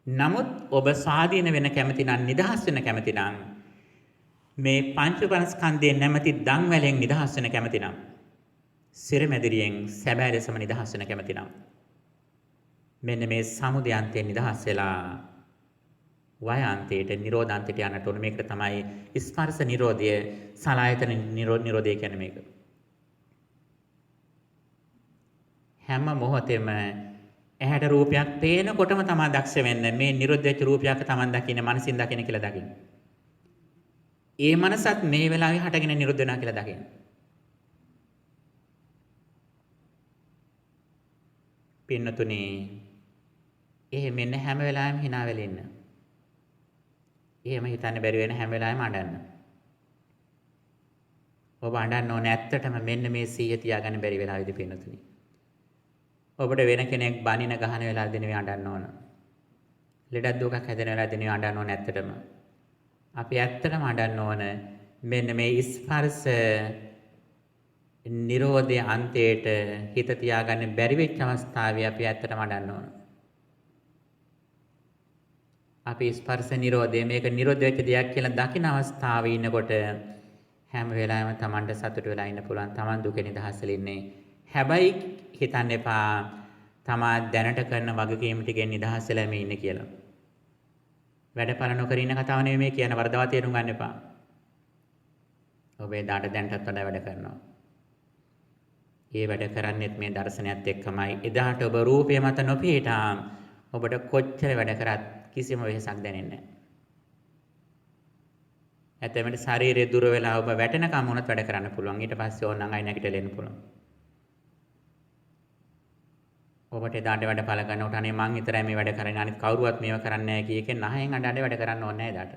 නමුත් ඔබ ස්වාධීන වෙන්න කැමති නම්, නිදහස් වෙන්න කැමති නම්, මේ පංච උපාස්කන්ධයෙන් නැමැති දන් වැලෙන් නිදහස් වෙන්න කැමති නම්, සිරමැදිරියෙන් සැබෑ ලෙසම නිදහස් වෙන්න කැමති නම්, මෙන්න මේ සමුදයන්තයෙන් නිදහස් වෙලා වයාන්තයට නිරෝධාන්තයට යන්නට ඕන. මේකට තමයි ස්පර්ශ නිරෝධය, සලආයතන නිරෝධය කියන්නේ මේක. හැම මොහොතෙම ඇහැට රූපයක් පේනකොටම තමයි දක්ෂ වෙන්න මේ නිරුද්ධ වෙච්ච රූපයක් තමයි දකින්නේ, මනසින් දකින්න කියලා දකින්න. ඒ මනසත් මේ වෙලාවේ හටගෙන නිරුද්ධ වෙනවා කියලා දකින්න. පින්නතුනේ මෙන්න හැම වෙලාවෙම hina වෙලා ඉන්න. එහෙම හිතන්න බැරි වෙන හැම වෙලාවෙම අඬන්න. ඔබ අඬන්න ඕනේ ඇත්තටම මෙන්න මේ 100 තියාගන්න බැරි වෙලාවෙදී පින්නතුනේ. ඔබට වෙන කෙනෙක් බනින ගහන වෙලාවදී නෙවෙයි අඬන්න ඕන. ලෙඩක් දුකක් හැදෙන වෙලාවදී නෙවෙයි අඬන්න ඕන ඇත්තටම. අපි ඇත්තටම අඬන්න ඕන මෙන්න මේ ස්පර්ශ නිරෝධයේ අන්තයට හිත තියාගන්න බැරි වෙච්ච අවස්ථාවේ අපි ඇත්තටම අඬන්න ඕන. අපි ස්පර්ශ නිරෝධය මේක නිරෝධ වෙච්ච දෙයක් කියලා දකින අවස්ථාවේ ඉන්නකොට හැම වෙලාවෙම Tamanට සතුට වෙලා ඉන්න පුළුවන්. Taman දුක නිදහසෙල ඉන්නේ. හැබැයි හිතන්න එපා තමා දැනට කරන වගකීම් ටිකෙන් නිදහස් වෙලා මේ ඉන්නේ කියලා. වැඩපල නොකර ඉන්න කතාව නෙමෙයි මේ කියන වරදවා තේරුම් ගන්න එපා. ඔබ එදාට දැනටත් වඩා වැඩ කරනවා. ඒ වැඩ කරන්නේත් මේ දර්ශනයත් එක්කමයි. එදාට ඔබ රූපය මත නොපිහිටා ඔබට කොච්චර වැඩ කරත් කිසිම වෙහසක් දැනෙන්නේ නැහැ. ඇත්තටම ශරීරයේ දුර වෙලා ඔබ වැටෙනකම් වුණත් වැඩ කරන්න පුළුවන්. ඊට පස්සේ ඕනනම් අය නැගිටලා එන්න පුළුවන්. ඔබට එදාට වැඩ පළ ගන්නකොට අනේ මං විතරයි මේ වැඩ කරන්නේ අනිත් කවුරුවත් මේව කරන්නේ නැහැ කිය එකෙන් නහයෙන් අඬ වැඩ කරන්න ඕනේ නැහැ එදාට.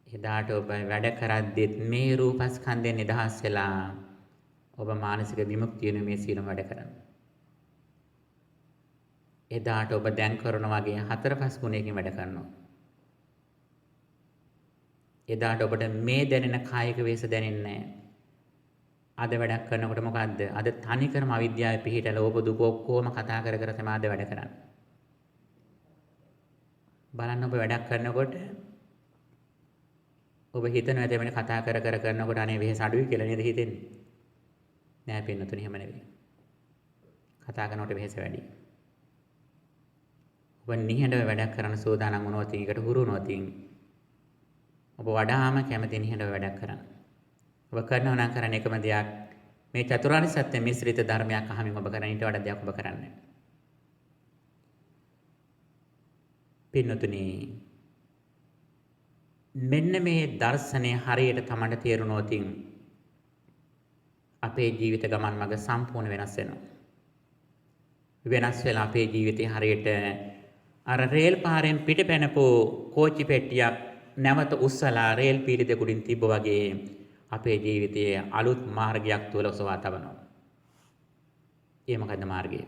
එදාට ඔබ වැඩ කරද්දිත් මේ රූපස්කන්ධයෙන් නිදහස් වෙලා ඔබ මානසික විමුක්තිය මේ සීලම වැඩ කරන්න. එදාට ඔබ දැන් කරන වගේ 4-5 ගුණයකින් වැඩ කරනවා. එදාට ඔබට මේ දැනෙන කායික වේස දැනෙන්නේ නැහැ. අද වැඩක් කරනකොට මොකද්ද? අද තනිකරම අවිද්‍යාවේ පිහිටලා ඔබ දුක ඔක්කොම කතා කර කර තමයි අද වැඩ කරන්නේ. බලන්න ඔබ වැඩක් කරනකොට ඔබ හිතනවා ඇත මෙන්න කතා කර කර කරනකොට අනේ වෙහස අඩුයි කියලා නේද හිතෙන්නේ? නෑ පින්නතුනි එහෙම නෙවෙයි. කතා කරනකොට වෙහස වැඩි. ඔබ නිහඬව වැඩක් කරන සෝදානම් වුණොත් ඒකට හුරු වුණොත් ඔබ වඩාම කැමති නිහඬව වැඩක් කරන්න. ඔබ කරනවා නම් කරන එකම දෙයක් මේ චතුරාර්ය සත්‍ය මිශ්‍රිත ධර්මයක් අහමින් ඔබ කරන ඊට වඩා දෙයක් ඔබ කරන්නේ. පින්නතුනි මෙන්න මේ දර්ශනය හරියට Tamanට තේරුණොත් අපේ ජීවිත ගමන් මඟ සම්පූර්ණ වෙනස් වෙනවා. වෙනස් වෙලා අපේ ජීවිතේ හරියට අර රේල් පාරෙන් පිටපැනපු කෝච්චි පෙට්ටියක් නැවත උස්සලා රේල් පීඩි දෙකුඩින් තිබ්බ වගේ අපේ ජීවිතයේ අලුත් මාර්ගයක් තුල ඔසවා තබනවා. ඒ මොකද්ද මාර්ගය?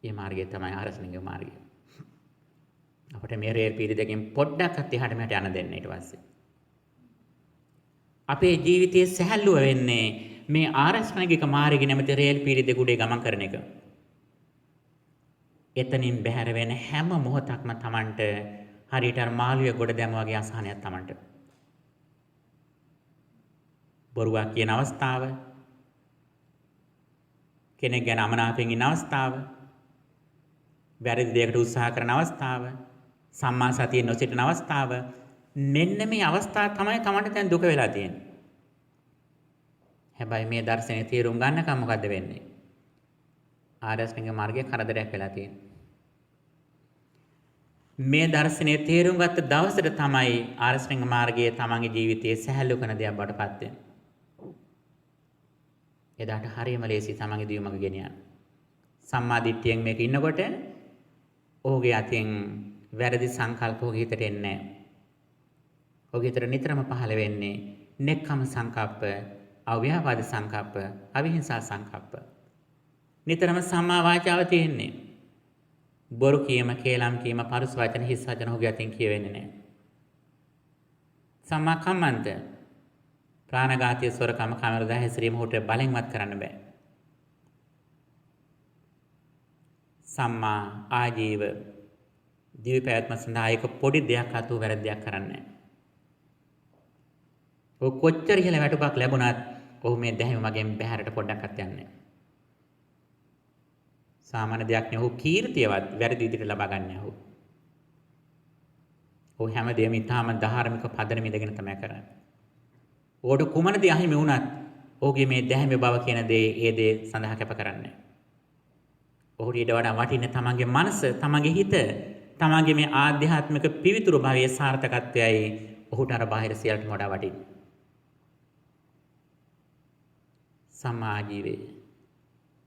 ඒ මාර්ගය තමයි ආරසනික මාර්ගය. අපිට මේ රේල් පීඩි දෙකෙන් පොඩ්ඩක් එහාට මෙහාට යන්න දෙන්න ඊට පස්සේ. අපේ ජීවිතයේ සැහැල්ලුව වෙන්නේ මේ ආරසනික මාර්ගය නැමැති රේල් පීඩි දෙකුඩේ ගමන් කරන එක. එතනින් බැහැර වෙන හැම මොහොතක්ම Tamanට හරියට අර මාළුවේ ගොඩ දැම වගේ අසහනයක් Tamanට. බොරුවක් කියන අවස්ථාව, කෙනෙක් ගැන අමනාපයෙන් ඉන්න අවස්ථාව, වැරදි දෙයකට උත්සාහ කරන අවස්ථාව, සම්මා සතිය නොසිටින අවස්ථාව, මෙන්න මේ අවස්ථාව තමයි Tamanට දැන් දුක වෙලා තියෙන්නේ. හැබැයි මේ දර්ශනය තේරුම් ගන්නකම් මොකද්ද වෙන්නේ? ආරස්නික මාර්ගයේ කරදරයක් වෙලා තියෙන්නේ. මේ දර්ශනය තේරුම් ගත්ත දවසට තමයි ආරස්නික මාර්ගයේ තමන්ගේ ජීවිතයේ සැහැල්ලු කරන දෙයක් බවට පත් වෙන්නේ. එදාට හරියම ලේසි තමන්ගේ දියුමග ගෙන යන්න. සම්මා දිට්ඨියෙන් මේක ඉන්නකොට ඔහුගේ අතින් වැරදි සංකල්ප ඔහුගේ හිතට එන්නේ නැහැ. ඔහුගේ හිතට නිතරම පහළ වෙන්නේ නෙක්ඛම් සංකප්ප, අව්‍යාපාද සංකප්ප, අවිහිංසා සංකප්ප. නිතරම සම්මා වාචාව තියෙන්නේ. බොරු කීම, කේලම් කීම, පරුස වචන, හිස් වචන ඔහුගේ අතින් කියවෙන්නේ නැහැ. සම්මා කම්මන්ත, ප්‍රාණඝාතය, සොරකම, කාමරද හැසිරීම ඔහුට බලෙන්වත් කරන්න බෑ. සම්මා ආජීව, දිව්‍ය පැවැත්ම සඳහා එක පොඩි දෙයක් අතු වැරද්දයක් කරන්නේ නැහැ. ඔහු කොච්චර ඉහළ වැටුපක් ලැබුණත් ඔහු මේ දැහැම මගෙන් බැහැරට පොඩ්ඩක්වත් යන්නේ නැහැ. සාමාන්‍ය දෙයක් නෙවෙයි. ඔහු කීර්තියවත් වැරදි විදිහට ලබා ගන්න නැහැ. ඔහු හැමදේම ඊටාම ධාර්මික පදනම ඉඳගෙන තමයි කරන්නේ. ඔහුට කුමන දේ අහිමි වුණත් ඔහුගේ මේ දැහැමි බව කියන දේ ඒ දේ සඳහා කැප කරන්නේ. ඔහුට ඊට වඩා වටින්නේ තමන්ගේ මනස, තමන්ගේ හිත, තමන්ගේ මේ ආධ්‍යාත්මික පිවිතුරු භාවයේ සාර්ථකත්වයයි ඔහුට අර බාහිර සියල්ලටම වඩා වටින්නේ. සම්මා ආජීවය,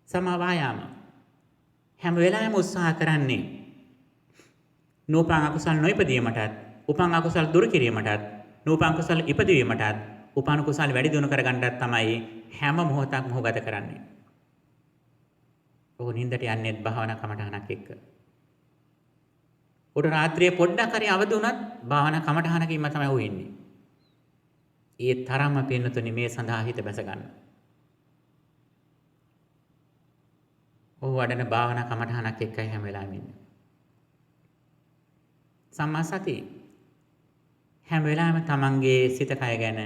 සම්මා වායාම හැම වෙලාවෙම උත්සාහ කරන්නේ නූපන් අකුසල් නොඉපදීමටත්, උපන් අකුසල් දුරු කිරීමටත්, නූපන් කුසල් ඉපදීමටත්, උපන් කුසල් වැඩි දියුණු කරගන්නටත් තමයි හැම මොහොතක්ම ඔහු ගත කරන්නේ. ඔහු නිින්දට යන්නේත් භාවනා කමඨහනක් එක්ක. උඩ රාත්‍රියේ පොඩ්ඩක් හරි අවදි වුණත් භාවනා කමඨහනකින්ම තමයි ඔහු ඉන්නේ. ඒ තරම්ම පින්නතුනි මේ සඳහා හිත බැස ගන්න. ඔහු වඩන භාවනා කමඨහනක් එක්කයි හැම වෙලාවෙම ඉන්නේ. සම්මා සතිය. හැම වෙලාවෙම තමන්ගේ සිත කය ගැන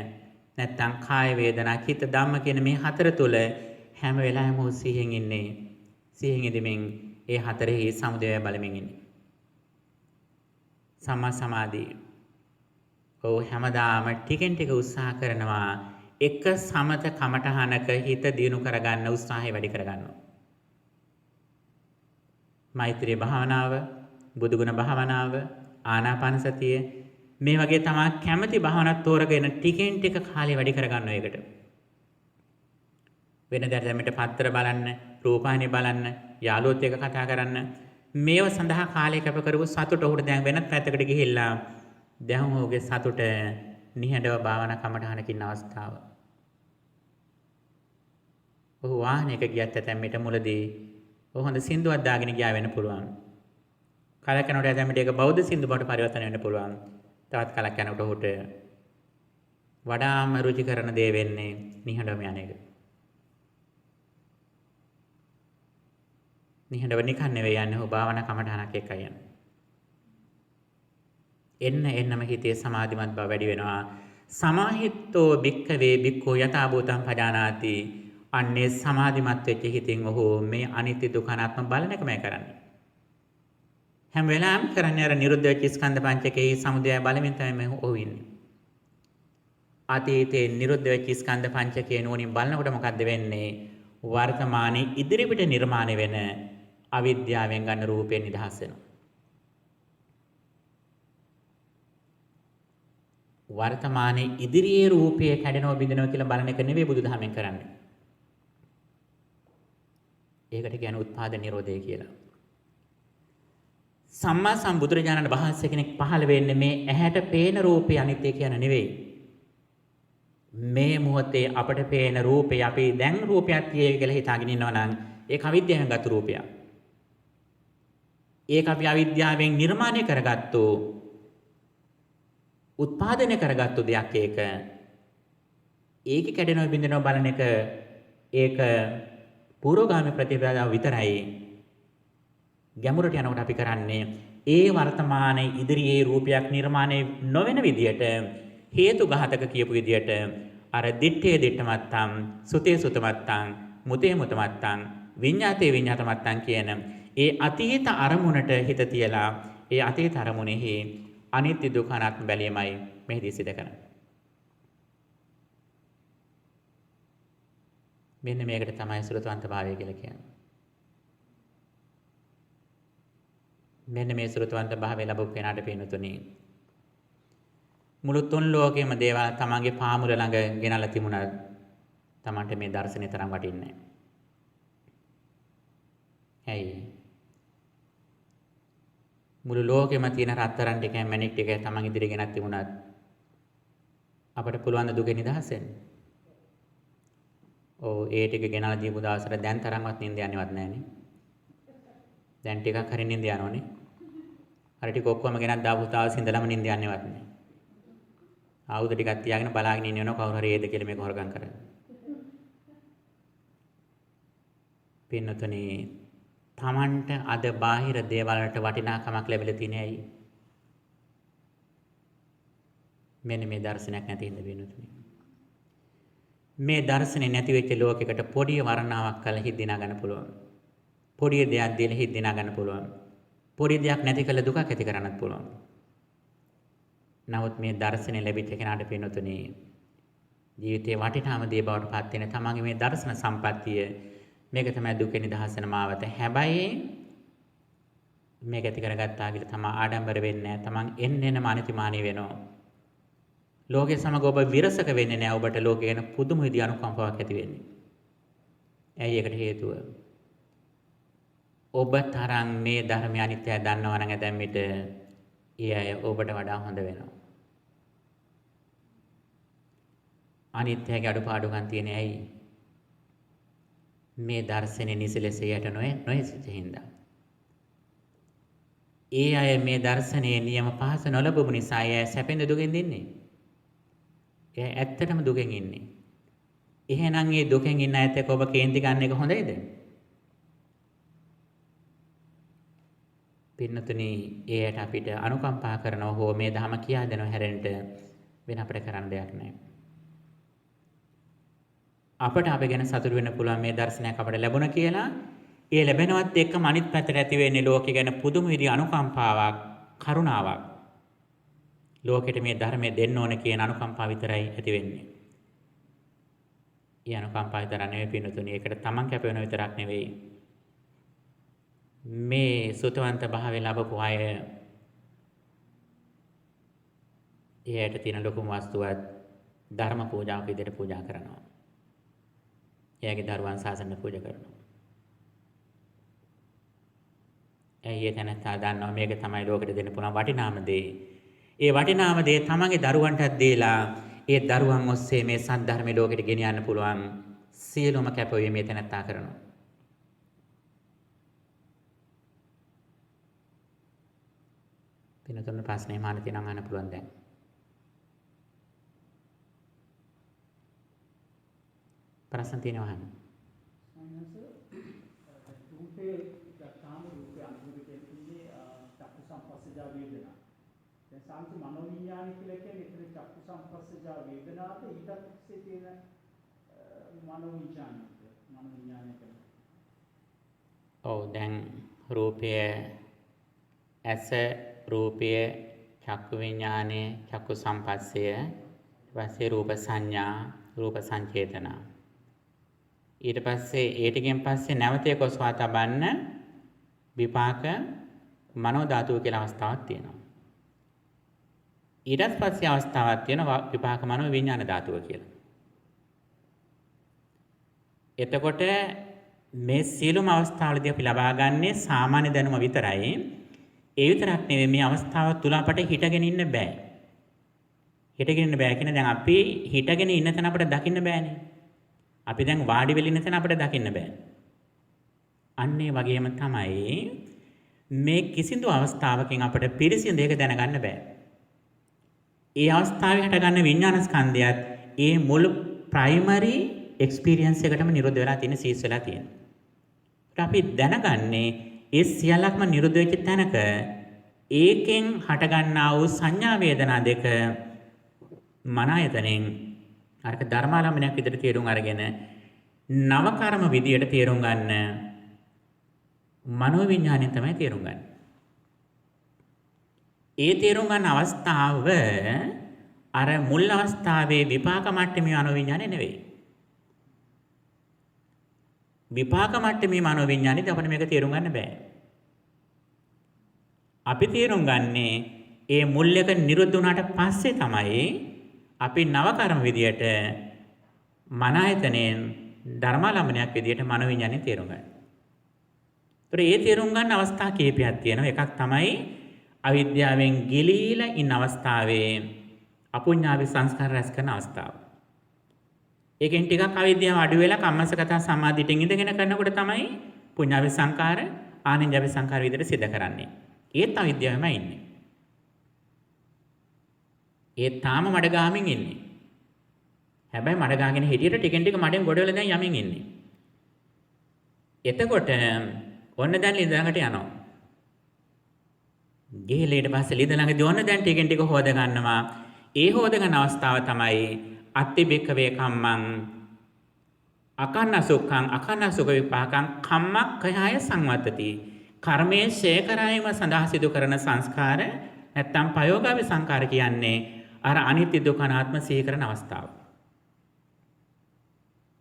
නැත්තම් කාය වේදනා චිත්ත ධම්ම කියන මේ හතර තුල හැම වෙලාවෙම ඔහු සිහියෙන් ඉන්නේ. සිහියෙන් ඉදීමෙන් ඒ හතරෙහි සමුදය බලමින් ඉන්නේ. සම්මා සමාධිය. ඔහු හැමදාම ටිකෙන් ටික උත්සාහ කරනවා එක සමත කමඨහනක හිත දියුණු කරගන්න උත්සාහය වැඩි කරගන්නවා. මෛත්‍රී භාවනාව, බුදුගුණ භාවනාව, ආනාපාන සතිය මේ වගේ තමා කැමැති භාවනාවක් තෝරගෙන ටිකෙන් ටික කාලය වැඩි කරගන්නවා ඒකට. වෙනදාට දැමිට පත්‍ර බලන්න, රූපాయని බලන්න, යාළුවොත් එක්ක කතා කරන්න මේව සඳහා කාලය කැප කරපු සතුට උහුට දැන් වෙනත් පැත්තකට ගිහිල්ලා දැන් ඔහුගේ සතුට නිහඬව භාවනා කමඨහනකින් අවස්ථාව. ඔහු වාහනයක ගියත් ඇතැම්මිට මුලදී ඔහු හොඳ සින්දුවක් දාගෙන ගියා වෙන්න පුළුවන්. කලක් යනකොට ඇතැම්මිට ඒක බෞද්ධ සින්දු බවට පරිවර්තන වෙන්න පුළුවන්. තවත් කලක් යනකොට ඔහුට වඩාම රුචි කරන දේ වෙන්නේ නිහඬවම යන එක. නිහඬව නිකන් නෙවෙයි යන්නේ ඔහු භාවනා කමඨහනක් එක්කයි යන්නේ. එන්නම හිතේ සමාධිමත් බව වැඩි වෙනවා. සමාහිත්තෝ භික්ඛවේ භික්ඛෝ යථා භූතං පජානාති. අන්නේ සමාධිමත් වෙච්ච හිතින් ඔහු මේ අනිත්‍ය දුක්ඛ අනාත්ම බලන එකමයි කරන්නේ. හැම වෙලාවෙම කරන්නේ අර නිරුද්ධ වෙච්ච ස්කන්ධ පංචකයේ සමුදය බලමින් තමයි ඔහු ඉන්නේ. අතීතේ නිරුද්ධ වෙච්ච ස්කන්ධ පංචකයේ නුවණින් බලනකොට මොකද්ද වෙන්නේ? වර්තමානයේ ඉදිරිපිට නිර්මාණය වෙන අවිද්‍යාවෙන් ගන්න රූපේ නිදහස් වෙනවා. වර්තමානයේ ඉදිරියේ රූපය කැඩෙනවා බිඳෙනවා කියලා බලන එක නෙවෙයි බුදුදහමෙන් කරන්නේ. ඒකට කියන්නේ උත්පාද නිරෝධය කියලා. සම්මා සම්බුදුරජාණන් වහන්සේ කෙනෙක් පහළ වෙන්නේ මේ ඇහැට පේන රූපේ අනිත්‍ය කියන නෙවෙයි. මේ මොහොතේ අපට පේන රූපේ අපි දැන් රූපයක් තියෙයි කියලා හිතාගෙන ඉන්නවා නම් ඒක අවිද්‍යාවෙන් ගත රූපයක්. ඒක අපි අවිද්‍යාවෙන් නිර්මාණය කරගත්තු උත්පාදනය කරගත්තු දෙයක් ඒක. ඒක කැඩෙනවා බිඳෙනවා බලන එක ඒක පූර්වගාමී ප්‍රතිපදාව විතරයි. ගැඹුරට යනකොට අපි කරන්නේ ඒ වර්තමානයේ ඉදිරියේ රූපයක් නිර්මාණය නොවන විදියට හේතු ඝාතක කියපු විදියට අර දිත්තේ දිත්තමත්තම් සුතේ සුතමත්තම් මුතේ මුතමත්තම් විඤ්ඤාතේ විඤ්ඤාතමත්තම් කියන ඒ අතීත අරමුණට හිත තියලා ඒ අතීත අරමුණෙහි අනිත්‍ය දුක්ඛ අනාත්ම බැලීමයි මෙහිදී සිදු කරන්නේ. මෙන්න මේකට තමයි සුරතවන්ත භාවය කියලා කියන්නේ. මෙන්න මේ සුරතවන්ත භාවය ලැබුව කෙනාට පේනතුනි මුළු තුන් ලෝකෙම දේවල් තමන්ගේ පාමුල ළඟ ගෙනල්ලා තිබුණා තමන්ට මේ දර්ශනේ තරම් වටින්නේ නැහැ. ඇයි? මුළු ලෝකෙම තියෙන රත්තරන් ටික මැණික් ටික තමන් ඉදිරිය ගෙනත් තිබුණාත් අපට පුළුවන් ද දුකෙන් නිදහස් වෙන්න? ඔව් ඒ ටික ගෙනල්ලා දීපු දවසට දැන් තරම්වත් නිින්ද යන්නේවත් නැහැ නේ. දැන් ටිකක් හරි නිින්ද යනෝනේ. අර ටික ඔක්කොම ගෙනත් දාපු දවස් ඉඳලම නිින්ද යන්නේවත් නැහැ. ආයුධ ටිකක් තියාගෙන බලාගෙන ඉන්නවනේ කවුරු හරි ඒද කියලා මේක හොරගම් කරන්නේ. පින්නතුනි තමන්ට අද බාහිර දේවල් වලට වටිනාකමක් ලැබිලා තියෙන්නේ ඇයි? මෙන්න මේ දර්ශනයක් නැති හින්දා පින්නතුනි. මේ දර්ශනේ නැති වෙච්ච ලෝකයකට පොඩි වර්ණාවක් කළ හින්දිනා ගන්න පුළුවන්. පොඩි දෙයක් දීලා හින්දිනා ගන්න පුළුවන්. පොඩි දෙයක් නැති කළ දුකක් ඇති කරන්නත් පුළුවන්. නමුත් මේ දර්ශනේ ලැබිච්ච කෙනාට පින්නතුනි ජීවිතේ වටිනාම දේ බවට පත් වෙන තමන්ගේ මේ දර්ශන සම්පත්තිය මේක තමයි දුකෙන් නිදහස් වෙන මාවත. හැබැයි මේක ඇති කරගත්තා කියලා තමා ආඩම්බර වෙන්නේ නැහැ. තමන් එන්නෙම අනිතිමානී වෙනවා. ලෝකයේ සමග ඔබ විරසක වෙන්නේ නැහැ. ඔබට ලෝකේ ගැන පුදුම විදිහේ අනුකම්පාවක් ඇති වෙන්නේ. ඇයි ඒකට හේතුව? ඔබ තරම් මේ ධර්මය අනිත්‍යය දන්නවා නම් ඇතැම් විට ඒ අය ඔබට වඩා හොඳ වෙනවා. අනිත්‍යයේ අඩුපාඩුකම් තියෙන ඇයි? මේ දර්ශනේ නිසලෙස යට නොහැසිත හින්දා. ඒ අය මේ දර්ශනයේ නියම පහස නොලබපු නිසා අය සැපෙන්ද දුකෙන් ඉන්නේ. ඒ ඇත්තටම දුකෙන් ඉන්නේ. එහෙනම් මේ දුකෙන් ඉන්න ඇත්ත ඔබ කේන්ති ගන්න එක හොඳයිද? පින්නතුනි ඒයට අපිට අනුකම්පා කරනව හෝ මේ ධම කියා දෙනව හැරෙන්න වෙන අපිට කරන්න දෙයක් නැහැ. අපට අපි ගැන සතුටු වෙන්න පුළුවන් මේ දර්ශනයක් අපට ලැබුණා කියලා. ඒ ලැබෙනවත් එක්කම අනිත් පැත්තට ඇති වෙන්නේ ලෝකෙ ගැන පුදුම විදිහේ අනුකම්පාවක්, කරුණාවක්. ලෝකෙට මේ ධර්මය දෙන්න ඕන කියන අනුකම්පාව විතරයි ඇති වෙන්නේ. ඒ අනුකම්පාව විතර නෙවෙයි පින්නතුනි. ඒකට තමන් කැප වෙන විතරක් නෙවෙයි. මේ සුතවන්ත භාවය ලැබපු අය එයට තියෙන ලොකුම වස්තුවත් ධර්ම පූජාවක් විදිහට පූජා කරනවා. එයාගේ දරුවන් සාසන පූජා කරනවා. ඒ තැනත්තා දන්නවා මේක තමයි ලෝකෙට දෙන්න පුළුවන් වටිනාම දේ. ඒ වටිනාම දේ තමන්ගේ දරුවන්ටත් දීලා ඒ දරුවන් ඔස්සේ මේ සද්ධර්මයේ ලෝකෙට ගෙනියන්න පුළුවන් සියලුම කැපවීම මේ තැනත්තා කරනවා. පිනතුන් ප්‍රශ්නේ මාන තියෙනවා අහන්න පුළුවන් දැන්. ප්‍රශ්න තියෙනවා අහන්න. රූපේ ගත්තාම රූපේ අනුභව දෙන්නේ චක්කු සංපස්සජා වේදනා. දැන් සාන්ති මනෝවිඤ්ඤාණය කියලා කියන්නේ එතන චක්කු සංපස්සජා වේදනාට ඊටත් ඉස්සේ තියෙන මනෝවිඤ්ඤාණය කියන්නේ. ඔව් දැන් රූපය ඇස රූපය චක්කු විඥානය චක්කු සංපස්සය ඊට පස්සේ රූප සංඥා රූප සංචේතනා ඊට පස්සේ ඒ ටිකෙන් පස්සේ නැවත කොස්වා තබන්න විපාක මනෝ ධාතුව කියලා අවස්ථාවක් තියෙනවා. ඊට පස්සේ අවස්ථාවක් තියෙනවා විපාක මනෝ විඥාන ධාතුව කියලා. එතකොට මේ සියලුම අවස්ථාවලදී අපි ලබා ගන්නේ සාමාන්‍ය දැනුම විතරයි. ඒ විතරක් නෙවෙයි මේ අවස්ථාව තුල අපට හිටගෙන ඉන්න බෑ. හිටගෙන ඉන්න බෑ කියන දැන් අපි හිටගෙන ඉන්න තැන අපිට දකින්න බෑනේ. අපි දැන් වාඩි වෙලා ඉන්න තැන අපිට දකින්න බෑ. අන්න ඒ වගේම තමයි මේ කිසිදු අවස්ථාවකින් අපිට පිරිසිදු දෙයක දැනගන්න බෑ. ඒ අවස්ථාවේ හටගන්න විඥාන ස්කන්ධයත් ඒ මුළු ප්‍රයිමරි එක්ස්පීරියන්ස් එකටම නිරෝධ වෙලා තියෙන සීස් වෙලා තියෙන. අපි දැනගන්නේ ඒ සියල්ලක්ම නිරුද්ධ වෙච්ච තැනක ඒකෙන් හටගන්නා වූ සංඥා වේදනා දෙක මන ආයතනෙන් අරක ධර්මාලම්බනයක් විදිහට තේරුම් අරගෙන නව කර්ම විදියට තේරුම් ගන්න මනෝ විඥාණයෙන් තමයි තේරුම් ගන්න. ඒ තේරුම් ගන්න අවස්ථාව අර මුල් අවස්ථාවේ විපාක මට්ටමේ මනෝ විඥාණය නෙවෙයි. විපාක මට්ටමේ මනෝ විඥාණයද අපිට මේක තේරුම් ගන්න බෑ. අපි තේරුම් ගන්නේ ඒ මුල් එක නිරුද්ධ වුණාට පස්සේ තමයි අපි නව කර්ම විදියට මන ආයතනෙන් ධර්මාලම්බනයක් විදියට මනෝ විඥාණය තේරුම් ගන්න. ඒතර ඒ තේරුම් ගන්න අවස්ථා කීපයක් තියෙනවා. එකක් තමයි අවිද්‍යාවෙන් ගිලීලා ඉන්න අවස්ථාවේ අපුඤ්ඤාවි සංස්කාර රැස් කරන අවස්ථාව. ඒකෙන් ටිකක් අවිද්‍යාව අඩු වෙලා කම්මසගත සමාධියෙන් ඉඳගෙන කරනකොට තමයි පුඤ්ඤාවි සංකාර ආනිඤ්ඤාවි සංකාර විදිහට සිද්ධ කරන්නේ. ඒත් අවිද්‍යාවෙම ඉන්නේ. ඒ තාම මඩ ගාමින් ඉන්නේ. හැබැයි මඩ ගාගෙන හිටියට ටිකෙන් ටික මඩෙන් ගොඩ වෙලා දැන් යමින් ඉන්නේ. එතකොට ඔන්න දැන් ලිඳ ළඟට යනවා. ගිහලා ඊට පස්සේ ලිඳ ළඟදී ඔන්න දැන් ටිකෙන් ටික හොද ගන්නවා. ඒ හොද ගන්න අවස්ථාව තමයි අත්තිබික්කවේ කම්මං අකන්න සුඛං අකන්න සුඛ විපාකං කම්මක්ඛයාය සංවත්තති. කර්මයේ ශේකරායම සඳහා සිදු කරන සංස්කාර නැත්තම් පයෝගාවි සංකාර කියන්නේ අර අනිත්‍ය දුක්ඛ අනාත්ම සිහි කරන අවස්ථාව.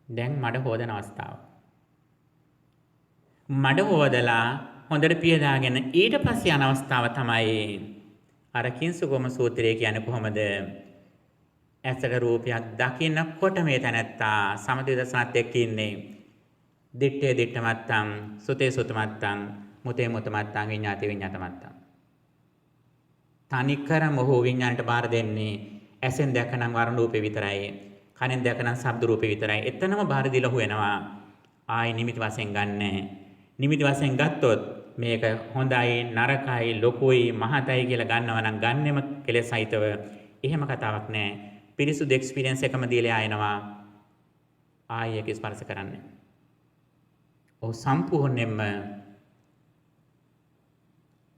දැන් මඩ හොදන අවස්ථාව. මඩ හොදලා හොඳට පියදාගෙන ඊට පස්සේ යන අවස්ථාව තමයි අර කිංසුගම සූත්‍රය කියන්නේ කොහොමද? ඇසට රූපයක් දකින්නකොට මේ තැනැත්තා සමථ එක්ක ඉන්නේ. දිත්තේ දිත්ත මත්තං සුතේ සුත මත්තං මුතේ මුත මත්තං විඤ්ඤාති විඤ්ඤාත මත්තං. තනිකර මොහු විඤ්ඤාණයට බාර දෙන්නේ ඇසෙන් දැකනම් වර්ණ රූපේ විතරයි. කනෙන් දැකනම් ශබ්ද රූපේ විතරයි. එතනම බාර දීලා හුවෙනවා. ආයි නිමිති වශයෙන් ගන්නෑ. නිමිති වශයෙන් ගත්තොත් මේක හොඳයි නරකයි ලොකුයි මහතයි කියලා ගන්නවා නම් ගන්නෙම කෙලෙසයිතව. එහෙම කතාවක් නෑ. පිරිසුදු එක්ස්පීරියන්ස් එකම දීලා ආයනවා. ආයි ඒක ස්පර්ශ කරන්නේ. ඔව් සම්පූර්ණයෙන්ම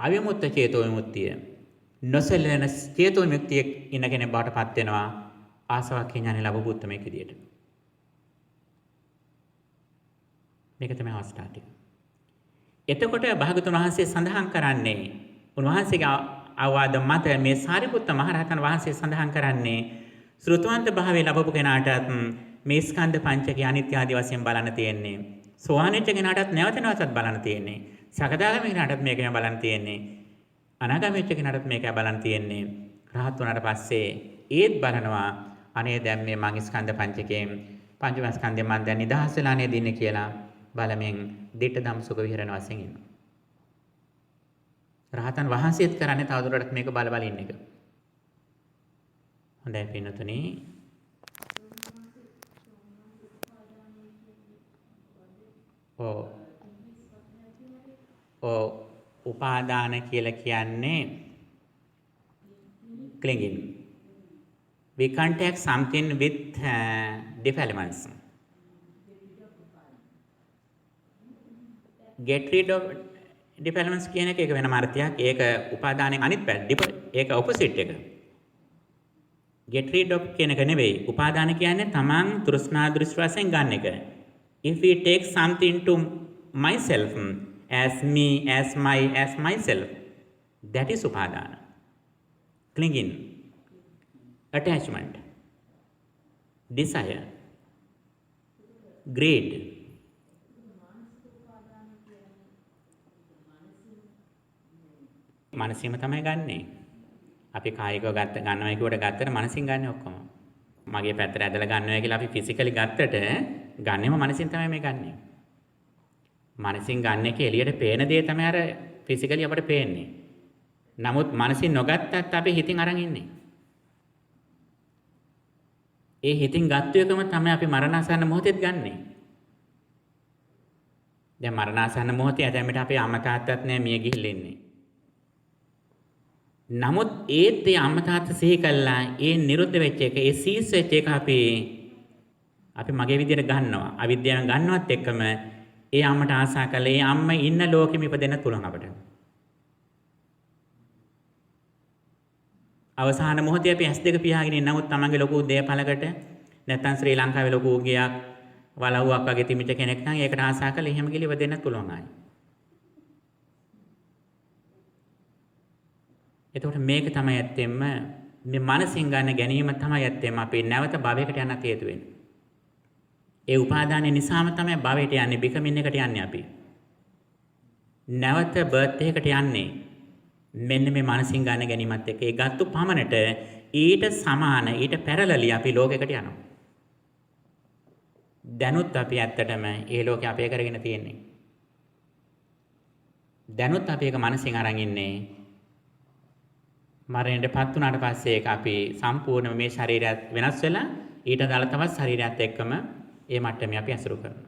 අවිමුක්ත චේතෝ විමුක්තිය නොසැලෙන චේතෝ විමුක්තිය ඉන්න කෙනෙක් බවට පත් වෙනවා ආසවක්ඛය ඥානෙ ලැබපු උත්මයෙක් විදියට. මේක තමයි අවස්ථාව ටික. එතකොට භාගතුන් වහන්සේ සඳහන් කරන්නේ උන්වහන්සේගේ අවවාද මත මේ සාරිපුත්ත මහරහතන් වහන්සේ සඳහන් කරන්නේ ශ්‍රුතවන්ත භාවයේ ලැබපු කෙනාටත් මේ ස්කන්ධ පංචකය අනිත්‍ය ආදී වශයෙන් බලන්න තියෙන්නේ. සෝවාන් වෙච්ච කෙනාටත් නැවත නැවතත් බලන්න තියෙන්නේ. සකදාගාමී කෙනාටත් මේක බලන්න තියෙන්නේ. අනාගාමී වෙච්ච කෙනාටත් මේක බලන්න තියෙන්නේ. රහත් වුණාට පස්සේ ඒත් බලනවා අනේ දැන් මේ මං ස්කන්ධ පංචකයෙන් පංචමස්කන්ධයෙන් මං දැන් නිදහස් වෙලා නේද ඉන්නේ කියලා බලමින් දිට්ඨ ධම්ම සුඛ විහරණ වශයෙන් ඉන්නවා. රහතන් වහන්සේත් කරන්නේ තවදුරටත් මේක බල බල ඉන්න එක. හොඳයි පින්නතුනි. උපාදාන කියලා කියන්නේ clinging. We contact something with defilements. Get rid of defilements කියන එක වෙනම අර්ථයක්. ඒක උපාදානයෙන් අනිත් පැත්ත. ඒක opposite එක. Get rid of කියන එක නෙවෙයි. උපාදාන කියන්නේ තමන් තෘෂ්ණා දෘෂ්ටි වශයෙන් ගන්න එක. If we take something to myself, as me, as myself, that is upadana. Clinging, attachment, desire, greed. මනසින්ම තමයි ගන්නෙ. අපි කායිකව ගන්නවා කියවට ගත්තට මනසින් ගන්න ඔක්කොම. මගේ පැත්තට ඇදලා ගන්නවා කියලා අපි ෆිසිකලි ගත්තට ගන්නෙම මනසින් තමයි මේ ගන්නෙ. මනසින් ගන්න එක එළියට පේන දේ තමයි අර ෆිසිකලි අපට පේන්නේ. නමුත් මනසින් නොගත්තත් අපි හිතින් අරන් ඉන්නේ. ඒ හිතින් ගත්ත එකම තමයි අපි මරණාසන්න මොහොතේත් ගන්නෙ. දැන් මරණාසන්න මොහොතේ ඇතැම්මට අපේ අම්මා තාත්තත් නෑ මිය ගිහිල්ලා ඉන්නේ. නමුත් ඒත් ඒ අම්මා තාත්තා සිහි කළා ඒ නිරුද්ධ වෙච්ච එක ඒ සීස් වෙච්ච එක අපි මගේ විදියට ගන්නවා. අවිද්‍යාවෙන් ගන්නවත් එක්කම ඒ අම්මට ආසා කළා ඒ අම්මා ඉන්න ලෝකෙම ඉපදෙන්න පුළුවන් අපට. අවසාන මොහොතේ අපි S2 පියාගෙන ඉන්න නමුත් තමන්ගේ ලොකු දේපලකට නැත්තම් ශ්‍රී ලංකාවේ ලොකු ගියක් වලව්වක් වගේ තිමිච්ච කෙනෙක් නම් ඒකට ආසා කළා එහෙම ගිලි ඉපදෙන්න පුළුවන් ආයි. එතකොට මේක තමයි ඇත්තෙන්ම මේ මනසින් ගන්න ගැනීම තමයි ඇත්තෙන්ම අපි නැවත භවයකට යන්න හේතු වෙන්නේ. ඒ උපාදානය නිසාම තමයි භවයට යන්නේ becoming එකට යන්නේ අපි. නැවත බර්ත් එකකට යන්නේ මෙන්න මේ මනසින් ගන්න ගැනීමත් එක්ක ඒ ගත්තු පමණට ඊට සමාන ඊට පැරලලි අපි ලෝකයකට යනවා. දැනුත් අපි ඇත්තටම ඒ ලෝකේ අපේ කරගෙන තියෙන්නේ. දැනුත් අපි ඒක මනසින් අරන් ඉන්නේ. මරණයටපත් වුණාට පස්සේ ඒක අපි සම්පූර්ණයෙන් මේ ශරීරයත් වෙනස් වෙලා ඊට දාලා තවත් ශරීරයත් එක්කම ඒ මට්ටමේ අපි අසුරු කරනවා.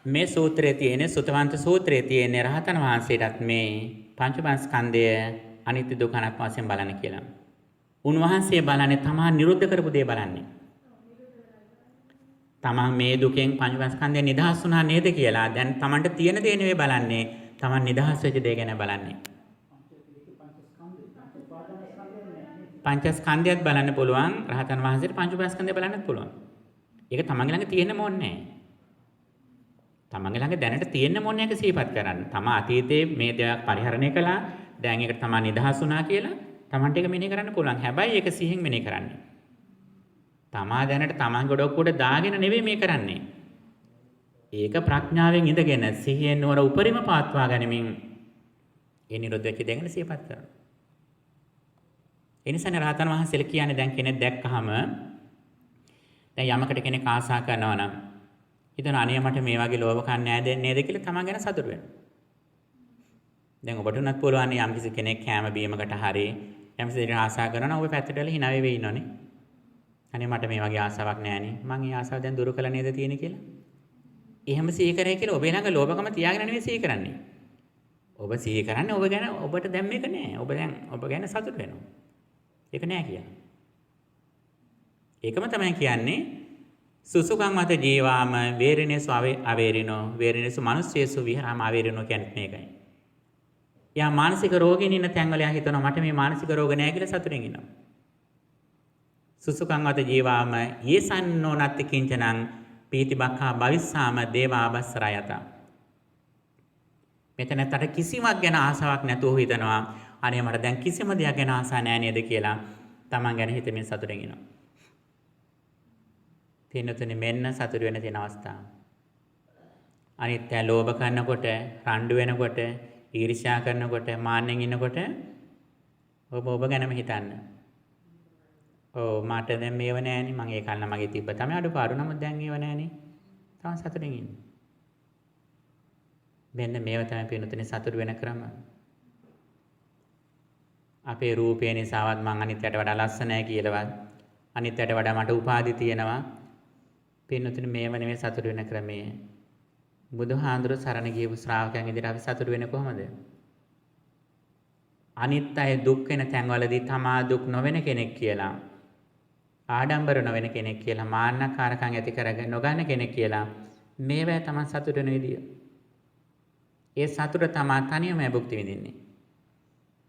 මේ සූත්‍රයේ තියෙන සුතවන්ත සූත්‍රයේ තියෙන රහතන් වහන්සේටත් මේ පංචමස්කන්ධය අනිත්‍ය දුක්ඛ අනාත්ම වශයෙන් බලන්න කියලා. උන්වහන්සේ බලන්නේ තමා නිරුද්ධ කරපු දේ බලන්නේ. තමන් මේ දුකෙන් පංචමස්කන්ධයෙන් නිදහස් වුණා නේද කියලා දැන් තමන්ට තියෙන දේ නෙවෙයි බලන්නේ. තමන් නිදහස් වෙච්ච දේ ගැන බලන්නේ. පංචස්කන්ධයත් බලන්න පුළුවන්. රහතන් වහන්සේට පංචමස්කන්ධය බලන්නත් පුළුවන්. ඒක තමන්ගේ ළඟ තියෙන්න ඕනේ නැහැ. තමන්ගේ ළඟ දැනට තියෙන්න මොන එක සිහිපත් කරන්න. තමා අතීතයේ මේ දේවල් පරිහරණය කළා. දැන් ඒකට තමා නිදහස් වුණා කියලා තමන්ට ඒක මෙනෙහි කරන්න පුළුවන්. හැබැයි ඒක සිහින් මෙනෙහි කරන්නේ. තමා දැනට තමන් ගොඩක් දාගෙන නෙවෙයි මේ කරන්නේ. ඒක ප්‍රඥාවෙන් ඉඳගෙන සිහියෙන් නුවර උපරිම පාත්වා ගැනීමෙන් ඒ නිරෝධ වෙච්ච දෙගෙන සිහිපත් කරනවා. ඒ නිසානේ රහතන් වහන්සේලා කියන්නේ දැන් කෙනෙක් දැක්කහම දැන් යමකට කෙනෙක් ආසා කරනවා නම් හිතන අනේ මට මේ වගේ ලෝභකම් නෑ දෙන්නේ නේද කියලා තමන් ගැන සතුටු වෙනවා. දැන් ඔබට උනත් පුළුවන් යම් කිසි කෙනෙක් කැම බීමකට හරි යම් කිසි දෙයක් ආසා කරනවා ඔබ පැත්තට වෙලා hina වෙවි ඉන්නෝනේ. අනේ මට මේ වගේ ආසාවක් නෑනේ. මං ඒ ආසාව දැන් දුරු කළා නේද තියෙන්නේ කියලා. එහෙම සිහි කරේ කියලා ඔබේ ළඟ ලෝභකම තියාගෙන නෙවෙයි සිහි කරන්නේ. ඔබ සිහි කරන්නේ ඔබ ගැන ඔබට දැන් මේක නෑ. ඔබ ගැන සතුටු වෙනවා. ඒක නෑ කියලා. ඒකම තමයි කියන්නේ සුසුකං මත ජීවාම වේරිනේසු අවේරිනෝ වේරිනේසු මනුස්සයේසු විහාරාම අවේරිනෝ කියන්නේ මේකයි. යා මානසික රෝගීන් ඉන්න තැන්වල යා හිතනවා මට මේ මානසික රෝග නැහැ කියලා සතුටින් ඉන්නවා. සුසුකං මත ජීවාම යේසන්නෝ නත්ති කිංචනං පීතිබක්ඛා භවිස්සාම දේවාබස්සරයත. මෙතනතට කිසිමක් ගැන ආසාවක් නැතුව හිතනවා අනේ මට දැන් කිසිම දෙයක් ගැන ආසා නැහැ නේද කියලා තමන් ගැන හිතමින් සතුටින් ඉනවා. පින්නතුනි මෙන්න සතුට වෙන තියෙන අවස්ථාව. අනිත්‍ය ලෝභ කරනකොට, රණ්ඩු වෙනකොට, ඊර්ෂ්‍යා කරනකොට, මාන්නෙන් ඉන්නකොට ඔබ ගැනම හිතන්න. මට දැන් මේව නෑනේ. මං ඒ කල්න මගේ තිබ්බ තමයි අඩුපාඩු. නමුත් දැන් ඒව නෑනේ. තව සතුටින් ඉන්න. මෙන්න මේව තමයි පින්නතුනි සතුට වෙන ක්‍රම. අපේ රූපය නිසාවත් මං අනිත්‍යයට වඩා ලස්සනයි කියලාවත් අනිත්‍යයට වඩා මට උපාධි තියෙනවා. පින්නතුනි මේව නෙමෙයි සතුට වෙන ක්‍රමය. බුදුහාඳුර සරණ ගියපු ශ්‍රාවකයන් ඉදිරියට අපි සතුට වෙන්නේ කොහොමද? අනිත්‍යය දුක් වෙන තැන්වලදී තමා දුක් නොවන කෙනෙක් කියලා, ආඩම්බර නොවන කෙනෙක් කියලා, මාන්නකාරකම් ඇති කරගෙන නොගන්න කෙනෙක් කියලා මේවැ තමයි සතුට වෙන විදිය. ඒ සතුට තමා තනියම භුක්ති විඳින්නේ.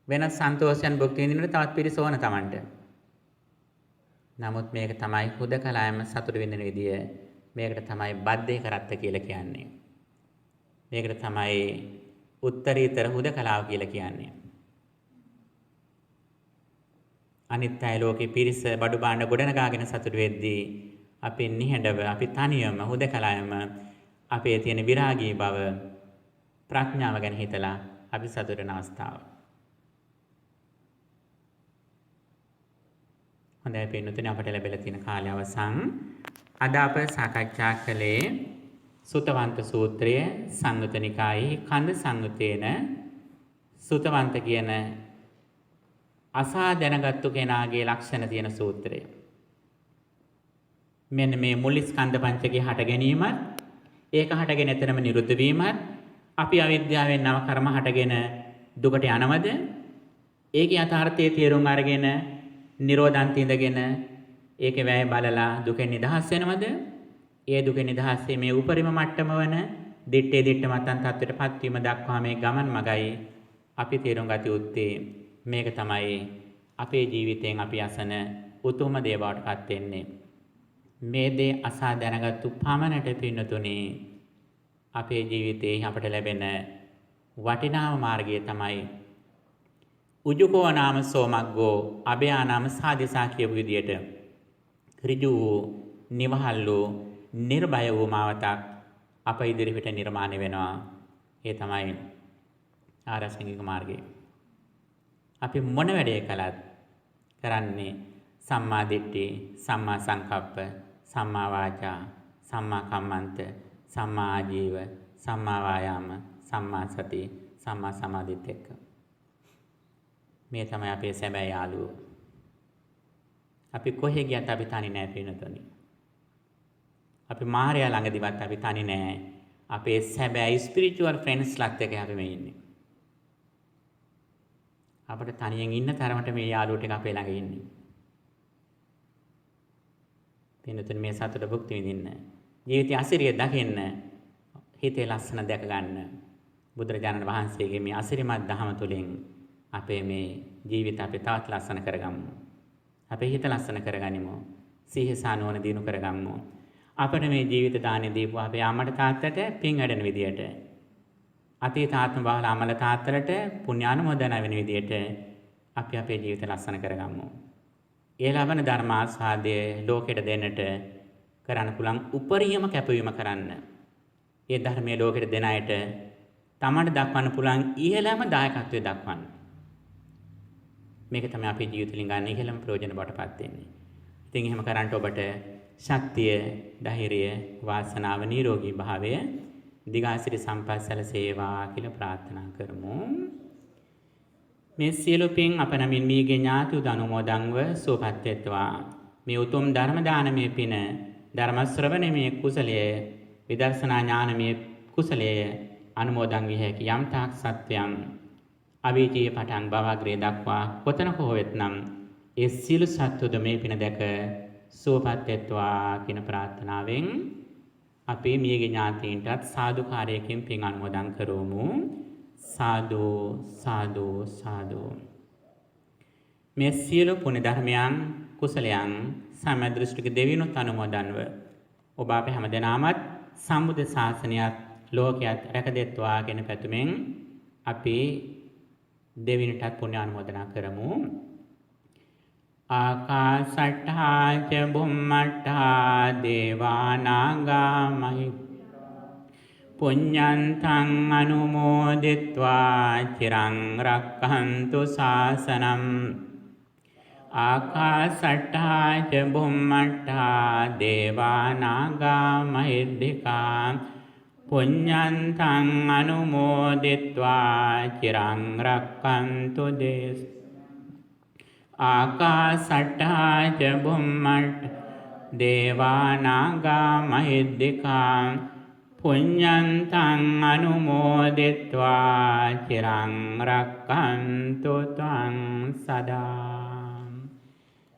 වෙනත් සන්තෝෂයන් භුක්ති විඳින්නට තවත් පිරිස ඕන තමන්ට. නමුත් මේක තමයි හුදකලායම සතුට විඳින විදිය. මේකට තමයි බද්දේ කරත්ත කියලා කියන්නේ. මේකට තමයි උත්තරීතර හුදකලාව කියලා කියන්නේ. අනිත්‍යයි ලෝකේ පිරිස බඩු බාණ්ඩ ගොඩනගාගෙන සතුට වෙද්දී අපි නිහඬව අපි තනියම හුදකලායම අපේ තියෙන විරාගී බව ප්‍රඥාව ගැන හිතලා අපි සතුට වෙන අවස්ථාව. හොඳයි පින්නතුනි අපට ලැබිලා තියෙන කාලය අවසන්. අද අප සාකච්ඡා කළේ සුතවන්ත සූත්‍රය සංයුත නිකායේ කන්ද සංයුතේන සුතවන්ත කියන අසා දැනගත්තු කෙනාගේ ලක්ෂණ තියෙන සූත්‍රය. මෙන්න මේ මුල් ස්කන්ධ පංචකයේ හට ගැනීමත් ඒක හටගෙන එතනම නිරුද්ධ වීමත් අපි අවිද්‍යාවෙන් නව කර්ම හටගෙන දුකට යනවද? ඒකේ යථාර්ථයේ තේරුම් අරගෙන නිරෝධාන්ත ඉඳගෙන ඒකේ වැය බලලා දුකෙන් නිදහස් වෙනවද? ඒ දුකෙන් නිදහස්සේ මේ උපරිම මට්ටම වන දිත්තේ දිට්ඨ මතන් තත්ත්වයටපත් වීම දක්වා මේ ගමන් මගයි අපි තේරුම් ගත යුත්තේ. මේක තමයි අපේ ජීවිතයෙන් අපි අසන උතුම් දේ බවට පත් වෙන්නේ. මේ දේ අසා දැනගත්තු පමණට පින්නතුනේ අපේ ජීවිතේ අපට ලැබෙන වටිනාම මාර්ගය තමයි උජුකෝ නාම සෝමග්ගෝ අභයා නාම සාදිසා කියපු විදියට ඍජු වූ නිවහල් වූ නිර්භය වූ මාවතක් අප ඉදිරියට නිර්මාණය වෙනවා. ඒ තමයි ආරසංගික මාර්ගය. අපි මොන වැඩේ කළත් කරන්නේ සම්මා දිට්ඨි, සම්මා සංකප්ප, සම්මා වාචා, සම්මා කම්මන්ත, සම්මා ආජීව, සම්මා වායාම, සම්මා සති, සම්මා සමාධිත් එක්ක. මේ තමයි අපේ සැබෑ යාළුවෝ. අපි කොහෙ ගියත් අපි තනි නෑ පින්නතුනි. අපි මාර්යා ළඟදිවත් අපි තනි නෑ. අපේ සැබෑ ස්පිරිචුවල් ෆ්‍රෙන්ඩ්ස්ලාත් එක්ක අපි මේ ඉන්නේ. අපිට තනියෙන් ඉන්න තරමට මේ යාළුවෝ ටික අපේ ළඟ ඉන්නේ. පින්නතුනි මේ සතුට භුක්ති විඳින්න. ජීවිතයේ අසිරිය දකින්න. හිතේ ලස්සන දැක ගන්න. බුදුරජාණන් වහන්සේගේ මේ අසිරිමත් දහම තුළින් අපේ මේ ජීවිත අපි තවත් ලස්සන කරගමු. අපේ හිත ලස්සන කරගනිමු. සිහිසානුවන දිනු කරගමු. අපිට මේ ජීවිත දානෙ දීපු අපේ අම්මට තාත්තට පින් වැඩෙන විදියට අතීත ආත්ම බහල අමල තාත්තලට පුණ්‍යානුමෝදනා වෙන විදියට අපි අපේ ජීවිත ලස්සන කරගමු. ඒ ලබන ධර්මාස්වාදය ලෝකෙට දෙන්නට කරන්න පුළුවන් උපරිම කැපවීම කරන්න. ඒ ධර්මයේ ලෝකෙට දෙන අයට තමන්ට දක්වන්න පුළුවන් ඉහළම දායකත්වය දක්වන්න. මේක තමයි අපේ ජීවිතවලින් ගන්න ඉහළම ප්‍රයෝජන බවටපත් වෙන්නේ. ඉතින් එහෙම කරන්න ඔබට ශක්තිය, ධෛර්යය, වාසනාව, නිරෝගී භාවය, දිගාසිරි සම්පත් සැලසේවා කියලා ප්‍රාර්ථනා කරමු. මේ සියලු පින් අප නමින් මීගේ ඥාති උදනුමෝදන්ව සුවපත් වෙත්වා. මේ උතුම් ධර්ම දානමය පින, ධර්ම ශ්‍රවණමය කුසලය, විදර්ශනා ඥානමය කුසලය අනුමෝදන් විය හැකි යම් තාක් සත්‍යයන් අවීචී පටන් භවග්‍රේ දක්වා කොතනක හෝ වෙත්නම් ඒ සියලු සත්වද මේ පින දැක සුවපත් වෙත්වා කියන ප්‍රාර්ථනාවෙන් අපේ මියගේ ඥාතීන්ටත් සාදුකාරයකින් පින් අනුමෝදන් කරමු. සාදු සාදු සාදු. මේ සියලු පුණ්‍ය ධර්මයන් කුසලයන් සමදෘෂ්ටික දෙවියන්ට අනුමෝදන්ව ඔබ අප හැමදෙනාමත් සම්බුද්ධ ශාසනයත් ලෝකයත් රැකදෙත්වා කියන පැතුමෙන් අපි දෙවියන්ටත් පුණ්‍ය අනුමෝදනා කරමු. ආකාශට්ඨා ච බුම්මට්ඨා දේවා නාග මහිද්దికා පුඤ්ඤන්තං අනුමෝදිත්වා චිරං රක්ඛන්තු ශාසනං. ආකාශට්ඨා ච බුම්මට්ඨා දේවා නාග මහිද්దికා පුඤ්ඤන්තං අනුමෝදිත්වා චිරං රක්ඛන්තු දේශ. ආකාශට්ඨා ච බුම්මට්ඨා දේවා නාග මහිද්దికා පුඤ්ඤන්තං අනුමෝදිත්වා චිරං රක්ඛන්තු ත්වං සදා.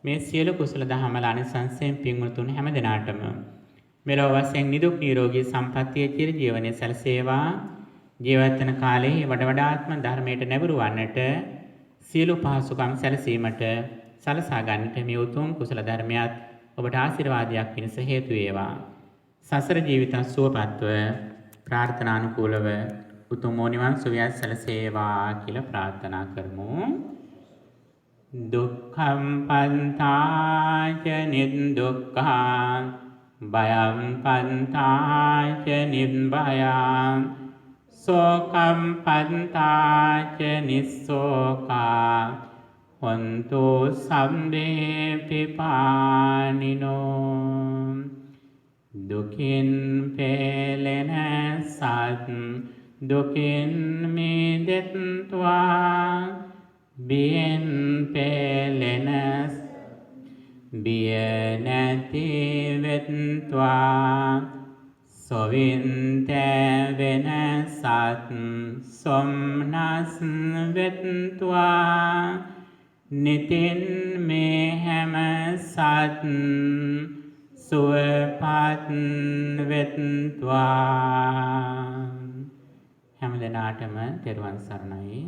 මේ සියලු කුසල දහමල අනිසංසයෙන් පින්වතුන් හැම දිනාටම මෙලොව වශයෙන් නිදුක් නිරෝගී සම්පන්නිය චිර ජීවනයේ සැලසේවා. ජීවත් වන කාලේ වඩ වඩාත්ම ධර්මයට නැඹුරු වන්නට සියලු පහසුකම් සැලසීමට සලසා ගන්නට මේ උතුම් කුසල ධර්මයක් ඔබට ආශිර්වාදයක් පිණිස හේතු වේවා. සසර ජීවිත සුවපත්ව ප්‍රාර්ථනානුකූලව උතුම් නිවන් සුවය සැලසේවා කියලා ප්‍රාර්ථනා කරමු. දුක්ඛම් පන්තාච නිදුක්ඛං භයං පන්තාච නිබ්බයං සෝකම් පන්තාච නිස්සෝකා හොන්තු සම්දේ පිපානිනෝ. දුකින් පෙළෙන සත් දුකින් මිදෙත්වා බියෙන් පෙළෙන බිය නැති වෙත්වා. සොවින්ත වෙන සත් සොම්නස් වෙත්වා නිතින් මේ හැම සත් සුවපත් වෙත්වා. හැම දිනාටම තෙරුවන් සරණයි.